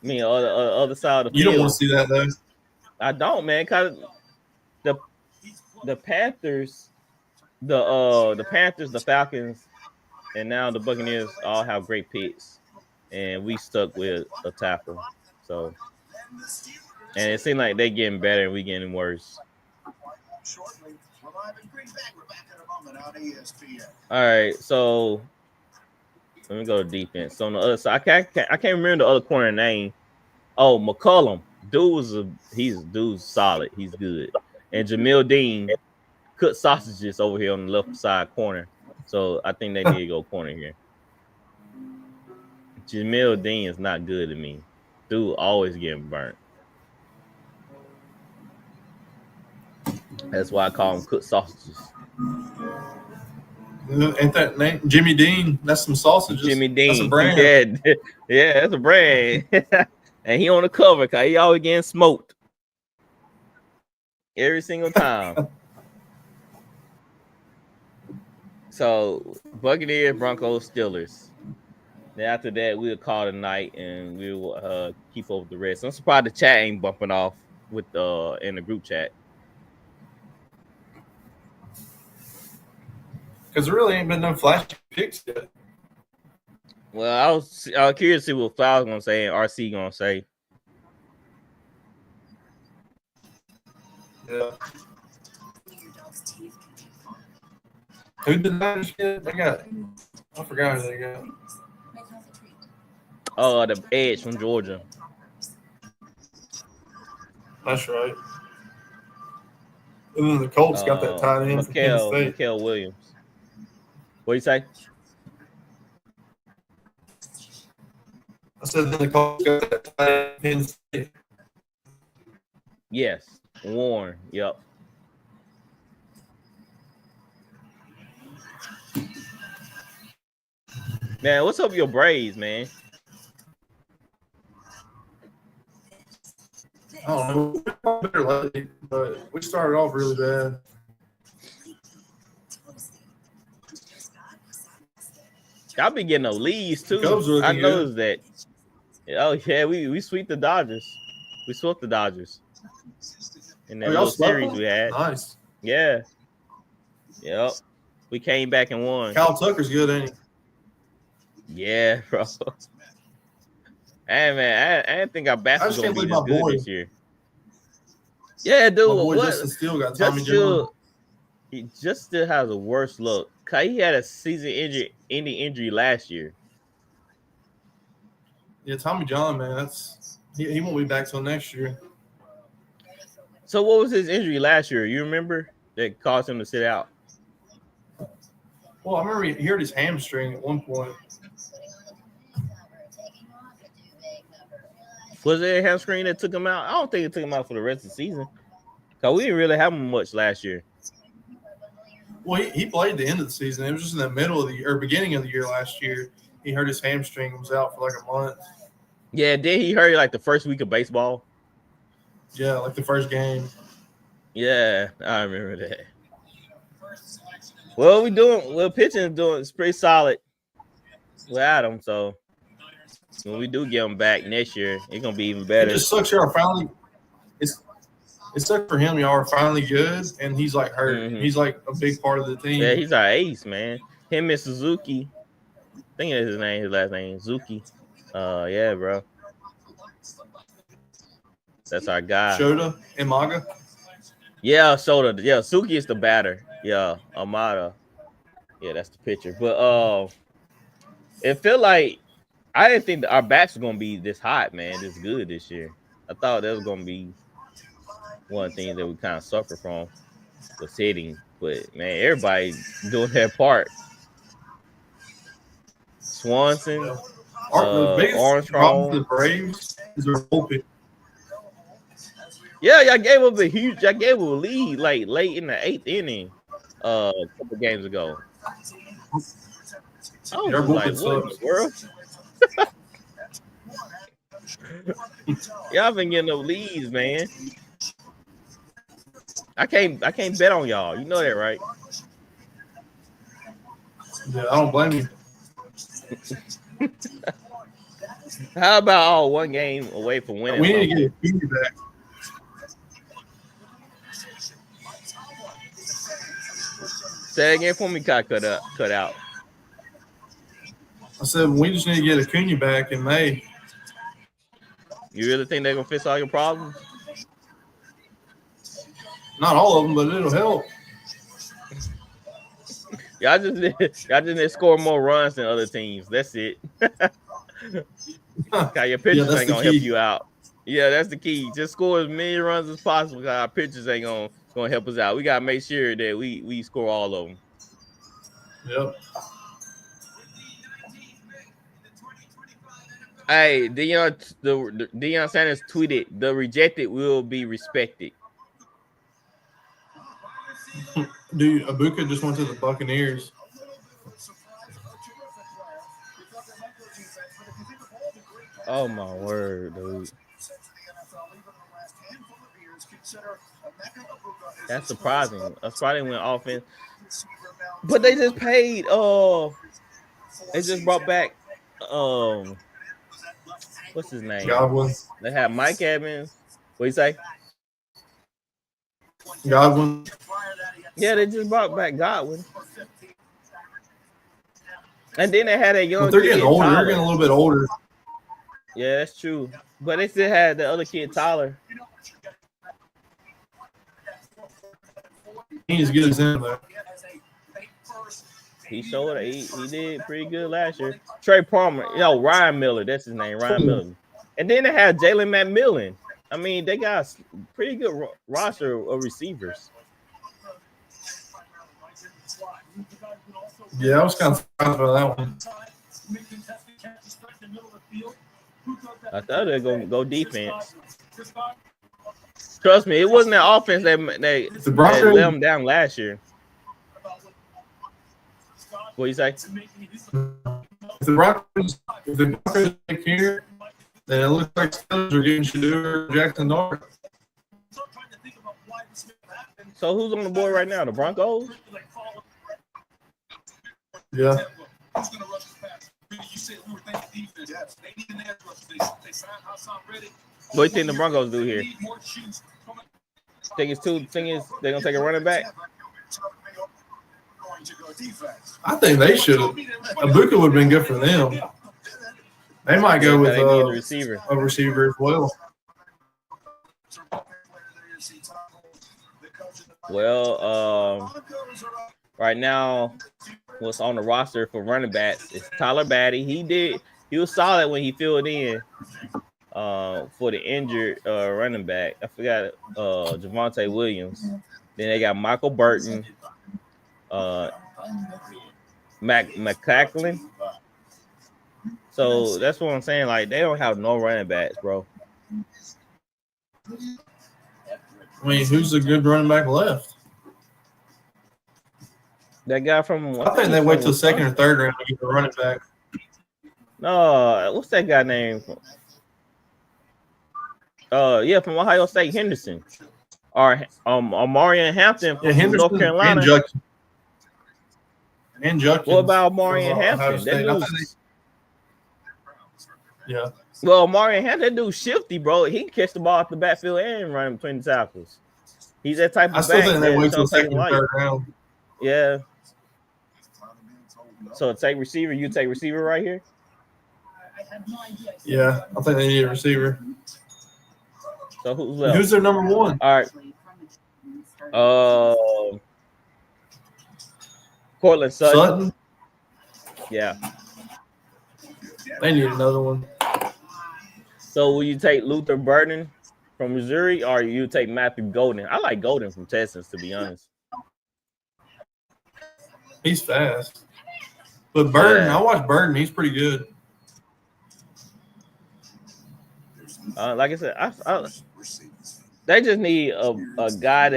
I mean, other side of the field. You don't want to see that though. I don't, man, cause the Panthers, the Falcons, and now the Buccaneers all have great picks, and we stuck with a tackle. So, and it seems like they're getting better and we getting worse. All right, so let me go to defense. So on the other side, I can't remember the other corner name. Oh, McCollum. Dude's solid. He's good. And Jamil Dean cooked sausages over here on the left side corner. So I think they need to go corner here. Jamil Dean is not good to me. Dude always getting burnt. That's why I call him cooked sausages. Ain't that name Jimmy Dean? That's some sausages. Jimmy Dean. That's a brand. Yeah, that's a brand. And he on the cover because he always getting smoked. Every single time. So, Buccaneers, Broncos, Steelers. Then after that, we'll call it a night and we'll keep over the rest. I'm surprised the chat ain't bumping off with in the group chat. Because there really ain't been no flashy picks yet. Well, I was curious to see what Flowers gonna say and RC gonna say. Yeah. Who did that shit? They got. I forgot who they got. Oh, the Edge from Georgia. That's right. And then the Colts got that tight end from Kansas State. Mikael Williams. What do you say? I said then the Colts got that tight end from Kansas State. Yes. Warren. Yep. Man, what's up with your braids, man? I don't know. We're better lately, but we started off really bad. Y'all be getting no leads too. I noticed that. Oh yeah, we sweep the Dodgers. We swept the Dodgers in that little series we had. Nice. Yeah. Yep. We came back and won. Kyle Tucker's good, ain't he? Yeah, bro. Hey man, I didn't think our basketball gonna be this good this year. Yeah, dude. My boy Justin Steele got Tommy John. He just still has a worse look. He had a season-ending injury last year. Yeah, Tommy John, man, he won't be back till next year. So what was his injury last year? You remember that caused him to sit out? Well, I remember he hurt his hamstring at one point. Was it a hamstring that took him out? I don't think it took him out for the rest of the season. Because we didn't really have him much last year. Well, he played the end of the season. It was just in the middle of the year, or beginning of the year last year. He hurt his hamstring and was out for like a month. Yeah, then he hurt like the first week of baseball. Yeah, like the first game. Yeah, I remember that. Well, pitching is doing it's pretty solid without him. So when we do get him back next year, it's gonna be even It better. just sucks y'all are finally. It sucks for him. Y'all are finally good, and he's like hurt. Mhm. He's like a big part of the team. Yeah, he's our ace, man. Him and Suzuki. I think that's his name. His last name, Zuki. Yeah, bro. That's our guy. Shota and Maga. Yeah, Soda. Yeah, Suki is the batter. Yeah, Amada. Yeah, that's the pitcher. But it felt like I didn't think our backs were gonna be this hot, man. This good this year. I thought that was gonna be one of the things that we kind of suffer from was hitting. But man, everybody doing their part. Swanson, The biggest problem for the Armstrong. Braves is their bullpen. Yeah, y'all gave up a lead like late in the 8th inning a couple games ago. I was Their just like, bullpen what in the sucks. world? Y'all been getting no leads, man. I can't bet on y'all. You know that, right? Yeah, I don't blame you. How about all one game away from winning? We need to get Acuna back. Say it again for me, cut out. I said we just need to get Acuna back in May. You really think they're gonna fix all your problems? Not all of them, but it'll help. Y'all just need to score more runs than other teams. That's it. Okay, your pitchers that's ain't the gonna help key. you out. Yeah, that's the key. Just score as many runs as possible because our pitchers ain't gonna help us out. We gotta make sure that we score all of them. Yep. Hey, Deion Sanders tweeted, "The rejected will be respected." Dude, Ibuka just went to the Buccaneers. Oh my word, dude. That's surprising. That's probably when offense. But they just paid. They just brought back. What's his name? Godwin. They have Mike Evans. What you say? Godwin. Yeah, they just brought back Godwin. And then they had a young But they're kid, getting older. Tyler. They're getting a little bit older. Yeah, that's true. But they still had the other kid, Tyler. He's as good as him, though. He showed it. He did pretty good last year. Trey Palmer, Ryan Miller, that's his name, Ryan Miller. And then they had Jalen McMillan. I mean, they got a pretty good roster of receivers. Yeah, I was kind of surprised by that one. I thought they were going to go defense. Trust me, it wasn't the offense that let them down last year. What you say? If the Broncos take here, then it looks like Steelers are getting Shedeur, Jackson Dart. So who's on the board right now? The Broncos? Yeah. What do you think the Broncos do here? Think it's they're gonna take a running back? I think they should have. Ibuka would have been good for them. They might go with They need a receiver. a receiver as well. Well, right now, what's on the roster for running backs is Tyler Batty. He was solid when he filled in for the injured running back. I forgot Javonte Williams. Then they got Michael Burton, McCacklin. So that's what I'm saying. Like, they don't have no running backs, bro. I mean, who's a good running back left? That guy from I think they wait till second or third round to get the running back. No, what's that guy name? Yeah, from Ohio State, Henderson. Or Marion Hampton from North Carolina. And Judkins. What about Marion Hampton? Yeah. Well, Mario had that dude shifty, bro. He can catch the ball off the backfield and run between the tackles. He's that type of I still back think they that wait till Sean Payton second and like. third round. Yeah. So take receiver. You take receiver right here. Yeah, I think they need a receiver. So who's left? Who's their number one? All right. Cortland Sutton. Yeah. They need another one. So will you take Luther Burden from Missouri, or you take Matthew Golden? I like Golden from Texas, to be honest. He's fast. But Burden, Yeah. I watched Burden. He's pretty good. Like I said, they just need a guy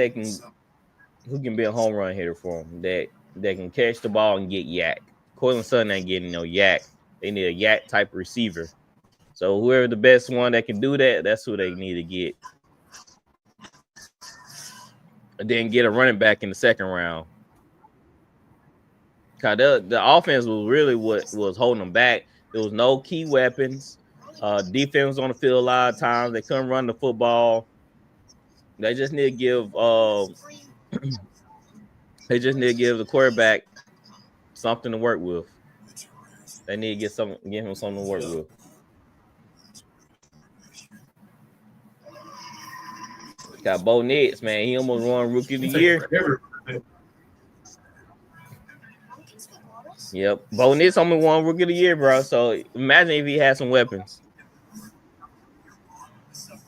who can be a home run hitter for them, that can catch the ball and get yak. Cortland Sutton ain't getting no yak. They need a yak type of receiver. So whoever the best one that can do that, that's who they need to get. And then get a running back in the second round. Cause the offense was really what was holding them back. There was no key weapons. Defense was on the field a lot of times. They couldn't run the football. They just need to give the quarterback something to work with. They need to give him something to work with. Got Bo Nix, man. He almost won Rookie of the Year. Yep. Bo Nix almost won Rookie of the Year, bro. So imagine if he had some weapons.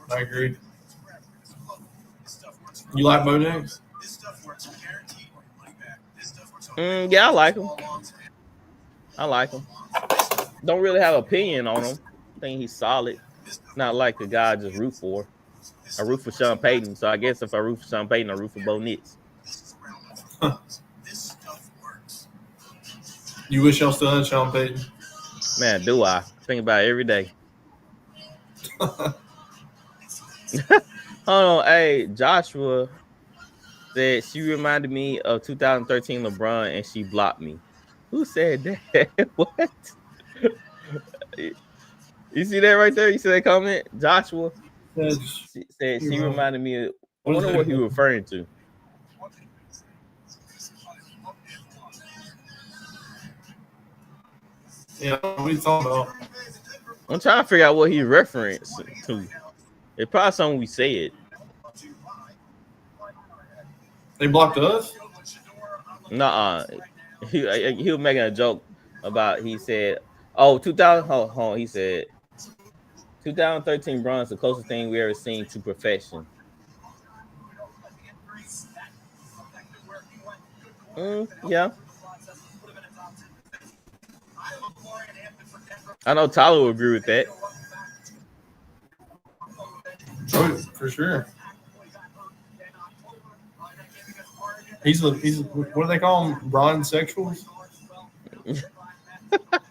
I agree. You like Bo Nix? Yeah, I like him. Don't really have an opinion on him. I think he's solid. Not like a guy I just root for. I root for Sean Payton. So I guess if I root for Sean Payton, I root for Bo Nix. You wish y'all still had Sean Payton? Man, do I? Think about it every day. Hold on. Hey, Joshua said she reminded me of 2013 LeBron and she blocked me. Who said that? What? You see that right there? You see that comment? Joshua she said she reminded me of, I wonder what he was referring to. Yeah, what are you talking about? I'm trying to figure out what he referenced to. It's probably something we said. They blocked us? Nuh-uh. He was making a joke about, he said, oh, 2000, hold on, he said, 2013 bronze, the closest thing we ever seen to perfection. Yeah. I know Tyler would agree with that. Oh, for sure. He's what do they call him? Bronze sexuals?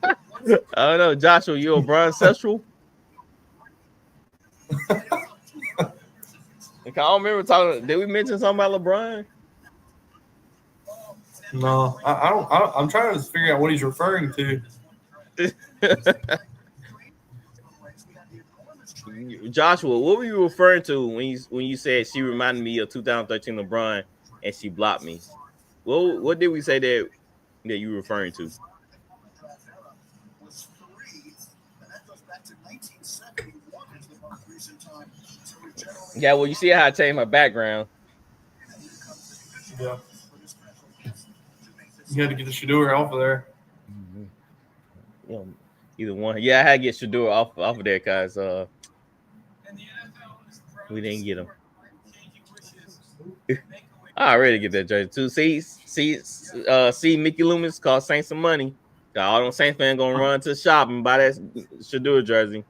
I don't know, Joshua, you a bronze sexual? I don't remember talking. Did we mention something about LeBron? No, I don't. I'm trying to figure out what he's referring to. Joshua, what were you referring to when you said she reminded me of 2013 LeBron and she blocked me? What did we say that you were referring to? Yeah, well, you see how I changed my background. Yeah. You had to get the Shador off of there. Yeah, either one. Yeah, I had to get Shador off of there because we didn't get him. I already get that jersey too. See, Mickey Loomis cost Saints some money. All them Saints fans gonna run to the shop and buy that Shador jersey.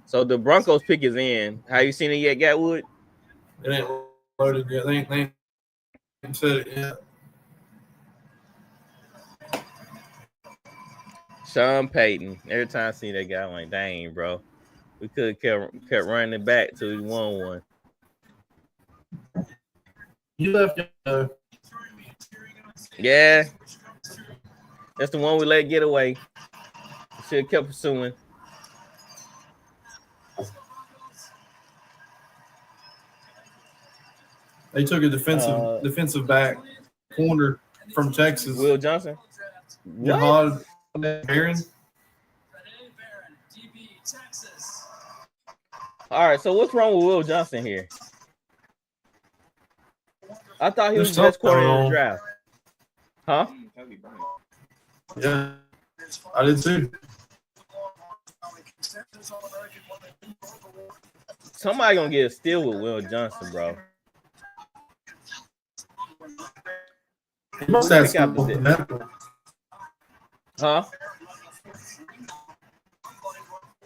So the Broncos pick is in. Have you seen it yet, Gatwood? It ain't loaded yet. They ain't said it yet. Sean Payton. Every time I see that guy, I'm like, dang, bro. We could have kept running it back till we won one. You left. Yeah. That's the one we let get away. Should have kept pursuing. They took a defensive back corner from Texas. Will Johnson. Jahad Barron. All right, so what's wrong with Will Johnson here? I thought he was the best corner in the draft. Huh? Yeah, I did too. Somebody gonna get a steal with Will Johnson, bro. He must have something medical. Huh?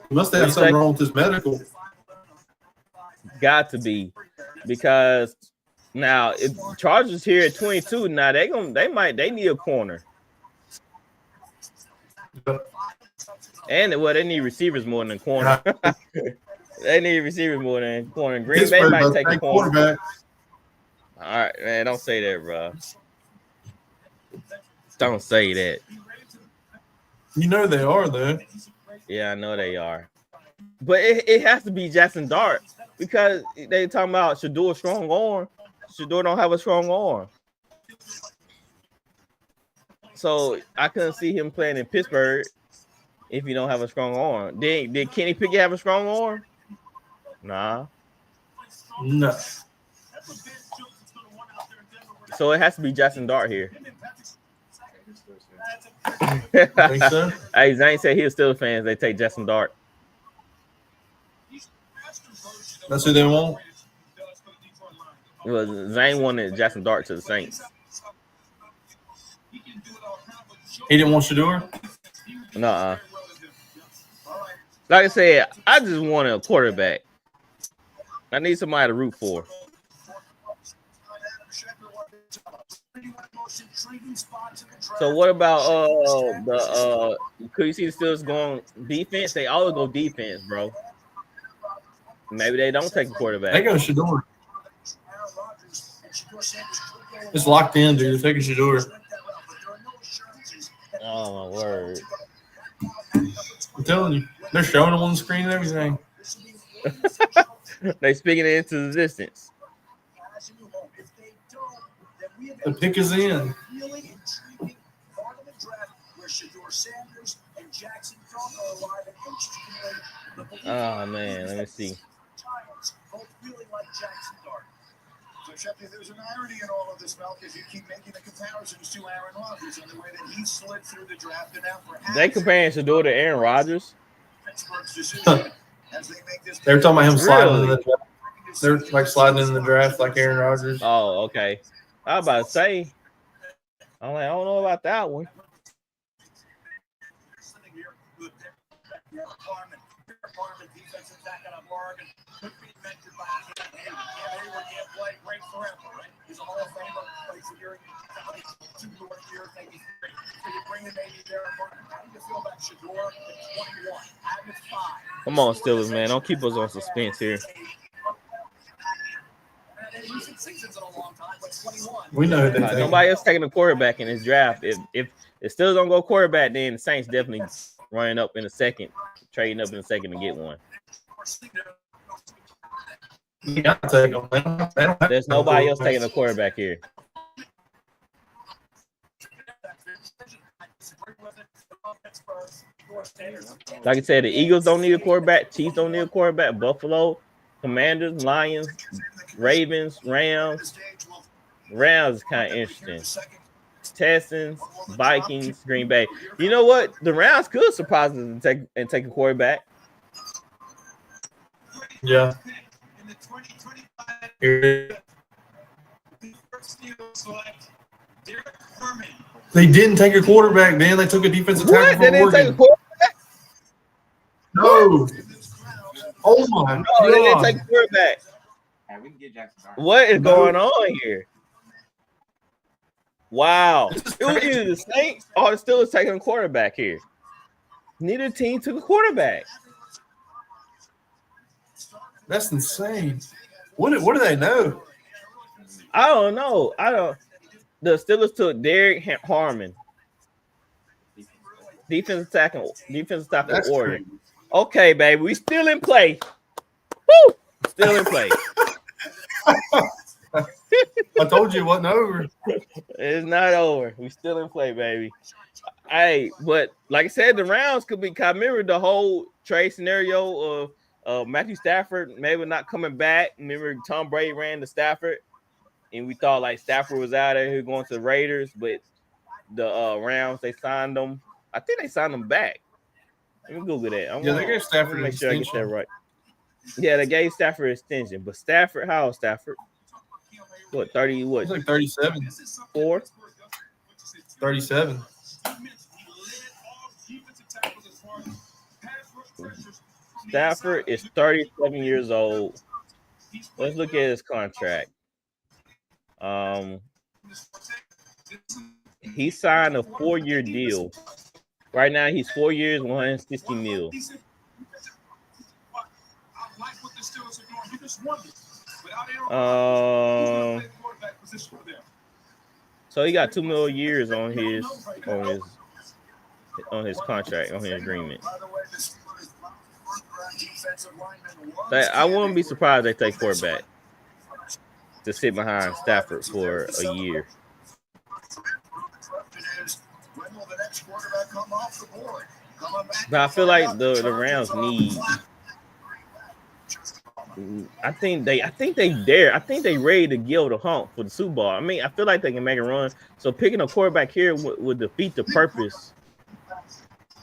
He must have something wrong with his medical. Got to be, because now if Chargers here at 22, now they need a corner. And they need receivers more than corner. They need receivers more than corner. Green Bay might take a corner. All right, man, don't say that, bro. Don't say that. You know they are, though. Yeah, I know they are. But it has to be Jackson Dart, because they talking about Shedeur strong arm. Shedeur don't have a strong arm. So I couldn't see him playing in Pittsburgh if he don't have a strong arm. Did Kenny Pickett have a strong arm? Nah. No. So it has to be Jackson Dart here. I think so. Hey, Zane said he was still fans. They take Jackson Dart. That's who they want. Well, Zane wanted Jackson Dart to the Saints. He didn't want Shedeur? Nuh-uh. Like I said, I just want a quarterback. I need somebody to root for. So what about could you see the Steelers going defense? They always go defense, bro. Maybe they don't take a quarterback. They go Shedeur. It's locked in, dude. They're taking Shedeur. Oh my word. I'm telling you. They're showing them on the screen and everything. They speaking it into the distance. The pick is in. Oh man, let me see. So, Shepley, there's an irony in all of this, Mel, because you keep making the comparisons to Aaron Rodgers and the way that he slid through the draft. And now they comparing Shedeur to Aaron Rodgers. Pittsburgh's decision as they make this. They're talking about him sliding in the draft. They're like sliding in the draft like Aaron Rodgers. Oh, okay. I was about to say. I'm like, I don't know about that one. Come on, Steelers, man. Don't keep us on suspense here. We know who they think. Nobody else taking a quarterback in this draft. If Steelers don't go quarterback, then the Saints definitely running up in a second, trading up in a second to get one. Yeah, I'll take them. There's nobody else taking a quarterback here. Like I said, the Eagles don't need a quarterback. Chiefs don't need a quarterback. Buffalo, Commanders, Lions, Ravens, Rams. Rams is kind of interesting. Texans, Vikings, Green Bay. You know what? The Rams could surprise us and take a quarterback. Yeah. They didn't take a quarterback, man. They took a defensive tackle from They didn't take a quarterback? No. Oh my God. No, they didn't take a quarterback. What is going on here? Wow. It was either the Saints or the Steelers taking a quarterback here. Neither team took a quarterback. That's insane. What do they know? I don't know. The Steelers took Derek Harmon, defensive tackle Oregon. Crazy. Okay, baby, we still in play. Woo! Still in play. I told you it wasn't over. It's not over. We still in play, baby. Hey, but like I said, the rounds could be. I remember the whole trade scenario of Matthew Stafford maybe not coming back. Remember Tom Brady ran to Stafford, and we thought like Stafford was out of here going to the Raiders, but the Rams they signed him. I think they signed him back. Let me Google that. They gave Stafford make sure I get that right. Yeah, they gave Stafford an extension, but Stafford, how old Stafford? What 30? What? He's like 37. 4? 37. Stafford is 37 years old. Let's look at his contract. He signed a 4-year deal. Right now, he's 4 years, $160 million. So he got 2 more years on his contract, on his agreement. I wouldn't be surprised if they take quarterback to sit behind Stafford for a year. But I feel like the Rams need. I think they dare. I think they ready to give the hump for the Super Bowl. I mean, I feel like they can make a run. So picking a quarterback here would defeat the purpose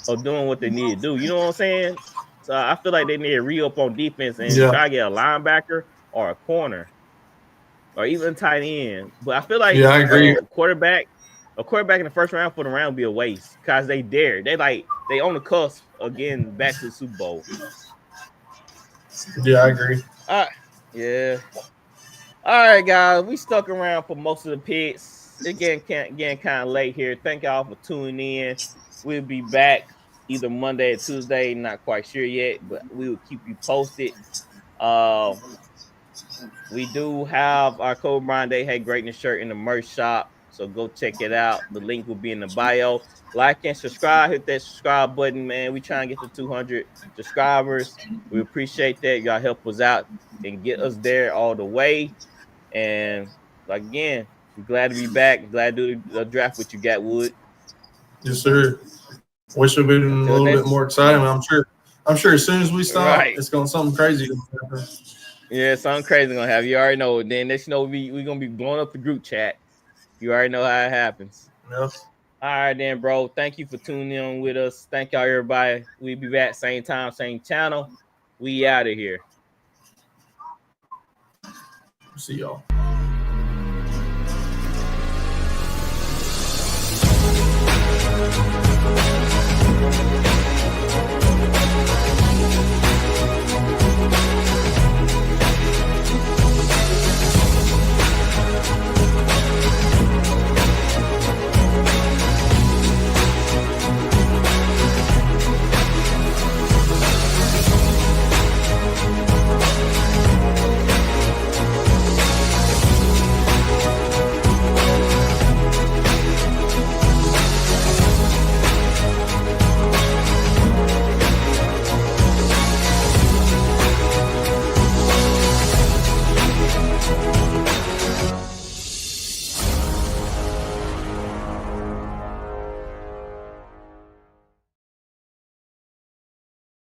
of doing what they need to do. You know what I'm saying? So I feel like they need to re-up on defense and try to get a linebacker or a corner or even tight end. But I feel like I agree. A quarterback in the first round for the round would be a waste because they dare. They on the cusp again back to the Super Bowl. Yeah, I agree. Yeah. All right, guys. We stuck around for most of the picks. Again, kind of late here. Thank y'all for tuning in. We'll be back either Monday or Tuesday. Not quite sure yet, but we will keep you posted. We do have our Kobe Bryant Day Hey Greatness shirt in the merch shop. So go check it out. The link will be in the bio. Like and subscribe. Hit that subscribe button, man. We trying to get to 200 subscribers. We appreciate that. Y'all help us out and get us there all the way. And again, we're glad to be back. Glad to do the draft with you, Gatwood. Yes, sir. Wish it would be a little bit more exciting. I'm sure as soon as we stop, it's going something crazy to happen. Yeah, something crazy gonna happen. You already know. Then next we're gonna be blowing up the group chat. You already know how it happens. Yep. All right, then, bro. Thank you for tuning in with us. Thank y'all, everybody. We'll be back same time, same channel. We out of here. See y'all. Thank you.